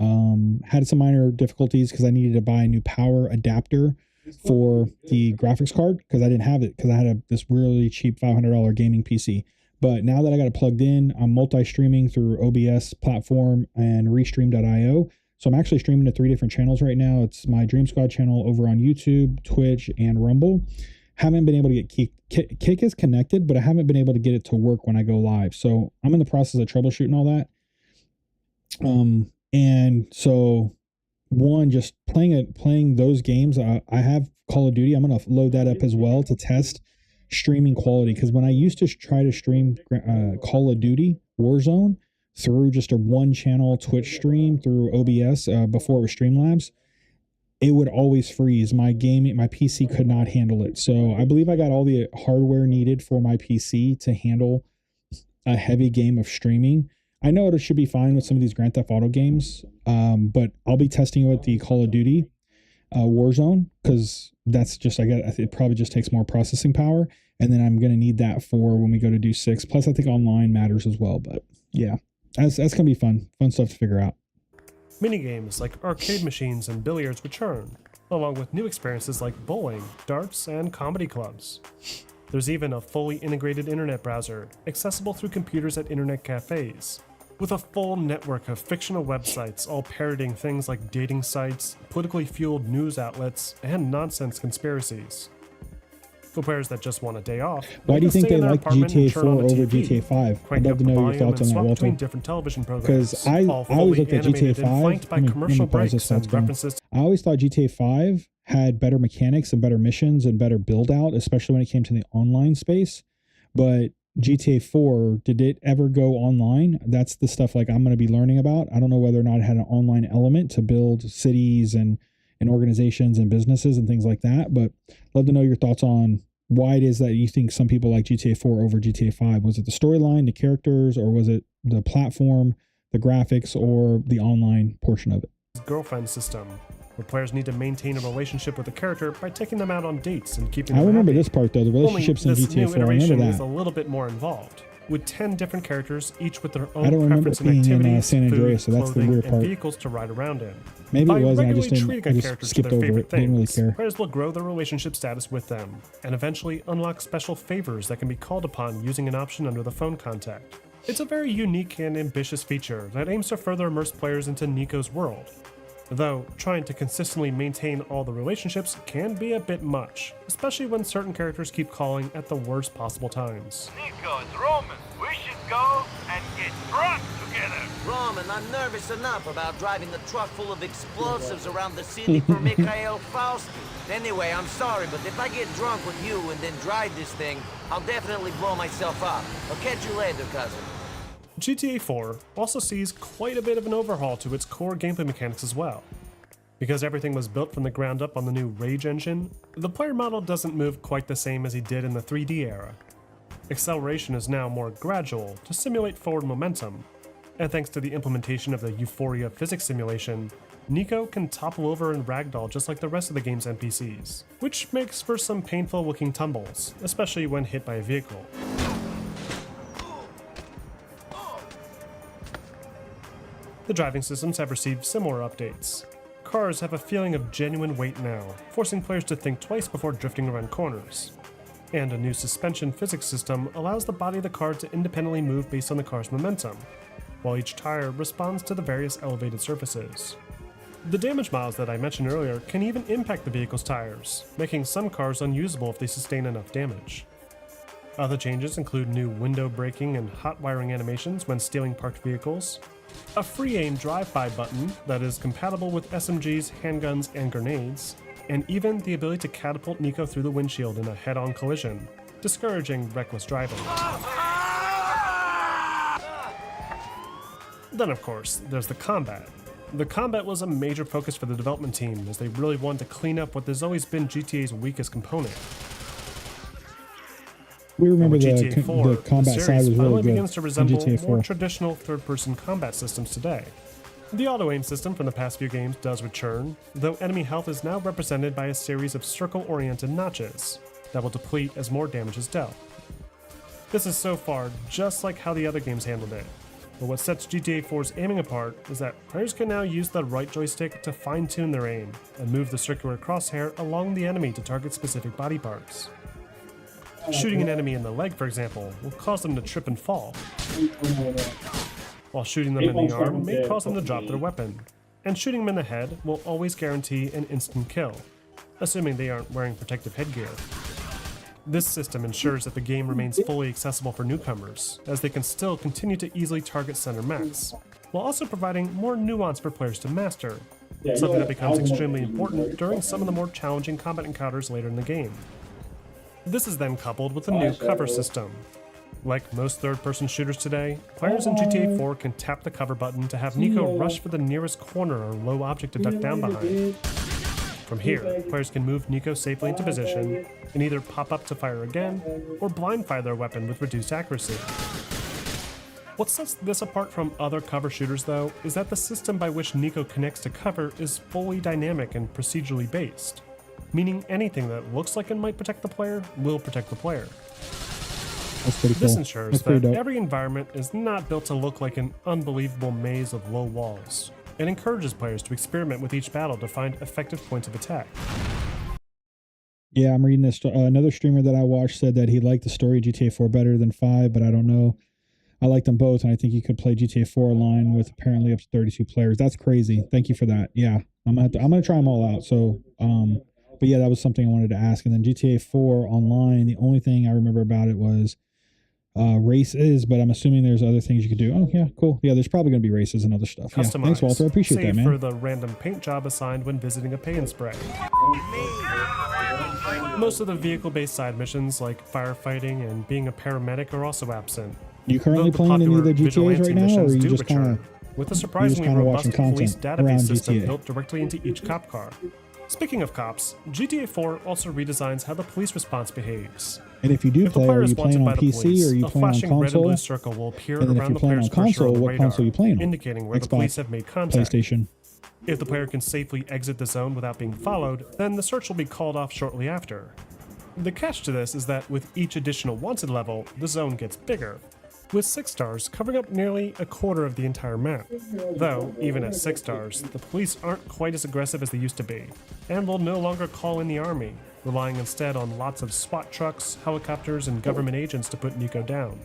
Had some minor difficulties because I needed to buy a new power adapter for the graphics card because I didn't have it because I had this really cheap $500 gaming PC. But now that I got it plugged in, I'm multi-streaming through OBS platform and Restream.io. So I'm actually streaming to 3 different channels right now. It's my Dream Squad channel over on YouTube, Twitch, and Rumble. Haven't been able to get Kick is connected, but I haven't been able to get it to work when I go live. So I'm in the process of troubleshooting all that. And so just playing those games. I have Call of Duty. I'm going to load that up as well to test streaming quality. Because when I used to try to stream Call of Duty Warzone through just a 1-channel Twitch stream through OBS before it was Streamlabs, it would always freeze. My PC could not handle it. So I believe I got all the hardware needed for my PC to handle a heavy game of streaming. I know it should be fine with some of these Grand Theft Auto games, but I'll be testing it with the Call of Duty Warzone because that's just, it probably just takes more processing power. And then I'm going to need that for when we go to do 6. Plus, I think online matters as well. But yeah, that's going to be fun stuff to figure out. Minigames like arcade machines and billiards return, along with new experiences like bowling, darts, and comedy clubs. There's even a fully integrated internet browser, accessible through computers at internet cafes, with a full network of fictional websites all parroting things like dating sites, politically fueled news outlets, and nonsense conspiracies. For players that just want a day off, why do you think they like GTA 4 over GTA 5? I'd love to know your thoughts on that, Walter. Because I always looked at GTA 5. I always thought GTA 5 had better mechanics and better missions and better build out, especially when it came to the online space. But GTA 4, did it ever go online? That's the stuff like I'm going to be learning about. I don't know whether or not it had an online element to build cities and organizations and businesses and things like that. But love to know your thoughts on why it is that you think some people like GTA 4 over GTA 5. Was it the storyline, the characters, or was it the platform, the graphics, or the online portion of it? Girlfriend system, where players need to maintain a relationship with a character by taking them out on dates and keeping them I remember happy. this part though, the relationships in GTA 4. I remember that. Is a little bit more involved, with 10 different characters, each with their own I don't remember preference it being and activities, in San Andreas, so that's the clothing, weird and part. vehicles to ride around in. Maybe By it was, and I regularly treating a character just to skipped their over favorite it. Didn't really things, care. players will grow their relationship status with them, and eventually unlock special favors that can be called upon using an option under the phone contact. It's a very unique and ambitious feature that aims to further immerse players into Nico's world. Though, trying to consistently maintain all the relationships can be a bit much, especially when certain characters keep calling at the worst possible times. Nico, it's Roman. We should go and get drunk together. Roman, I'm nervous enough about driving a truck full of explosives around the city for Mikhail Fausti. Anyway, I'm sorry, but if I get drunk with you and then drive this thing, I'll definitely blow myself up. I'll catch you later, cousin. GTA 4 also sees quite a bit of an overhaul to its core gameplay mechanics as well. Because everything was built from the ground up on the new Rage engine, the player model doesn't move quite the same as he did in the 3D era. Acceleration is now more gradual to simulate forward momentum, and thanks to the implementation of the Euphoria physics simulation, Nico can topple over and ragdoll just like the rest of the game's NPCs, which makes for some painful looking tumbles, especially when hit by a vehicle. The driving systems have received similar updates. Cars have a feeling of genuine weight now, forcing players to think twice before drifting around corners. And a new suspension physics system allows the body of the car to independently move based on the car's momentum, while each tire responds to the various elevated surfaces. The damage miles that I mentioned earlier can even impact the vehicle's tires, making some cars unusable if they sustain enough damage. Other changes include new window braking and hot wiring animations when stealing parked vehicles, a free aim drive-by button that is compatible with SMGs, handguns, and grenades, and even the ability to catapult Nico through the windshield in a head-on collision, discouraging reckless driving. Then of course, there's the combat. The combat was a major focus for the development team as they really wanted to clean up what has always been GTA's weakest component. We remember GTA 4, the combat the side was really good begins to in resemble GTA 4. more traditional third-person combat systems today, The auto-aim system from the past few games does return, though enemy health is now represented by a series of circle-oriented notches that will deplete as more damage is dealt. This is so far just like how the other games handled it, but what sets GTA 4's aiming apart is that players can now use the right joystick to fine-tune their aim and move the circular crosshair along the enemy to target specific body parts. Shooting an enemy in the leg, for example, will cause them to trip and fall, while shooting them in the arm may cause them to drop their weapon, and shooting them in the head will always guarantee an instant kill, assuming they aren't wearing protective headgear. This system ensures that the game remains fully accessible for newcomers, as they can still continue to easily target center max, while also providing more nuance for players to master, something that becomes extremely important during some of the more challenging combat encounters later in the game. This is then coupled with the new cover system. Like most third-person shooters today, players in GTA 4 can tap the cover button to have Nico rush for the nearest corner or low object to duck down behind. From here, players can move Nico safely into position and either pop up to fire again or blind fire their weapon with reduced accuracy. What sets this apart from other cover shooters, though, is that the system by which Nico connects to cover is fully dynamic and procedurally based, meaning anything that looks like it might protect the player will protect the player. That's pretty cool. This ensures That's pretty that dope. every environment is not built to look like an unbelievable maze of low walls. It encourages players to experiment with each battle to find effective points of attack. Yeah, I'm reading this. Another streamer that I watched said that he liked the story of GTA 4 better than 5, but I don't know. I like them both, and I think you could play GTA 4 online with apparently up to 32 players. That's crazy. Thank you for that. Yeah, I'm gonna try them all out. So, but yeah, that was something I wanted to ask. And then GTA 4 online, the only thing I remember about it was races, but I'm assuming there's other things you could do. Oh yeah, cool. Yeah, there's probably gonna be races and other stuff. Yeah, thanks, Walter. I appreciate that, save man. for the random paint job assigned when visiting a pay and spray. Most of the vehicle-based side missions, like firefighting and being a paramedic, are also absent. You currently Though playing any of the popular GTAs right now, or missions you do just kind return, of with a surprisingly watching robust police content around database system GTA? built directly into each cop car. Speaking of cops, GTA 4 also redesigns how the police response behaves. And if you do If the play, player are is you playing wanted on by the PC police, or are you a playing on flashing red and console? blue circle will appear And then if around you're the playing player's on console, cursor on the what radar, console are you playing on? indicating where the Xbox, police have made contact. PlayStation. If the player can safely exit the zone without being followed, then the search will be called off shortly after. The catch to this is that with each additional wanted level, the zone gets bigger, with 6 stars covering up nearly a quarter of the entire map. Though, even at 6 stars, the police aren't quite as aggressive as they used to be, and will no longer call in the army, relying instead on lots of SWAT trucks, helicopters, and government agents to put Nico down.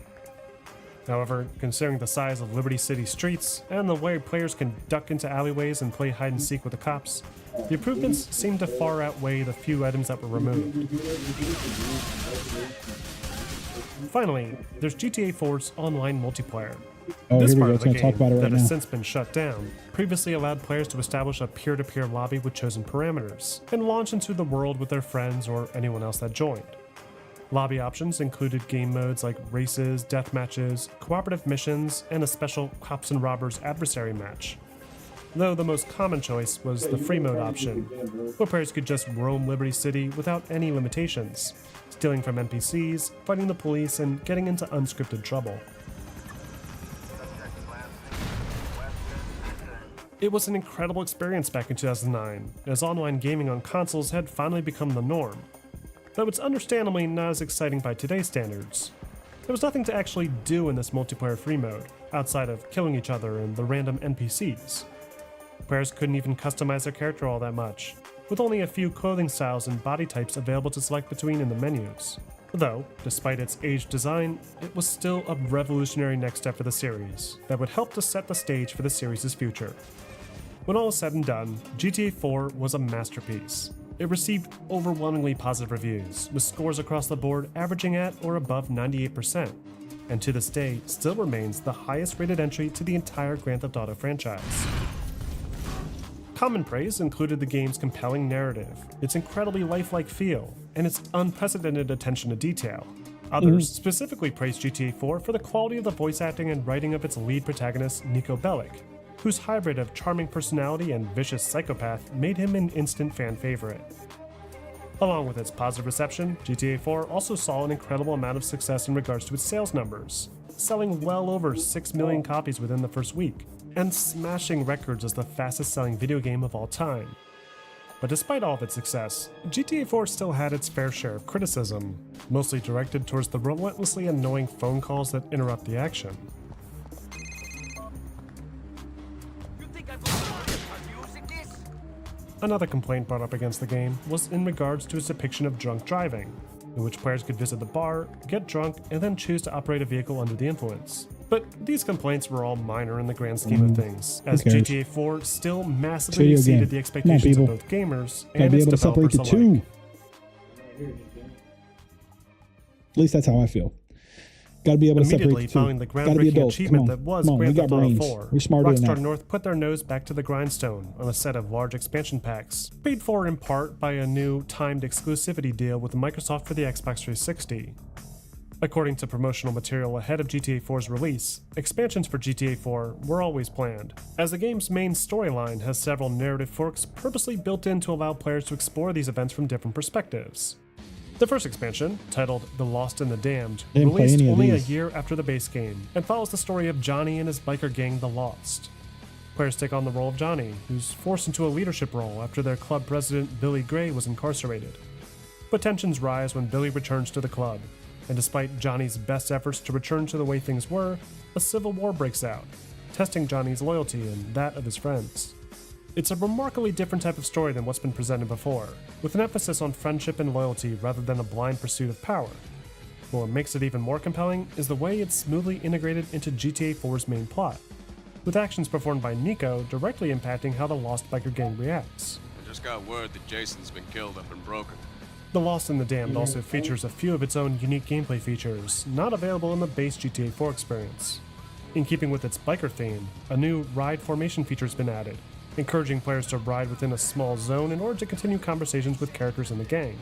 However, considering the size of Liberty City streets and the way players can duck into alleyways and play hide and seek with the cops, the improvements seem to far outweigh the few items that were removed. Finally, there's GTA 4's online multiplayer. Oh, This here we part go. of It's the going to talk game about it that right has now. since been shut down previously allowed players to establish a peer-to-peer lobby with chosen parameters and launch into the world with their friends or anyone else that joined. Lobby options included game modes like races, death matches, cooperative missions, and a special cops and robbers adversary match. Though the most common choice was the free mode option, where players could just roam Liberty City without any limitations, stealing from NPCs, fighting the police, and getting into unscripted trouble. It was an incredible experience back in 2009, as online gaming on consoles had finally become the norm. Though it's understandably not as exciting by today's standards. There was nothing to actually do in this multiplayer free mode, outside of killing each other and the random NPCs. Players couldn't even customize their character all that much, with only a few clothing styles and body types available to select between in the menus. Though, despite its aged design, it was still a revolutionary next step for the series that would help to set the stage for the series' future. When all is said and done, GTA 4 was a masterpiece. It received overwhelmingly positive reviews, with scores across the board averaging at or above 98%, and to this day still remains the highest rated entry to the entire Grand Theft Auto franchise. Common praise included the game's compelling narrative, its incredibly lifelike feel, and its unprecedented attention to detail. Others specifically praised GTA 4 for the quality of the voice acting and writing of its lead protagonist, Nico Bellic, whose hybrid of charming personality and vicious psychopath made him an instant fan favorite. Along with its positive reception, GTA 4 also saw an incredible amount of success in regards to its sales numbers, selling well over 6 million copies within the first week, and smashing records as the fastest-selling video game of all time. But despite all of its success, GTA 4 still had its fair share of criticism, mostly directed towards the relentlessly annoying phone calls that interrupt the action. Another complaint brought up against the game was in regards to its depiction of drunk driving, in which players could visit the bar, get drunk, and then choose to operate a vehicle under the influence. But these complaints were all minor in the grand scheme of things, as GTA 4 still massively exceeded the expectations of both gamers and its developers alike. At least that's how I feel. Got to be able to separate the two. Following the Gotta be groundbreaking adults. achievement Come on. that was Come on. Grand We got Theft Auto brains. 4, We're smarter than Rockstar that. North put their nose back to the grindstone on a set of large expansion packs, paid for in part by a new timed exclusivity deal with Microsoft for the Xbox 360. According to promotional material ahead of GTA 4's release, expansions for GTA 4 were always planned, as the game's main storyline has several narrative forks purposely built in to allow players to explore these events from different perspectives. The first expansion, titled The Lost and the Damned, released only a year after the base game, and follows the story of Johnny and his biker gang, The Lost. Players take on the role of Johnny, who's forced into a leadership role after their club president Billy Gray was incarcerated. But tensions rise when Billy returns to the club, and despite Johnny's best efforts to return to the way things were, a civil war breaks out, testing Johnny's loyalty and that of his friends. It's a remarkably different type of story than what's been presented before, with an emphasis on friendship and loyalty rather than a blind pursuit of power. But what makes it even more compelling is the way it's smoothly integrated into GTA 4's main plot, with actions performed by Nico directly impacting how the Lost biker gang reacts. I just got word that Jason's been killed up in Broken. The Lost and the Damned also features a few of its own unique gameplay features, not available in the base GTA 4 experience. In keeping with its biker theme, a new ride formation feature has been added, encouraging players to ride within a small zone in order to continue conversations with characters in the gang.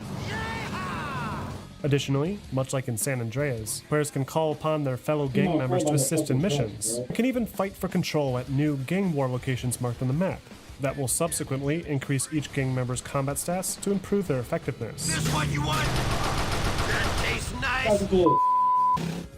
Additionally, much like in San Andreas, players can call upon their fellow gang members to assist in missions, and can even fight for control at new gang war locations marked on the map, that will subsequently increase each gang member's combat stats to improve their effectiveness. This what you want? That tastes nice.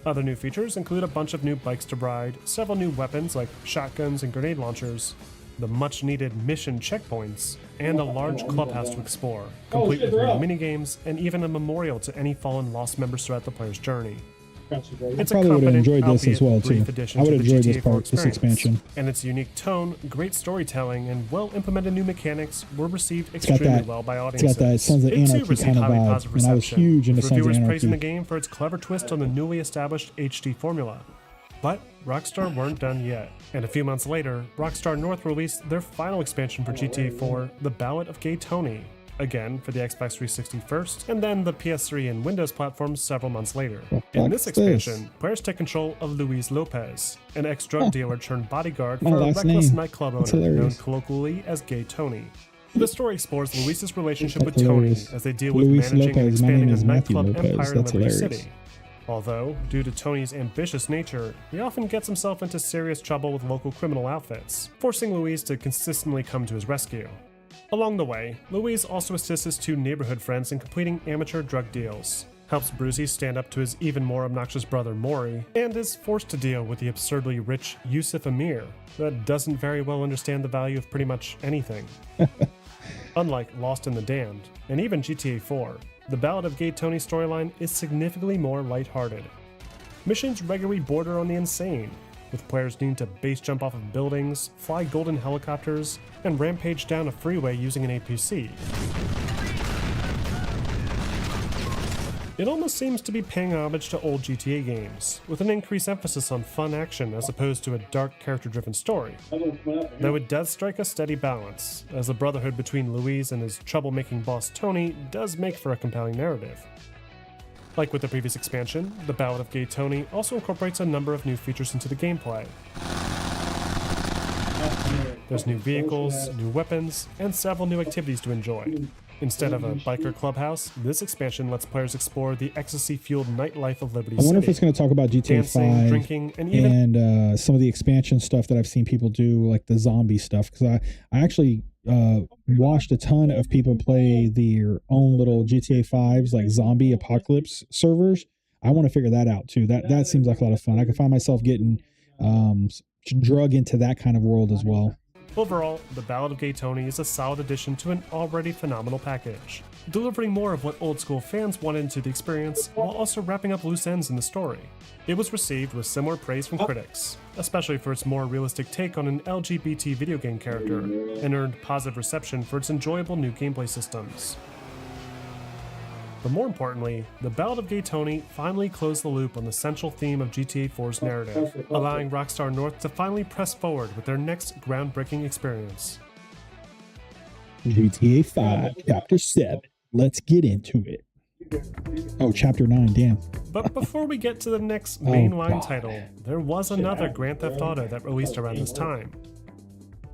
Other new features include a bunch of new bikes to ride, several new weapons like shotguns and grenade launchers, the much-needed mission checkpoints, and a large clubhouse to explore, complete with new minigames and even a memorial to any fallen Lost members throughout the player's journey. It's I probably would have enjoyed this as well too. I would have enjoyed this part, this expansion. And its unique tone, great storytelling, and well-implemented new mechanics were received extremely well by audiences. It's got that Sons of Anarchy kind of vibe, and I was huge into Sons of Reviewers Anarchy. praising the game for its clever twist on the newly established HD formula. But Rockstar weren't done yet, and a few months later, Rockstar North released their final expansion for GTA 4, The Ballad of Gay Tony, again for the Xbox 360 first, and then the PS3 and Windows platforms several months later. In this expansion, players take control of Luis Lopez, an ex-drug dealer turned bodyguard for a reckless nightclub owner known colloquially as Gay Tony. The story explores Luis's relationship with Tony as they deal with managing and expanding a nightclub empire in Liberty City. Although, due to Tony's ambitious nature, he often gets himself into serious trouble with local criminal outfits, forcing Luis to consistently come to his rescue. Along the way, Luis also assists his two neighborhood friends in completing amateur drug deals, helps Brucey stand up to his even more obnoxious brother Maury, and is forced to deal with the absurdly rich Yusuf Amir that doesn't very well understand the value of pretty much anything. Unlike Lost and the Damned, and even GTA 4, the Ballad of Gay Tony storyline is significantly more lighthearted. Missions regularly border on the insane, with players needing to base jump off of buildings, fly golden helicopters, and rampage down a freeway using an APC. It almost seems to be paying homage to old GTA games, with an increased emphasis on fun action as opposed to a dark character-driven story. Though it does strike a steady balance, as the brotherhood between Luis and his troublemaking boss Tony does make for a compelling narrative. Like with the previous expansion, the Ballad of Gay Tony also incorporates a number of new features into the gameplay. There's new vehicles, new weapons, and several new activities to enjoy. Instead of a biker clubhouse, this expansion lets players explore the ecstasy-fueled nightlife of Liberty City. I wonder if it's going to talk about GTA Dancing, 5 drinking, and even some of the expansion stuff that I've seen people do, like the zombie stuff. Because I actually watched a ton of people play their own little GTA 5s, like zombie apocalypse servers. I want to figure that out too. That seems like a lot of fun. I can find myself getting drug into that kind of world as well. Overall, The Ballad of Gay Tony is a solid addition to an already phenomenal package, delivering more of what old school fans wanted into the experience while also wrapping up loose ends in the story. It was received with similar praise from critics, especially for its more realistic take on an LGBT video game character, and earned positive reception for its enjoyable new gameplay systems. But more importantly, The Ballad of Gay Tony finally closed the loop on the central theme of GTA 4's narrative, allowing Rockstar North to finally press forward with their next groundbreaking experience. GTA 5, Chapter 7. Let's get into it. Oh, Chapter 9, damn. But before we get to the next mainline title, there was another Grand Theft Auto that released around this time.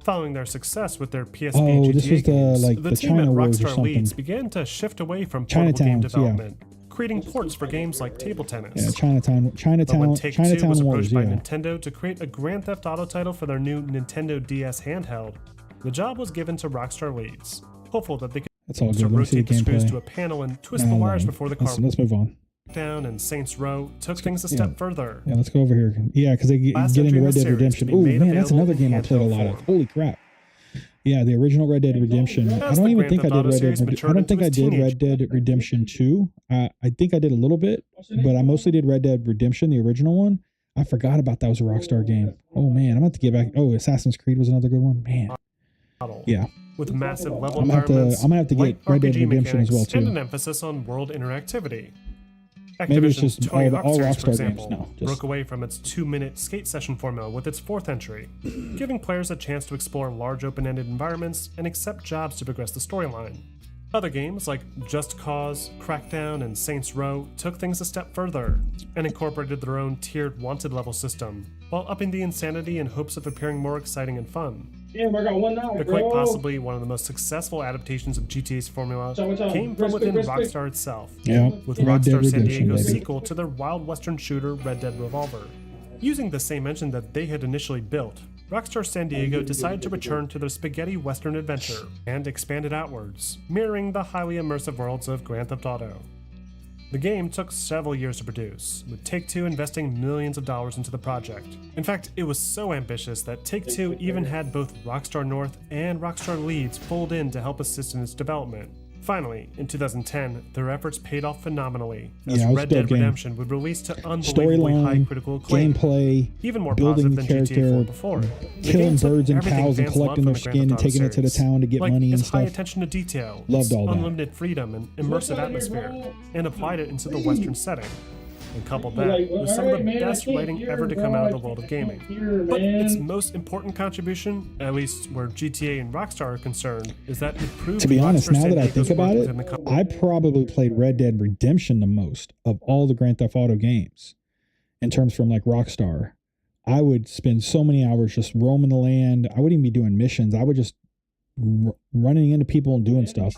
Following their success with their PSP GTA this was games, the team China at Wars or Rockstar Leeds something. began to shift away from portable game development, creating ports for games like table tennis. Yeah, Chinatown But when Take-Two was Wars, approached by yeah. Nintendo to create a Grand Theft Auto title for their new Nintendo DS handheld, the job was given to Rockstar Leeds, hopeful that they could That's all good. Let me see rotate the the screws gameplay. to a panel and twist the wires before the car. Let's move on. Down and Saints Row took things a step further. Yeah, let's go over here. Yeah, because they get Last into entry in Red the Dead series Redemption. to be Oh made man, that's available another game I in played a handheld lot of. form. Holy crap! Yeah, the original Red Dead Redemption. I As don't the even Grand think I Theft did Auto Red series Dead. I matured don't think into I its did teenage Red Dead Redemption 2. I think I did a little bit, but I mostly did Red Dead Redemption, the original one. I forgot about that was a Rockstar game. Oh man, I'm gonna have to get back. Oh, Assassin's Creed was another good one. Man. Yeah. With massive level I'm gonna environments, have to get light Red Dead RPG Redemption as well mechanics, and too. an emphasis on world interactivity. Maybe it's Activision's just Tony all Hawk series, Rockstar for example, games. No, just- broke away from its 2-minute skate session formula with its fourth entry, giving players a chance to explore large open-ended environments and accept jobs to progress the storyline. Other games like Just Cause, Crackdown, and Saints Row took things a step further and incorporated their own tiered wanted level system, while upping the insanity in hopes of appearing more exciting and fun. Damn, I got one now, But quite possibly one of the most successful adaptations of GTA's formula came from within Rockstar itself, Yeah, with Red Dead Rockstar San Redemption, Diego's baby. sequel to their wild western shooter Red Dead Revolver. Using the same engine that they had initially built, Rockstar San Diego decided to return to their spaghetti western adventure and expand it outwards, mirroring the highly immersive worlds of Grand Theft Auto. The game took several years to produce, with Take-Two investing millions of dollars into the project. In fact, it was so ambitious that Take-Two even had both Rockstar North and Rockstar Leeds fold in to help assist in its development. Finally, in 2010, their efforts paid off phenomenally, as Yeah, it was a Red dope Dead game. Redemption would release to unbelievably high Storyline, critical acclaim, gameplay, even more building positive the than GTA 4 character, before. The killing game took birds and everything cows and fans collecting loved their from the skin Grand and Theft Auto taking it to the series. town to get Like money and its high stuff. attention to detail, Loved its all that. unlimited freedom and immersive atmosphere, and applied it into the Western setting. And coupled that with some of the best writing ever to come out of the world of gaming. But its most important contribution, at least where GTA and Rockstar are concerned, is that it proved To be honest, Rockstar now San that I Diego's think about work it, within the company. I probably played Red Dead Redemption the most of all the Grand Theft Auto games. In terms from like Rockstar, I would spend so many hours just roaming the land. I wouldn't even be doing missions. I would just running into people and doing stuff.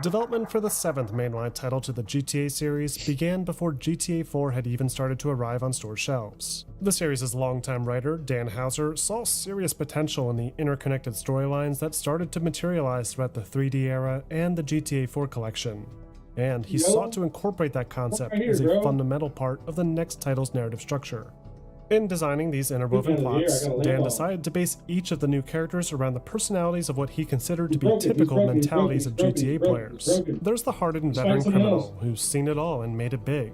Development for the 7th mainline title to the GTA series began before GTA 4 had even started to arrive on store shelves. The series' longtime writer, Dan Houser, saw serious potential in the interconnected storylines that started to materialize throughout the 3D era and the GTA 4 collection. And he sought to incorporate that concept Right here, as a bro. fundamental part of the next title's narrative structure. In designing these interwoven plots, Dan decided to base each of the new characters around the personalities of what he considered to be typical mentalities of GTA players. There's the hardened veteran criminal who's seen it all and made it big.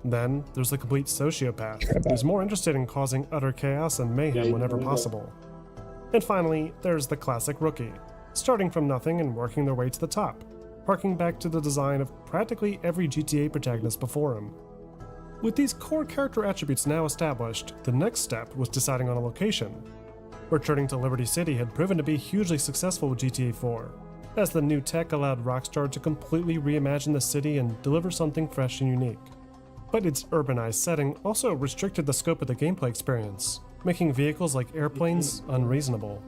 Then there's the complete sociopath who's more interested in causing utter chaos and mayhem whenever possible. And finally, there's the classic rookie, starting from nothing and working their way to the top, harking back to the design of practically every GTA protagonist before him. With these core character attributes now established, the next step was deciding on a location. Returning to Liberty City had proven to be hugely successful with GTA 4, as the new tech allowed Rockstar to completely reimagine the city and deliver something fresh and unique. But its urbanized setting also restricted the scope of the gameplay experience, making vehicles like airplanes unreasonable.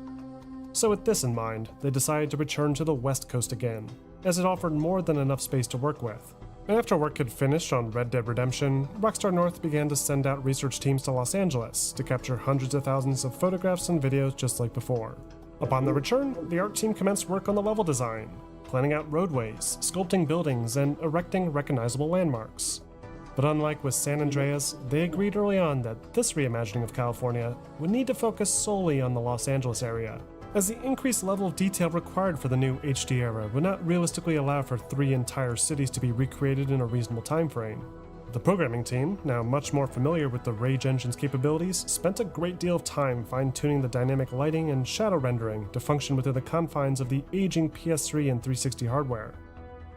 So with this in mind, they decided to return to the West Coast again, as it offered more than enough space to work with. After work had finished on Red Dead Redemption, Rockstar North began to send out research teams to Los Angeles to capture hundreds of thousands of photographs and videos just like before. Upon their return, the art team commenced work on the level design, planning out roadways, sculpting buildings, and erecting recognizable landmarks. But unlike with San Andreas, they agreed early on that this reimagining of California would need to focus solely on the Los Angeles area, as the increased level of detail required for the new HD era would not realistically allow for 3 entire cities to be recreated in a reasonable time frame. The programming team, now much more familiar with the Rage engine's capabilities, spent a great deal of time fine-tuning the dynamic lighting and shadow rendering to function within the confines of the aging PS3 and 360 hardware.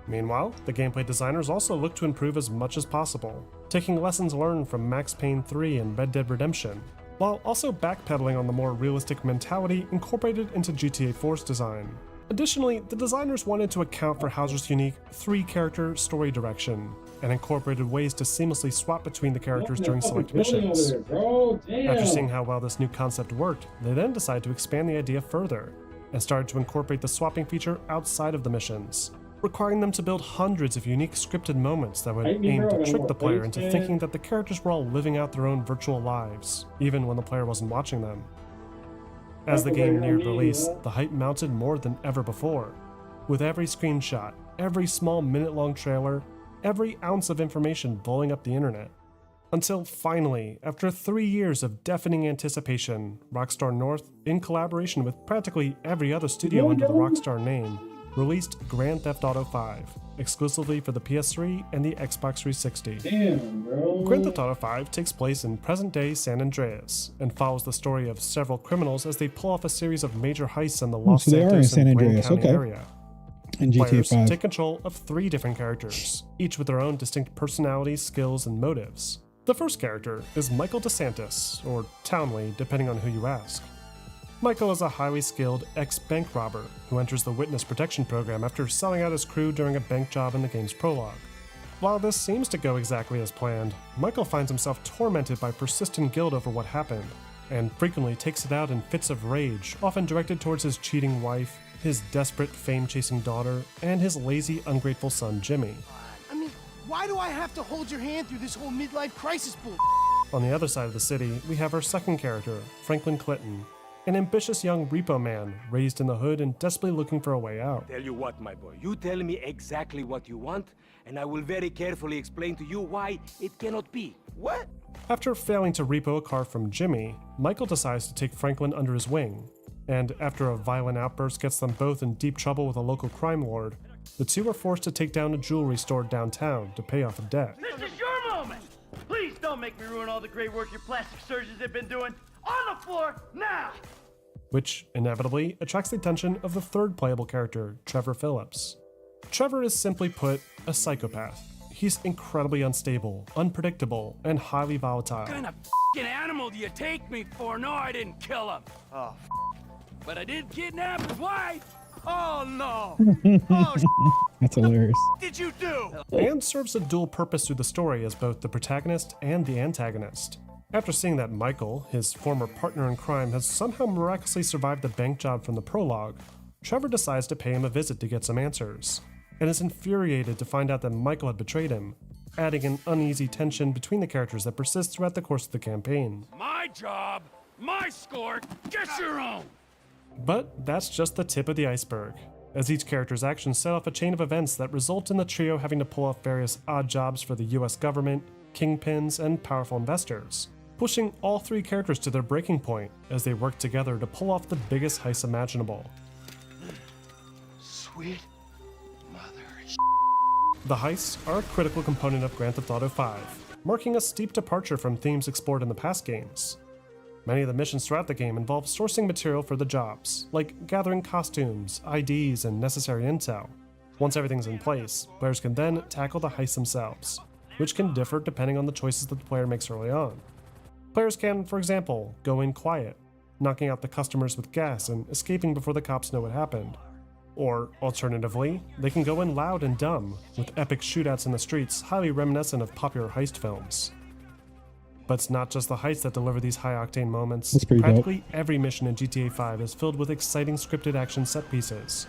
Meanwhile, the gameplay designers also looked to improve as much as possible, taking lessons learned from Max Payne 3 and Red Dead Redemption, while also backpedaling on the more realistic mentality incorporated into GTA 4's design. Additionally, the designers wanted to account for Hauser's unique 3-character story direction, and incorporated ways to seamlessly swap between the characters during select missions. After seeing how well this new concept worked, they then decided to expand the idea further, and started to incorporate the swapping feature outside of the missions, requiring them to build hundreds of unique scripted moments that would aim to trick the player into thinking that the characters were all living out their own virtual lives, even when the player wasn't watching them. As the game neared release, the hype mounted more than ever before, with every screenshot, every small minute-long trailer, every ounce of information blowing up the internet. Until finally, after 3 years of deafening anticipation, Rockstar North, in collaboration with practically every other studio under the Rockstar name, released Grand Theft Auto V, exclusively for the PS3 and the Xbox 360. Damn, bro. Grand Theft Auto V takes place in present-day San Andreas, and follows the story of several criminals as they pull off a series of major heists in the Los so they are in Santos San and Wayne Andreas, County okay. area. In GTA Players 5. take control of 3 different characters, each with their own distinct personalities, skills, and motives. The first character is Michael DeSantis, or Townley, depending on who you ask. Michael is a highly skilled ex-bank robber who enters the Witness Protection Program after selling out his crew during a bank job in the game's prologue. While this seems to go exactly as planned, Michael finds himself tormented by persistent guilt over what happened, and frequently takes it out in fits of rage, often directed towards his cheating wife, his desperate fame-chasing daughter, and his lazy, ungrateful son, Jimmy. I mean, why do I have to hold your hand through this whole midlife crisis bull? On the other side of the city, we have our second character, Franklin Clinton, an ambitious young repo man raised in the hood and desperately looking for a way out. Tell you what, my boy, you tell me exactly what you want, and I will very carefully explain to you why it cannot be. What? After failing to repo a car from Jimmy, Michael decides to take Franklin under his wing, and after a violent outburst gets them both in deep trouble with a local crime lord, the two are forced to take down a jewelry store downtown to pay off a debt. This is your moment! Please don't make me ruin all the great work your plastic surgeons have been doing. On the floor, now! Which inevitably attracts the attention of the third playable character, Trevor Phillips. Trevor is simply put a psychopath. He's incredibly unstable, unpredictable, and highly volatile. What kind of f***ing animal do you take me for? No, I didn't kill him. Oh, but I did kidnap his wife. Oh, no. That's hilarious. What did you do? And serves a dual purpose through the story as both the protagonist and the antagonist. After seeing that Michael, his former partner in crime, has somehow miraculously survived the bank job from the prologue, Trevor decides to pay him a visit to get some answers, and is infuriated to find out that Michael had betrayed him, adding an uneasy tension between the characters that persists throughout the course of the campaign. My job, my score, get your own. But that's just the tip of the iceberg, as each character's actions set off a chain of events that result in the trio having to pull off various odd jobs for the US government, kingpins, and powerful investors, pushing all 3 characters to their breaking point as they work together to pull off the biggest heist imaginable. Sweet mother. The heists are a critical component of Grand Theft Auto V, marking a steep departure from themes explored in the past games. Many of the missions throughout the game involve sourcing material for the jobs, like gathering costumes, IDs, and necessary intel. Once everything's in place, players can then tackle the heists themselves, which can differ depending on the choices that the player makes early on. Players can, for example, go in quiet, knocking out the customers with gas and escaping before the cops know what happened. Or, alternatively, they can go in loud and dumb, with epic shootouts in the streets highly reminiscent of popular heist films. But it's not just the heists that deliver these high-octane moments. That's pretty Practically every mission in GTA 5 is filled with exciting scripted action set pieces,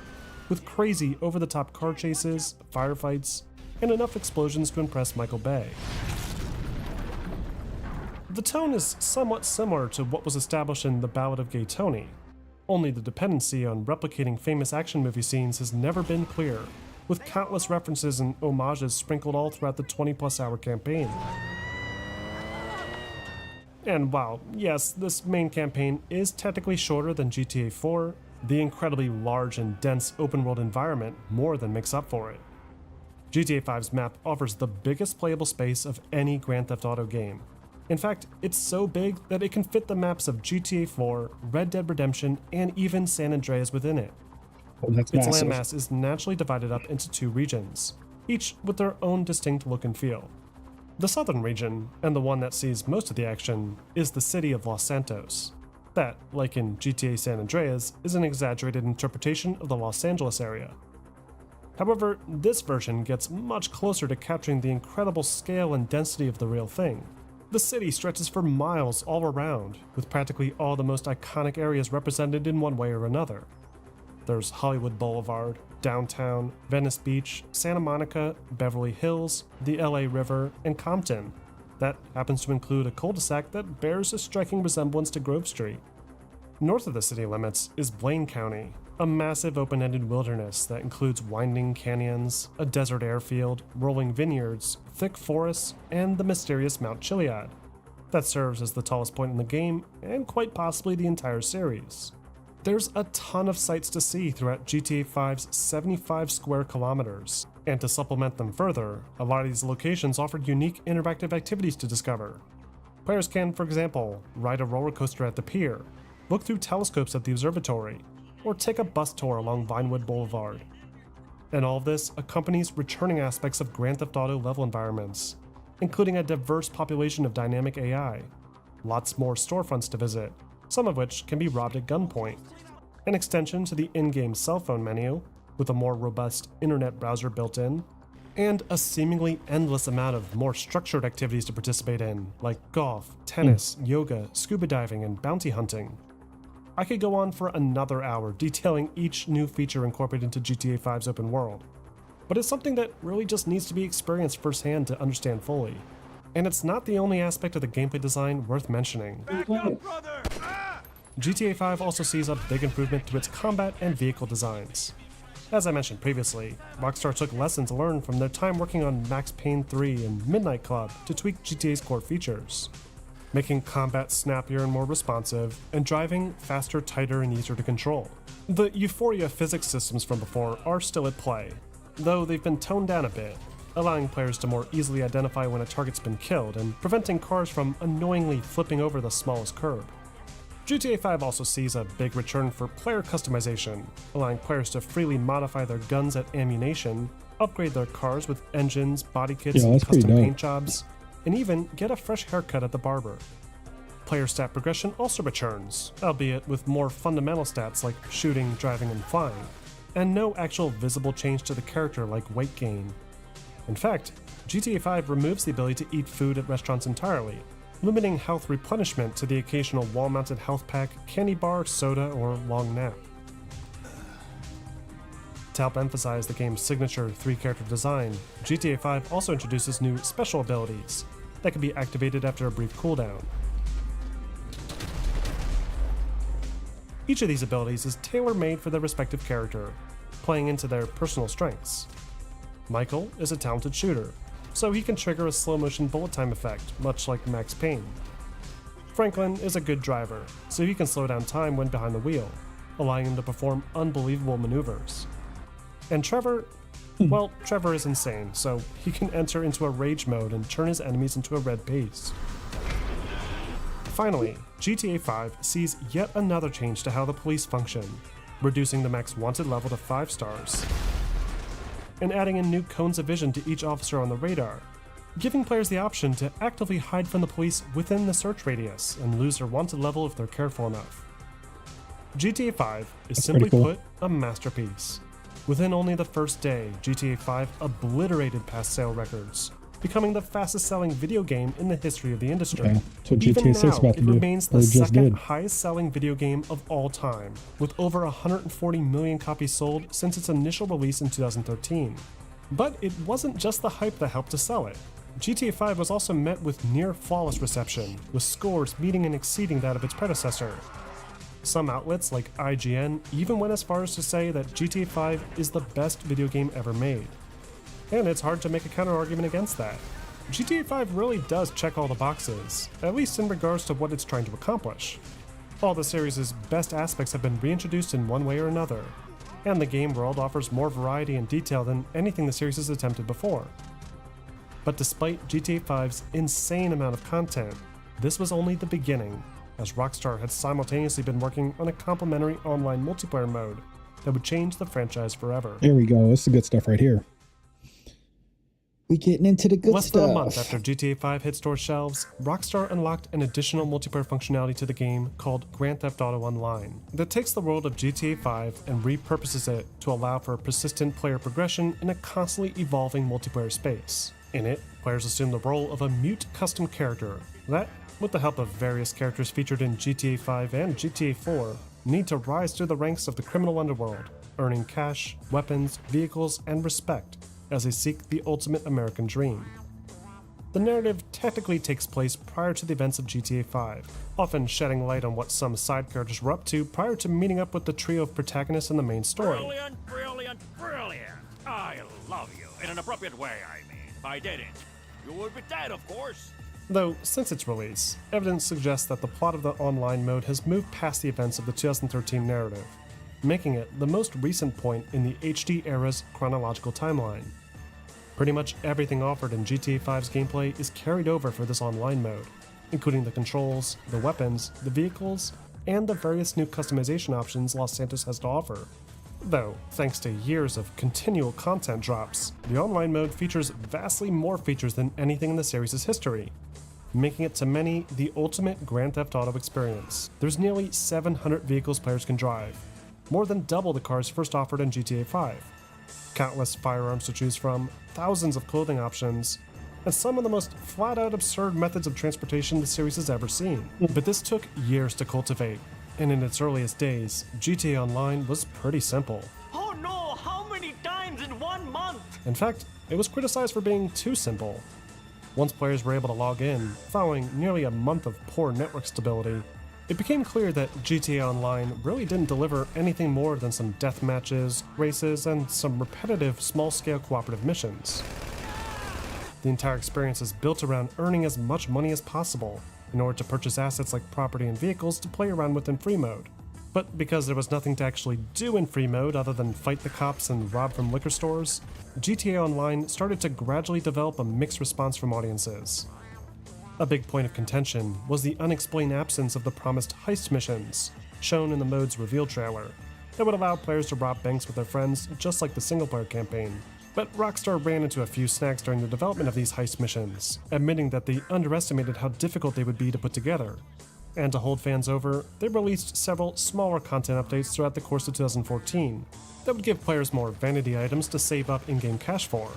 with crazy over-the-top car chases, firefights, and enough explosions to impress Michael Bay. The tone is somewhat similar to what was established in The Ballad of Gay Tony, only the dependency on replicating famous action movie scenes has never been clear, with countless references and homages sprinkled all throughout the 20+ hour campaign. And while, yes, this main campaign is technically shorter than GTA 4, the incredibly large and dense open-world environment more than makes up for it. GTA 5's map offers the biggest playable space of any Grand Theft Auto game. In fact, it's so big that it can fit the maps of GTA 4, Red Dead Redemption, and even San Andreas within it. Oh, that's Its massive. landmass is naturally divided up into 2 regions, each with their own distinct look and feel. The southern region, and the one that sees most of the action, is the city of Los Santos. That, like in GTA San Andreas, is an exaggerated interpretation of the Los Angeles area. However, this version gets much closer to capturing the incredible scale and density of the real thing. The city stretches for miles all around, with practically all the most iconic areas represented in one way or another. There's Hollywood Boulevard, downtown, Venice Beach, Santa Monica, Beverly Hills, the LA River, and Compton. That happens to include a cul-de-sac that bears a striking resemblance to Grove Street. North of the city limits is Blaine County, a massive open-ended wilderness that includes winding canyons, a desert airfield, rolling vineyards, thick forests, and the mysterious Mount Chiliad. That serves as the tallest point in the game, and quite possibly the entire series. There's a ton of sights to see throughout GTA 5's 75 square kilometers, and to supplement them further, a lot of these locations offer unique interactive activities to discover. Players can, for example, ride a roller coaster at the pier, look through telescopes at the observatory, or take a bus tour along Vinewood Boulevard. And all of this accompanies returning aspects of Grand Theft Auto level environments, including a diverse population of dynamic AI, lots more storefronts to visit, some of which can be robbed at gunpoint, an extension to the in-game cell phone menu, with a more robust internet browser built in, and a seemingly endless amount of more structured activities to participate in, like golf, tennis, yoga, scuba diving, and bounty hunting. I could go on for another hour detailing each new feature incorporated into GTA 5's open world, but it's something that really just needs to be experienced firsthand to understand fully. And it's not the only aspect of the gameplay design worth mentioning. GTA 5 also sees a big improvement to its combat and vehicle designs. As I mentioned previously, Rockstar took lessons learned from their time working on Max Payne 3 and Midnight Club to tweak GTA's core features, making combat snappier and more responsive, and driving faster, tighter, and easier to control. The Euphoria physics systems from before are still at play, though they've been toned down a bit, allowing players to more easily identify when a target's been killed and preventing cars from annoyingly flipping over the smallest curb. GTA 5 also sees a big return for player customization, allowing players to freely modify their guns and ammunition, upgrade their cars with engines, body kits, and custom paint jobs, and even get a fresh haircut at the barber. Player stat progression also returns, albeit with more fundamental stats like shooting, driving, and flying, and no actual visible change to the character like weight gain. In fact, GTA 5 removes the ability to eat food at restaurants entirely, limiting health replenishment to the occasional wall-mounted health pack, candy bar, soda, or long nap. To help emphasize the game's signature 3-character design, GTA 5 also introduces new special abilities that can be activated after a brief cooldown. Each of these abilities is tailor-made for their respective character, playing into their personal strengths. Michael is a talented shooter, so he can trigger a slow-motion bullet time effect, much like Max Payne. Franklin is a good driver, so he can slow down time when behind the wheel, allowing him to perform unbelievable maneuvers. And Trevor, well, Trevor is insane, so he can enter into a rage mode and turn his enemies into a red paste. Finally, GTA 5 sees yet another change to how the police function, reducing the max wanted level to 5 stars, and adding in new cones of vision to each officer on the radar, giving players the option to actively hide from the police within the search radius and lose their wanted level if they're careful enough. GTA 5 is simply put a masterpiece. Within only the first day, GTA 5 obliterated past sale records, becoming the fastest selling video game in the history of the industry. Yeah, that's what Even GTA 6 now, about to it do, remains or the it just second did. highest selling video game of all time, with over 140 million copies sold since its initial release in 2013. But it wasn't just the hype that helped to sell it. GTA 5 was also met with near flawless reception, with scores meeting and exceeding that of its predecessor. Some outlets like IGN even went as far as to say that GTA 5 is the best video game ever made. And it's hard to make a counter-argument against that. GTA 5 really does check all the boxes, at least in regards to what it's trying to accomplish. All the series' best aspects have been reintroduced in one way or another, and the game world offers more variety and detail than anything the series has attempted before. But despite GTA 5's insane amount of content, this was only the beginning, as Rockstar had simultaneously been working on a complementary online multiplayer mode that would change the franchise forever. There we go. This is the good stuff right here. We getting into the good Less stuff. than a month after GTA 5 hit store shelves, Rockstar unlocked an additional multiplayer functionality to the game called Grand Theft Auto Online that takes the world of GTA 5 and repurposes it to allow for persistent player progression in a constantly evolving multiplayer space. In it, players assume the role of a mute custom character that, with the help of various characters featured in GTA 5 and GTA 4, need to rise through the ranks of the criminal underworld, earning cash, weapons, vehicles, and respect as they seek the ultimate American dream. The narrative technically takes place prior to the events of GTA 5, often shedding light on what some side characters were up to prior to meeting up with the trio of protagonists in the main story. Brilliant, brilliant, brilliant! I love you. In an appropriate way, I mean. If I didn't, you would be dead, of course. Though, since its release, evidence suggests that the plot of the online mode has moved past the events of the 2013 narrative, making it the most recent point in the HD era's chronological timeline. Pretty much everything offered in GTA 5's gameplay is carried over for this online mode, including the controls, the weapons, the vehicles, and the various new customization options Los Santos has to offer. Though, thanks to years of continual content drops, the online mode features vastly more features than anything in the series' history, making it to many the ultimate Grand Theft Auto experience. There's nearly 700 vehicles players can drive, more than double the cars first offered in GTA 5. Countless firearms to choose from, thousands of clothing options, and some of the most flat-out absurd methods of transportation the series has ever seen. But this took years to cultivate, and in its earliest days, GTA Online was pretty simple. Oh no, how many times in 1 month? In fact, it was criticized for being too simple. Once players were able to log in, following nearly a month of poor network stability, it became clear that GTA Online really didn't deliver anything more than some death matches, races, and some repetitive small-scale cooperative missions. The entire experience is built around earning as much money as possible in order to purchase assets like property and vehicles to play around with in free mode. But because there was nothing to actually do in free mode other than fight the cops and rob from liquor stores, GTA Online started to gradually develop a mixed response from audiences. A big point of contention was the unexplained absence of the promised heist missions, shown in the mode's reveal trailer, that would allow players to rob banks with their friends just like the single-player campaign. But Rockstar ran into a few snags during the development of these heist missions, admitting that they underestimated how difficult they would be to put together. And to hold fans over, they released several smaller content updates throughout the course of 2014 that would give players more vanity items to save up in-game cash for.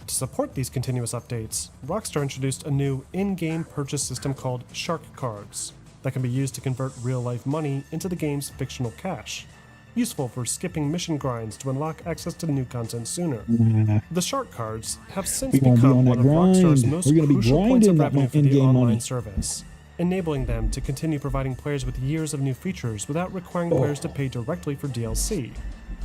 To support these continuous updates, Rockstar introduced a new in-game purchase system called Shark Cards that can be used to convert real-life money into the game's fictional cash, useful for skipping mission grinds to unlock access to new content sooner. The Shark Cards have since become one of Rockstar's most crucial points of revenue for the online service, enabling them to continue providing players with years of new features without requiring players to pay directly for DLC.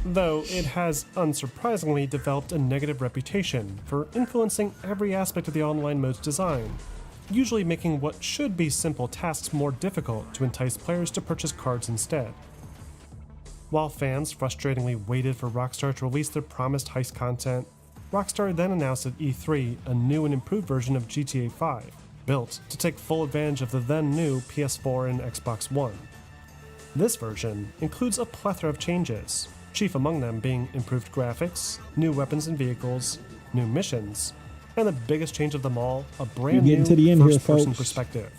Though it has unsurprisingly developed a negative reputation for influencing every aspect of the online mode's design, usually making what should be simple tasks more difficult to entice players to purchase cards instead. While fans frustratingly waited for Rockstar to release their promised heist content, Rockstar then announced at E3 a new and improved version of GTA 5, built to take full advantage of the then new PS4 and Xbox One. This version includes a plethora of changes, chief among them being improved graphics, new weapons and vehicles, new missions, and the biggest change of them all, a brand new first-person perspective,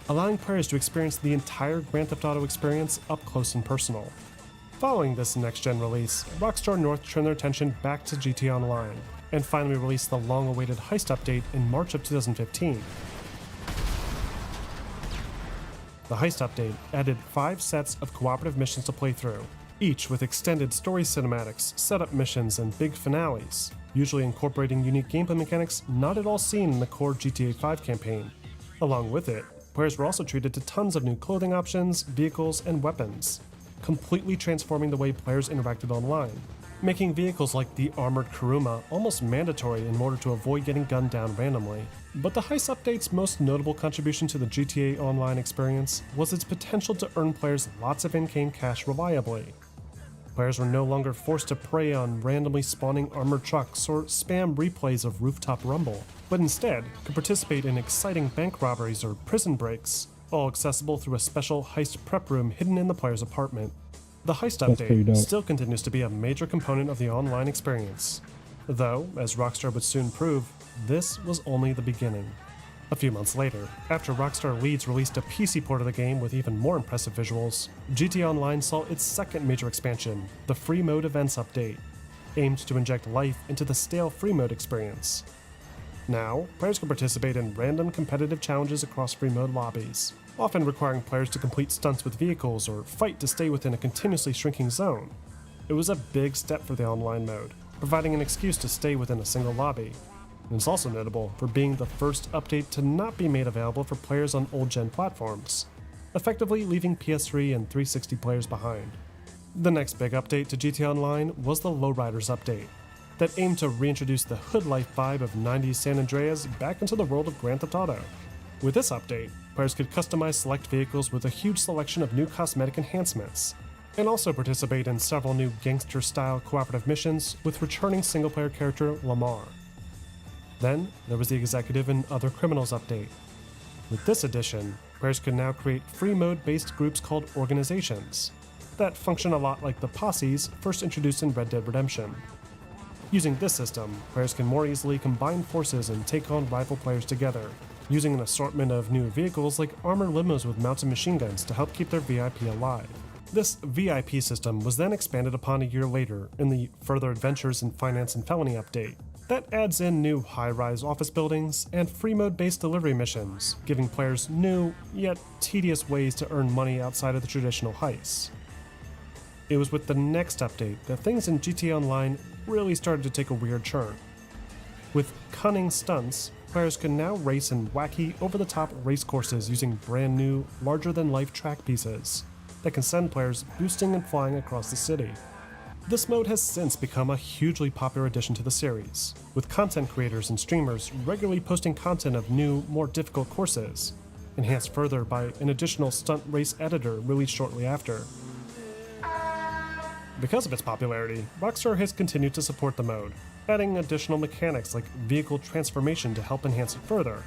allowing players to experience the entire Grand Theft Auto experience up close and personal. Following this next-gen release, Rockstar North turned their attention back to GTA Online, and finally released the long-awaited heist update in March of 2015. The heist update added 5 sets of cooperative missions to play through, each with extended story cinematics, setup missions, and big finales, usually incorporating unique gameplay mechanics not at all seen in the core GTA 5 campaign. Along with it, players were also treated to tons of new clothing options, vehicles, and weapons, completely transforming the way players interacted online, making vehicles like the armored Kuruma almost mandatory in order to avoid getting gunned down randomly. But the Heist update's most notable contribution to the GTA Online experience was its potential to earn players lots of in-game cash reliably. Players were no longer forced to prey on randomly spawning armored trucks or spam replays of Rooftop Rumble, but instead could participate in exciting bank robberies or prison breaks, all accessible through a special heist prep room hidden in the player's apartment. The Heist update still continues to be a major component of the online experience, though, as Rockstar would soon prove, this was only the beginning. A few months later, after Rockstar Leeds released a PC port of the game with even more impressive visuals, GTA Online saw its second major expansion, the Free Mode Events update, aimed to inject life into the stale free mode experience. Now, players can participate in random competitive challenges across free mode lobbies, often requiring players to complete stunts with vehicles or fight to stay within a continuously shrinking zone. It was a big step for the online mode, providing an excuse to stay within a single lobby. And it's also notable for being the first update to not be made available for players on old-gen platforms, effectively leaving PS3 and 360 players behind. The next big update to GTA Online was the Lowriders update, that aimed to reintroduce the hood life vibe of 90s San Andreas back into the world of Grand Theft Auto. With this update, players could customize select vehicles with a huge selection of new cosmetic enhancements, and also participate in several new gangster-style cooperative missions with returning single-player character Lamar. Then, there was the Executive and Other Criminals update. With this addition, players could now create free mode-based groups called organizations, that function a lot like the posses first introduced in Red Dead Redemption. Using this system, players can more easily combine forces and take on rival players together, using an assortment of new vehicles like armored limos with mounted machine guns to help keep their VIP alive. This VIP system was then expanded upon a year later in the Further Adventures in Finance and Felony update. That adds in new high-rise office buildings and free mode-based delivery missions, giving players new, yet tedious ways to earn money outside of the traditional heists. It was with the next update that things in GTA Online really started to take a weird turn. With cunning stunts, players can now race in wacky, over-the-top race courses using brand new, larger-than-life track pieces that can send players boosting and flying across the city. This mode has since become a hugely popular addition to the series, with content creators and streamers regularly posting content of new, more difficult courses, enhanced further by an additional stunt race editor released shortly after. Because of its popularity, Rockstar has continued to support the mode, adding additional mechanics like vehicle transformation to help enhance it further,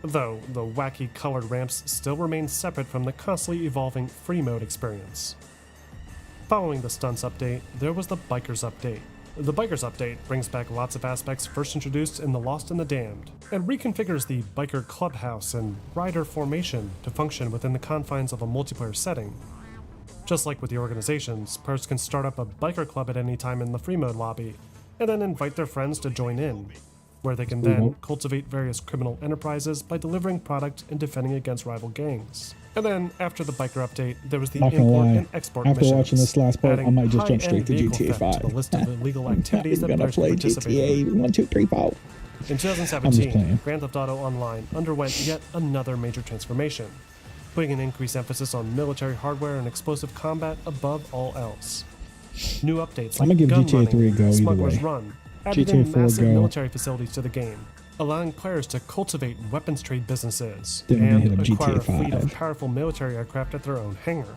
though the wacky colored ramps still remain separate from the constantly evolving free mode experience. Following the stunts update, there was the Bikers update. The Bikers update brings back lots of aspects first introduced in The Lost and the Damned, and reconfigures the biker clubhouse and rider formation to function within the confines of a multiplayer setting. Just like with the organizations, players can start up a biker club at any time in the free mode lobby, and then invite their friends to join in, where they can then cultivate various criminal enterprises by delivering product and defending against rival gangs. And then, after the biker update, there was the import and export After missions, watching this last part, I adding might just jump high-end straight to vehicle GTA theft 5. to the list of illegal activities that We're gonna players can play participate in. GTA 1, 2, 3, 4. In 2017, Grand Theft Auto Online underwent yet another major transformation, putting an increased emphasis on military hardware and explosive combat above all else. New updates I'm like gonna give gun GTA running 3 a go and either Smuggler's way. Run added GTA in 4 massive go. military facilities to the game, allowing players to cultivate weapons trade businesses Then we're gonna and hit up acquire GTA a fleet 5. of powerful military aircraft at their own hangar.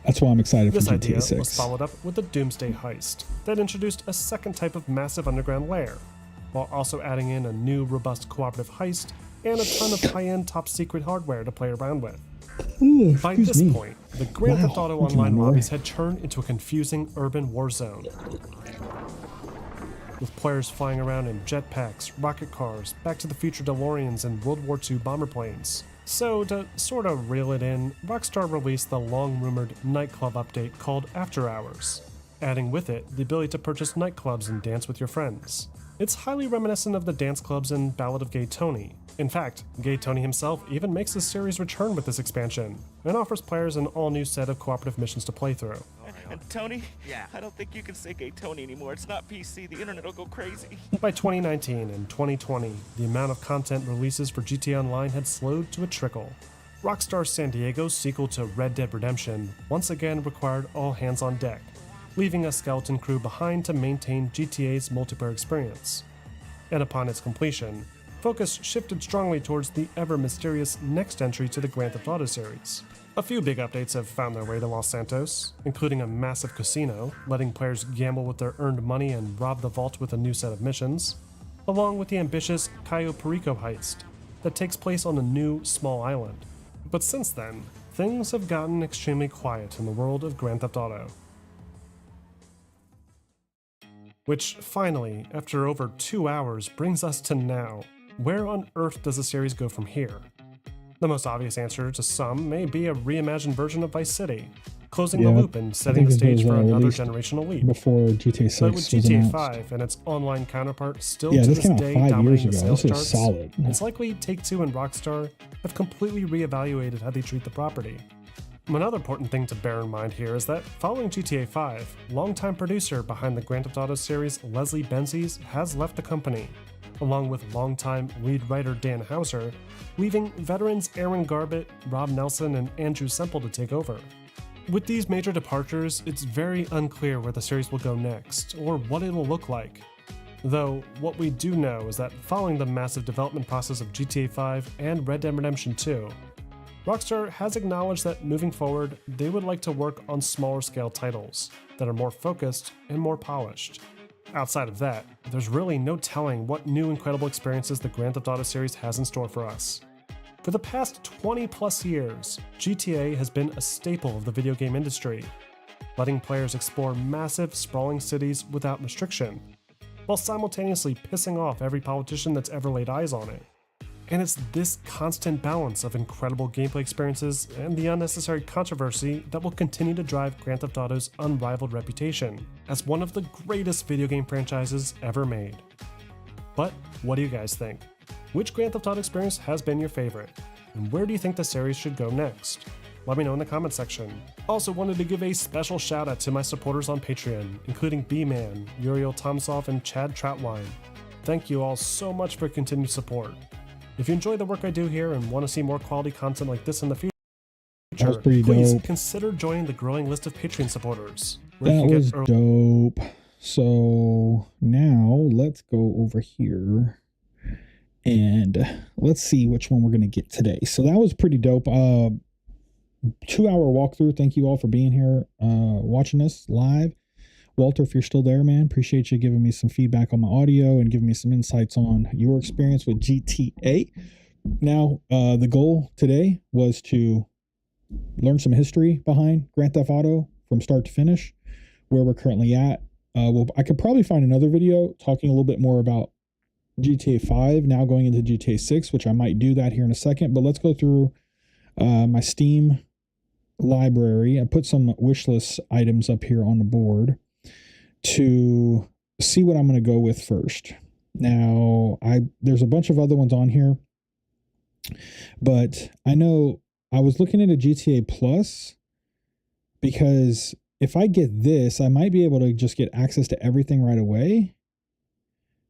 That's why I'm excited for This idea GTA 6. was followed up with the Doomsday Heist that introduced a second type of massive underground lair, while also adding in a new robust cooperative heist and a ton of high-end top-secret hardware to play around with. Ooh, By excuse this me. point, the Grand Theft Auto Look at my Online roar. lobbies had turned into a confusing urban war zone, with players flying around in jetpacks, rocket cars, Back to the Future DeLoreans, and World War II bomber planes. So, to sort of reel it in, Rockstar released the long-rumored nightclub update called After Hours, adding with it the ability to purchase nightclubs and dance with your friends. It's highly reminiscent of the dance clubs in Ballad of Gay Tony. In fact, Gay Tony himself even makes the series return with this expansion, and offers players an all-new set of cooperative missions to play through. And Tony? Yeah. I don't think you can say Gay Tony anymore. It's not PC. The internet will go crazy. By 2019 and 2020, the amount of content releases for GTA Online had slowed to a trickle, Rockstar San Diego's sequel to Red Dead Redemption once again required all hands on deck, leaving a skeleton crew behind to maintain GTA's multiplayer experience. And upon its completion, focus shifted strongly towards the ever-mysterious next entry to the Grand Theft Auto series. A few big updates have found their way to Los Santos, including a massive casino, letting players gamble with their earned money and rob the vault with a new set of missions, along with the ambitious Cayo Perico heist that takes place on a new, small island. But since then, things have gotten extremely quiet in the world of Grand Theft Auto. Which finally, after over 2 hours, brings us to now. Where on earth does the series go from here? The most obvious answer to some may be a reimagined version of Vice City, closing the loop and setting the stage for another generational leap. Before GTA 6 but with was GTA announced. 5 and its online counterpart still Yeah, to this this came out day 5 years dominating ago. sales This is charts, solid. it's likely Take-Two and Rockstar have completely reevaluated how they treat the property. Another important thing to bear in mind here is that following GTA 5, longtime producer behind the Grand Theft Auto series Leslie Benzies has left the company, along with longtime lead writer Dan Houser, leaving veterans Aaron Garbett, Rob Nelson, and Andrew Semple to take over. With these major departures, it's very unclear where the series will go next, or what it'll look like. Though, what we do know is that following the massive development process of GTA 5 and Red Dead Redemption 2, Rockstar has acknowledged that moving forward, they would like to work on smaller scale titles that are more focused and more polished. Outside of that, there's really no telling what new incredible experiences the Grand Theft Auto series has in store for us. For the past 20 plus years, GTA has been a staple of the video game industry, letting players explore massive, sprawling cities without restriction, while simultaneously pissing off every politician that's ever laid eyes on it. And it's this constant balance of incredible gameplay experiences and the unnecessary controversy that will continue to drive Grand Theft Auto's unrivaled reputation as one of the greatest video game franchises ever made. But what do you guys think? Which Grand Theft Auto experience has been your favorite? And where do you think the series should go next? Let me know in the comments section. Also wanted to give a special shout out to my supporters on Patreon, including B-Man, Uriel Tomsov, and Chad Troutwine. Thank you all so much for continued support. If you enjoy the work I do here and want to see more quality content like this in the future, That was pretty please dope. consider joining the growing list of Patreon supporters. where you That can was get early dope. So now let's go over here and let's see which one we're going to get today. So that was pretty dope. 2-hour walkthrough. Thank you all for being here, watching this live. Walter, if you're still there, man, appreciate you giving me some feedback on my audio and giving me some insights on your experience with GTA. Now, the goal today was to learn some history behind Grand Theft Auto from start to finish, where we're currently at. Well, I could probably find another video talking a little bit more about GTA 5 now going into GTA 6, which I might do that here in a second. But let's go through my Steam library. I put some wish list items up here on the board to see what I'm going to go with first. Now, there's a bunch of other ones on here, but I know I was looking at a GTA Plus because if I get this, I might be able to just get access to everything right away.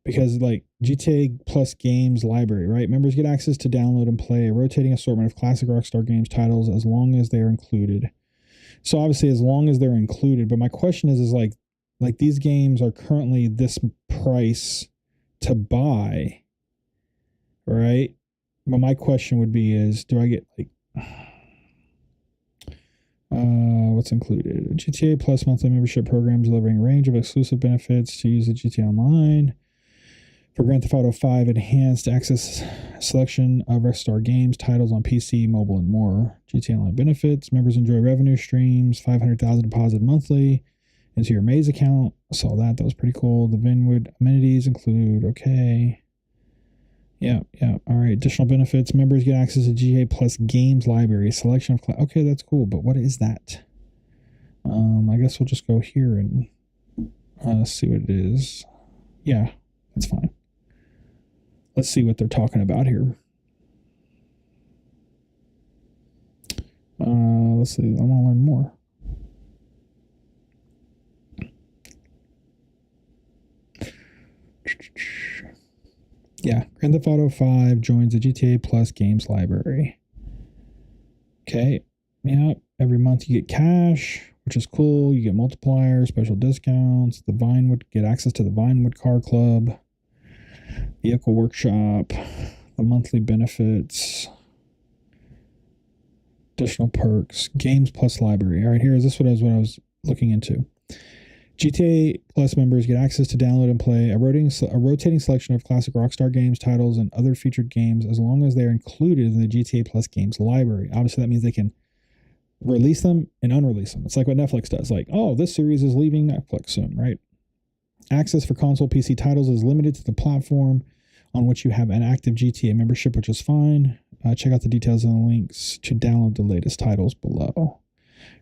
Because like GTA Plus games library, right? Members get access to download and play a rotating assortment of classic Rockstar Games titles as long as they are included. So obviously as long as they're included, but my question is like these games are currently this price to buy, right? But my question would be is, do I get like, what's included? GTA Plus monthly membership program delivering a range of exclusive benefits to use the GTA Online. For Grand Theft Auto 5, enhanced access selection of Rockstar Games titles on PC, mobile, and more. GTA Online benefits. Members enjoy revenue streams, 500,000 deposit monthly into your Maze account. I saw that. That was pretty cool. The Vinwood amenities include, okay. Yeah. All right. Additional benefits. Members get access to GTA Plus Games Library. Selection of okay, that's cool. But what is that? I guess we'll just go here and see what it is. Yeah, that's fine. Let's see what they're talking about here. Let's see. I want to learn more. Yeah, Grand Theft Auto 5 joins the GTA Plus Games Library. Okay. Yeah. Every month you get cash, which is cool. You get multipliers, special discounts. The Vinewood, get access to the Vinewood Car Club, Vehicle Workshop, the monthly benefits, additional perks, games plus library. All right, here is this what I was looking into. GTA Plus members get access to download and play a rotating selection of classic Rockstar Games titles and other featured games as long as they're included in the GTA Plus games library. Obviously, that means they can release them and unrelease them. It's like what Netflix does. Like, oh, this series is leaving Netflix soon, right? Access for console PC titles is limited to the platform on which you have an active GTA membership, which is fine. Check out the details and the links to download the latest titles below.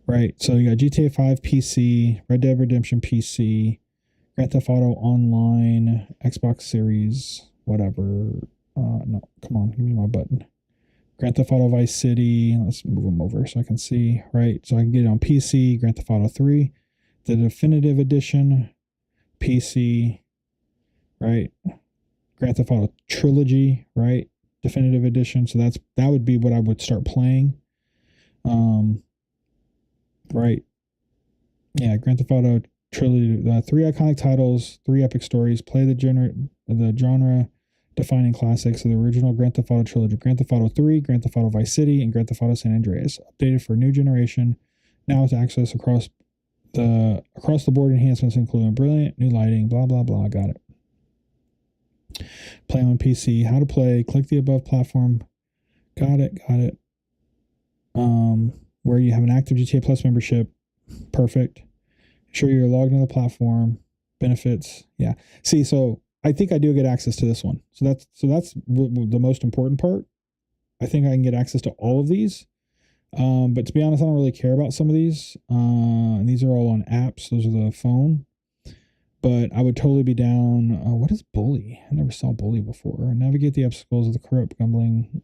Right, so you got GTA 5 PC, Red Dead Redemption PC, Grand Theft Auto Online, Xbox Series, whatever. No, come on, give me my button. Grand Theft Auto Vice City. Let's move them over so I can see. Right, so I can get it on PC, Grand Theft Auto 3, the Definitive Edition, PC, right? Grand Theft Auto Trilogy, right? Definitive Edition. So that would be what I would start playing. Right. Yeah, Grand Theft Auto Trilogy, 3 iconic titles, 3 epic stories, play the genre-defining classics of the original Grand Theft Auto Trilogy, Grand Theft Auto 3, Grand Theft Auto Vice City, and Grand Theft Auto San Andreas. Updated for new generation, now with access across the board enhancements including brilliant new lighting, blah, blah, blah. Got it. Play on PC, how to play, click the above platform. Got it. Where you have an active GTA Plus membership. Perfect. Sure you're logged into the platform. Benefits. Yeah. See, so I think I do get access to this one. So that's the most important part. I think I can get access to all of these. But to be honest, I don't really care about some of these. And these are all on apps. Those are the phone. But I would totally be down. What is Bully? I never saw Bully before. Navigate the obstacles of the corrupt, crumbling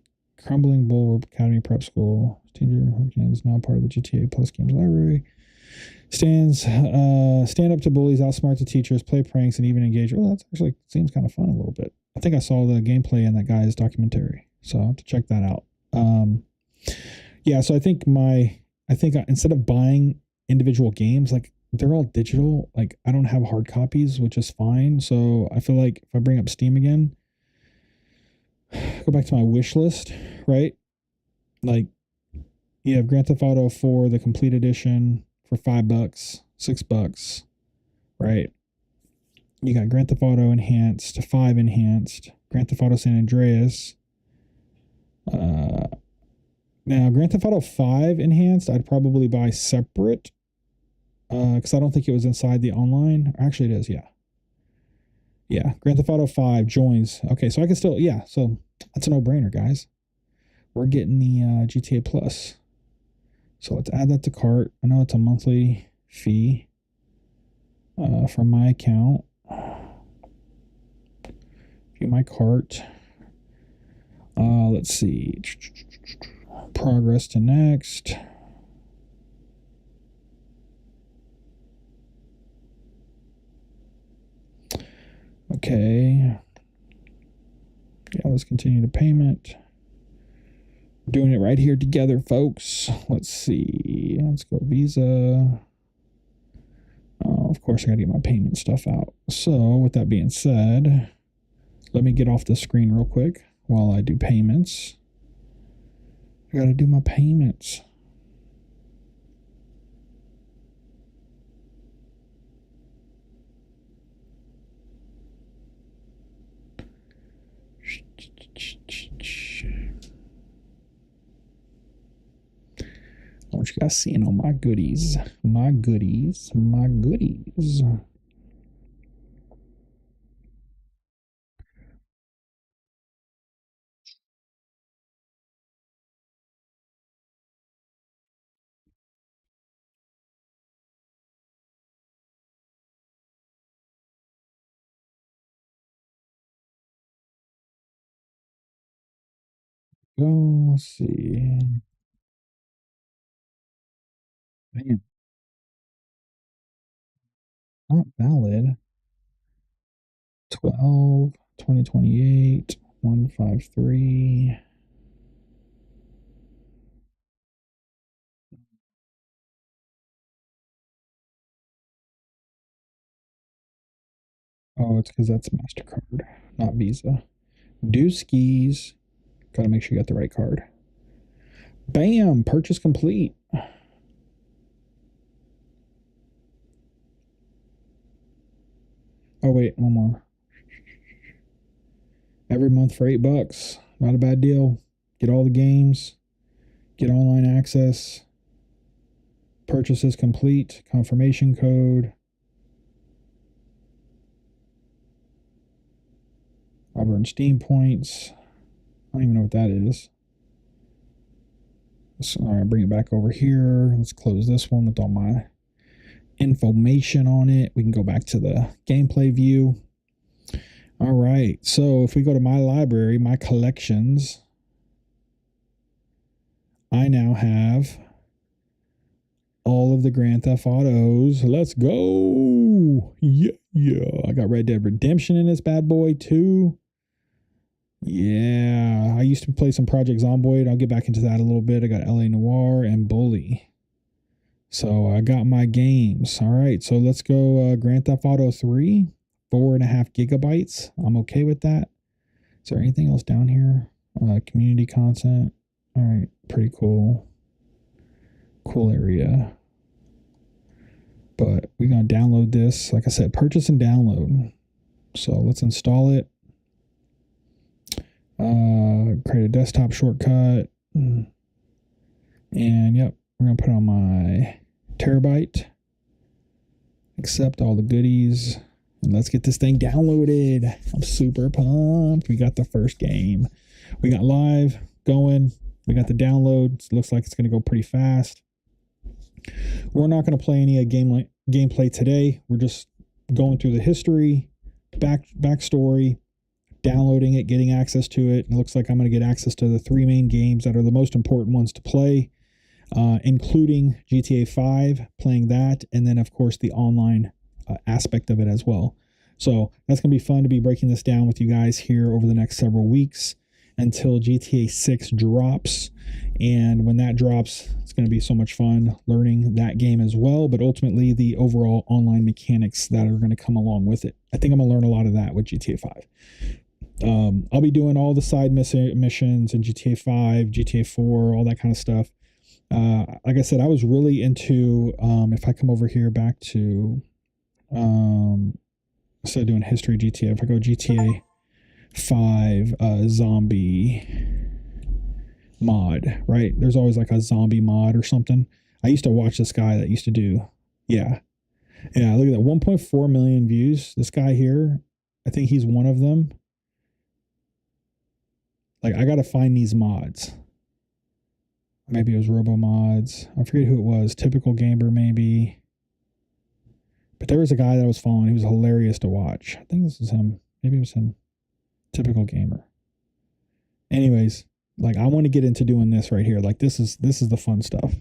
Bull Academy Prep School. Teenager is now part of the GTA Plus games library. Stand up to bullies, outsmart the teachers, play pranks, and even engage. Oh, that actually seems kind of fun a little bit. I think I saw the gameplay in that guy's documentary, so I'll have to check that out. Yeah, so I think instead of buying individual games, like they're all digital. Like I don't have hard copies, which is fine. So I feel like if I bring up Steam again, go back to my wish list, right? Like you have Grand Theft Auto 4, the complete edition for $5, $6, right? You got Grand Theft Auto Enhanced, 5 Enhanced, Grand Theft Auto San Andreas. Now Grand Theft Auto 5 Enhanced, I'd probably buy separate because I don't think it was inside the online. Actually, it is, yeah. Yeah, Grand Theft Auto 5 joins. Okay, so I can still, yeah, so that's a no-brainer, guys. We're getting the GTA Plus. So let's add that to cart. I know it's a monthly fee from my account. View my cart. Let's see. Progress to next. Okay. Yeah, let's continue the payment. Doing it right here together, folks. Let's see. Let's go Visa. Of course, I got to get my payment stuff out. So, with that being said, let me get off the screen real quick while I do payments. I got to do my payments. I want you guys seeing all my goodies. My goodies. My goodies. Go, let's see. Man. Not valid. 12, 2028, 153. Oh, it's because that's MasterCard, not Visa. Dooskies. Gotta make sure you got the right card. Bam! Purchase complete. Oh, wait, one more. Every month for $8. Not a bad deal. Get all the games. Get online access. Purchases complete. Confirmation code. I'll earn Steam points. I don't even know what that is. So, all right, bring it back over here. Let's close this one with all my information on it. We can go back to the gameplay view. All right, so if we go to my library, my collections, I now have all of the Grand Theft Autos. Let's go. Yeah. I got Red Dead Redemption in this bad boy too. Yeah, I used to play some Project Zomboid. I'll get back into that a little bit. I got LA Noire and Bully. So I got my games. All right, so let's go Grand Theft Auto 3, 4.5 gigabytes. I'm okay with that. Is there anything else down here? Community content. All right, pretty cool. Cool area. But we're going to download this. Like I said, purchase and download. So let's install it. Create a desktop shortcut. And yep, we're going to put it on my terabyte. Accept all the goodies. And let's get this thing downloaded. I'm super pumped. We got the first game. We got live going. We got the download. Looks like it's going to go pretty fast. We're not going to play any gameplay today. We're just going through the history, backstory, downloading it, getting access to it. It looks like I'm going to get access to the 3 main games that are the most important ones to play, including GTA 5, playing that, and then, of course, the online aspect of it as well. So that's going to be fun to be breaking this down with you guys here over the next several weeks until GTA 6 drops. And when that drops, it's going to be so much fun learning that game as well, but ultimately the overall online mechanics that are going to come along with it. I think I'm going to learn a lot of that with GTA 5. I'll be doing all the side missions in GTA 5, GTA 4, all that kind of stuff. Like I said, I was really into, if I come over here back to, instead of doing history GTA, if I go GTA 5 zombie mod, right? There's always like a zombie mod or something. I used to watch this guy that used to do, yeah, look at that, 1.4 million views. This guy here, I think he's one of them. Like, I got to find these mods. Maybe it was Robo Mods. I forget who it was. Typical Gamer, maybe. But there was a guy that I was following. He was hilarious to watch. I think this was him. Maybe it was him. Typical Gamer. Anyways, like, I want to get into doing this right here. Like, this is the fun stuff.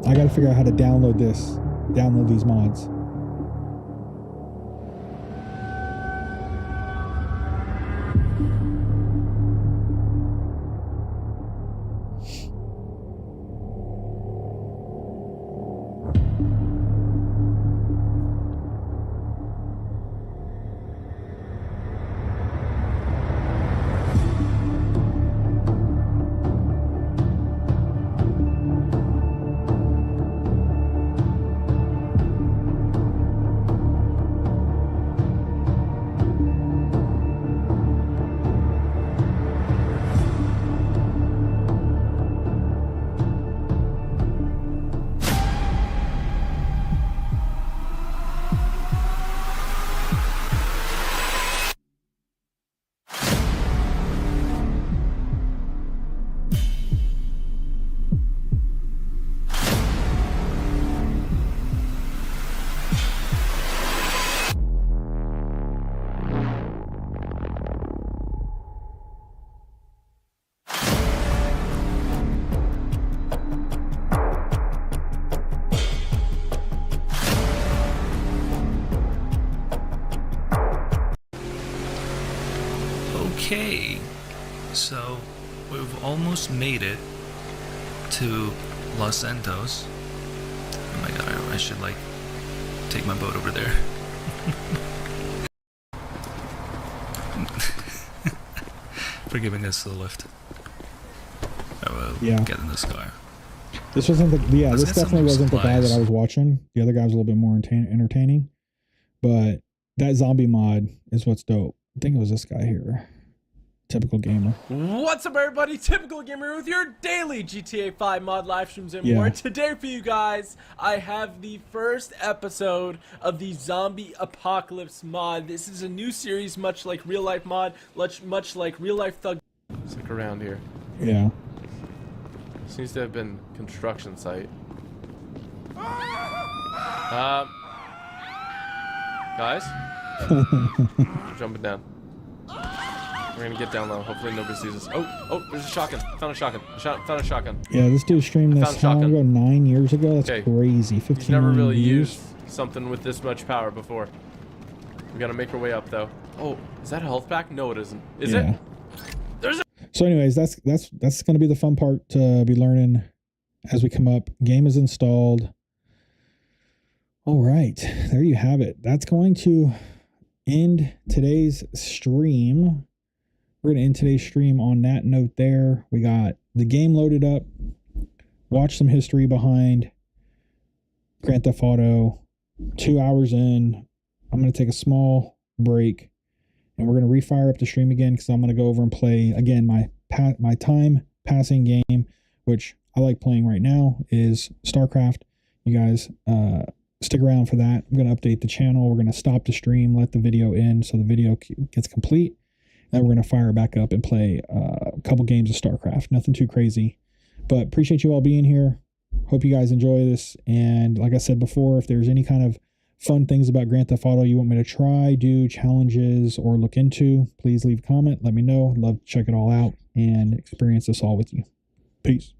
I got to figure out how to download this. Download these mods. Okay, so we've almost made it to Los Santos. Oh my god, I should like take my boat over there. For giving us the lift. I will get in this car. This wasn't the Let's this get some definitely wasn't the guy supplies. that I was watching. The other guy was a little bit more entertaining, but that zombie mod is what's dope. I think it was this guy here. Typical gamer. What's up, everybody? Typical Gamer with your daily GTA 5 mod live streams and Yeah. more. Today for you guys, I have the first episode of the Zombie Apocalypse mod. This is a new series, much like Real Life mod, much like Real Life Thug. Stick around here. Yeah. Seems to have been construction site. Guys? Jumping down. We're gonna get down low. Hopefully nobody sees us. Oh, there's a shotgun. Found a shotgun. Found a shotgun. Yeah, this dude streamed I this found a how long shotgun. ago? 9 years ago? That's Okay. crazy. 15 He's never million really views. used something with this much power before. We gotta make our way up though. Oh, is that a health pack? No, it isn't. Is Yeah. it? There's a So anyways, that's going to be the fun part to be learning as we come up. Game is installed. All right, there you have it. That's going to end today's stream. We're going to end today's stream on that note there. We got the game loaded up. Watch some history behind Grand Theft Auto. 2 hours in. I'm going to take a small break. And we're going to refire up the stream again because I'm going to go over and play, again, my time passing game, which I like playing right now, is StarCraft. You guys stick around for that. I'm going to update the channel. We're going to stop the stream, let the video end so the video gets complete. And we're going to fire back up and play a couple games of StarCraft. Nothing too crazy. But appreciate you all being here. Hope you guys enjoy this. And like I said before, if there's any kind of fun things about Grand Theft Auto you want me to try, do, challenges, or look into, please leave a comment. Let me know. I'd love to check it all out and experience this all with you. Peace.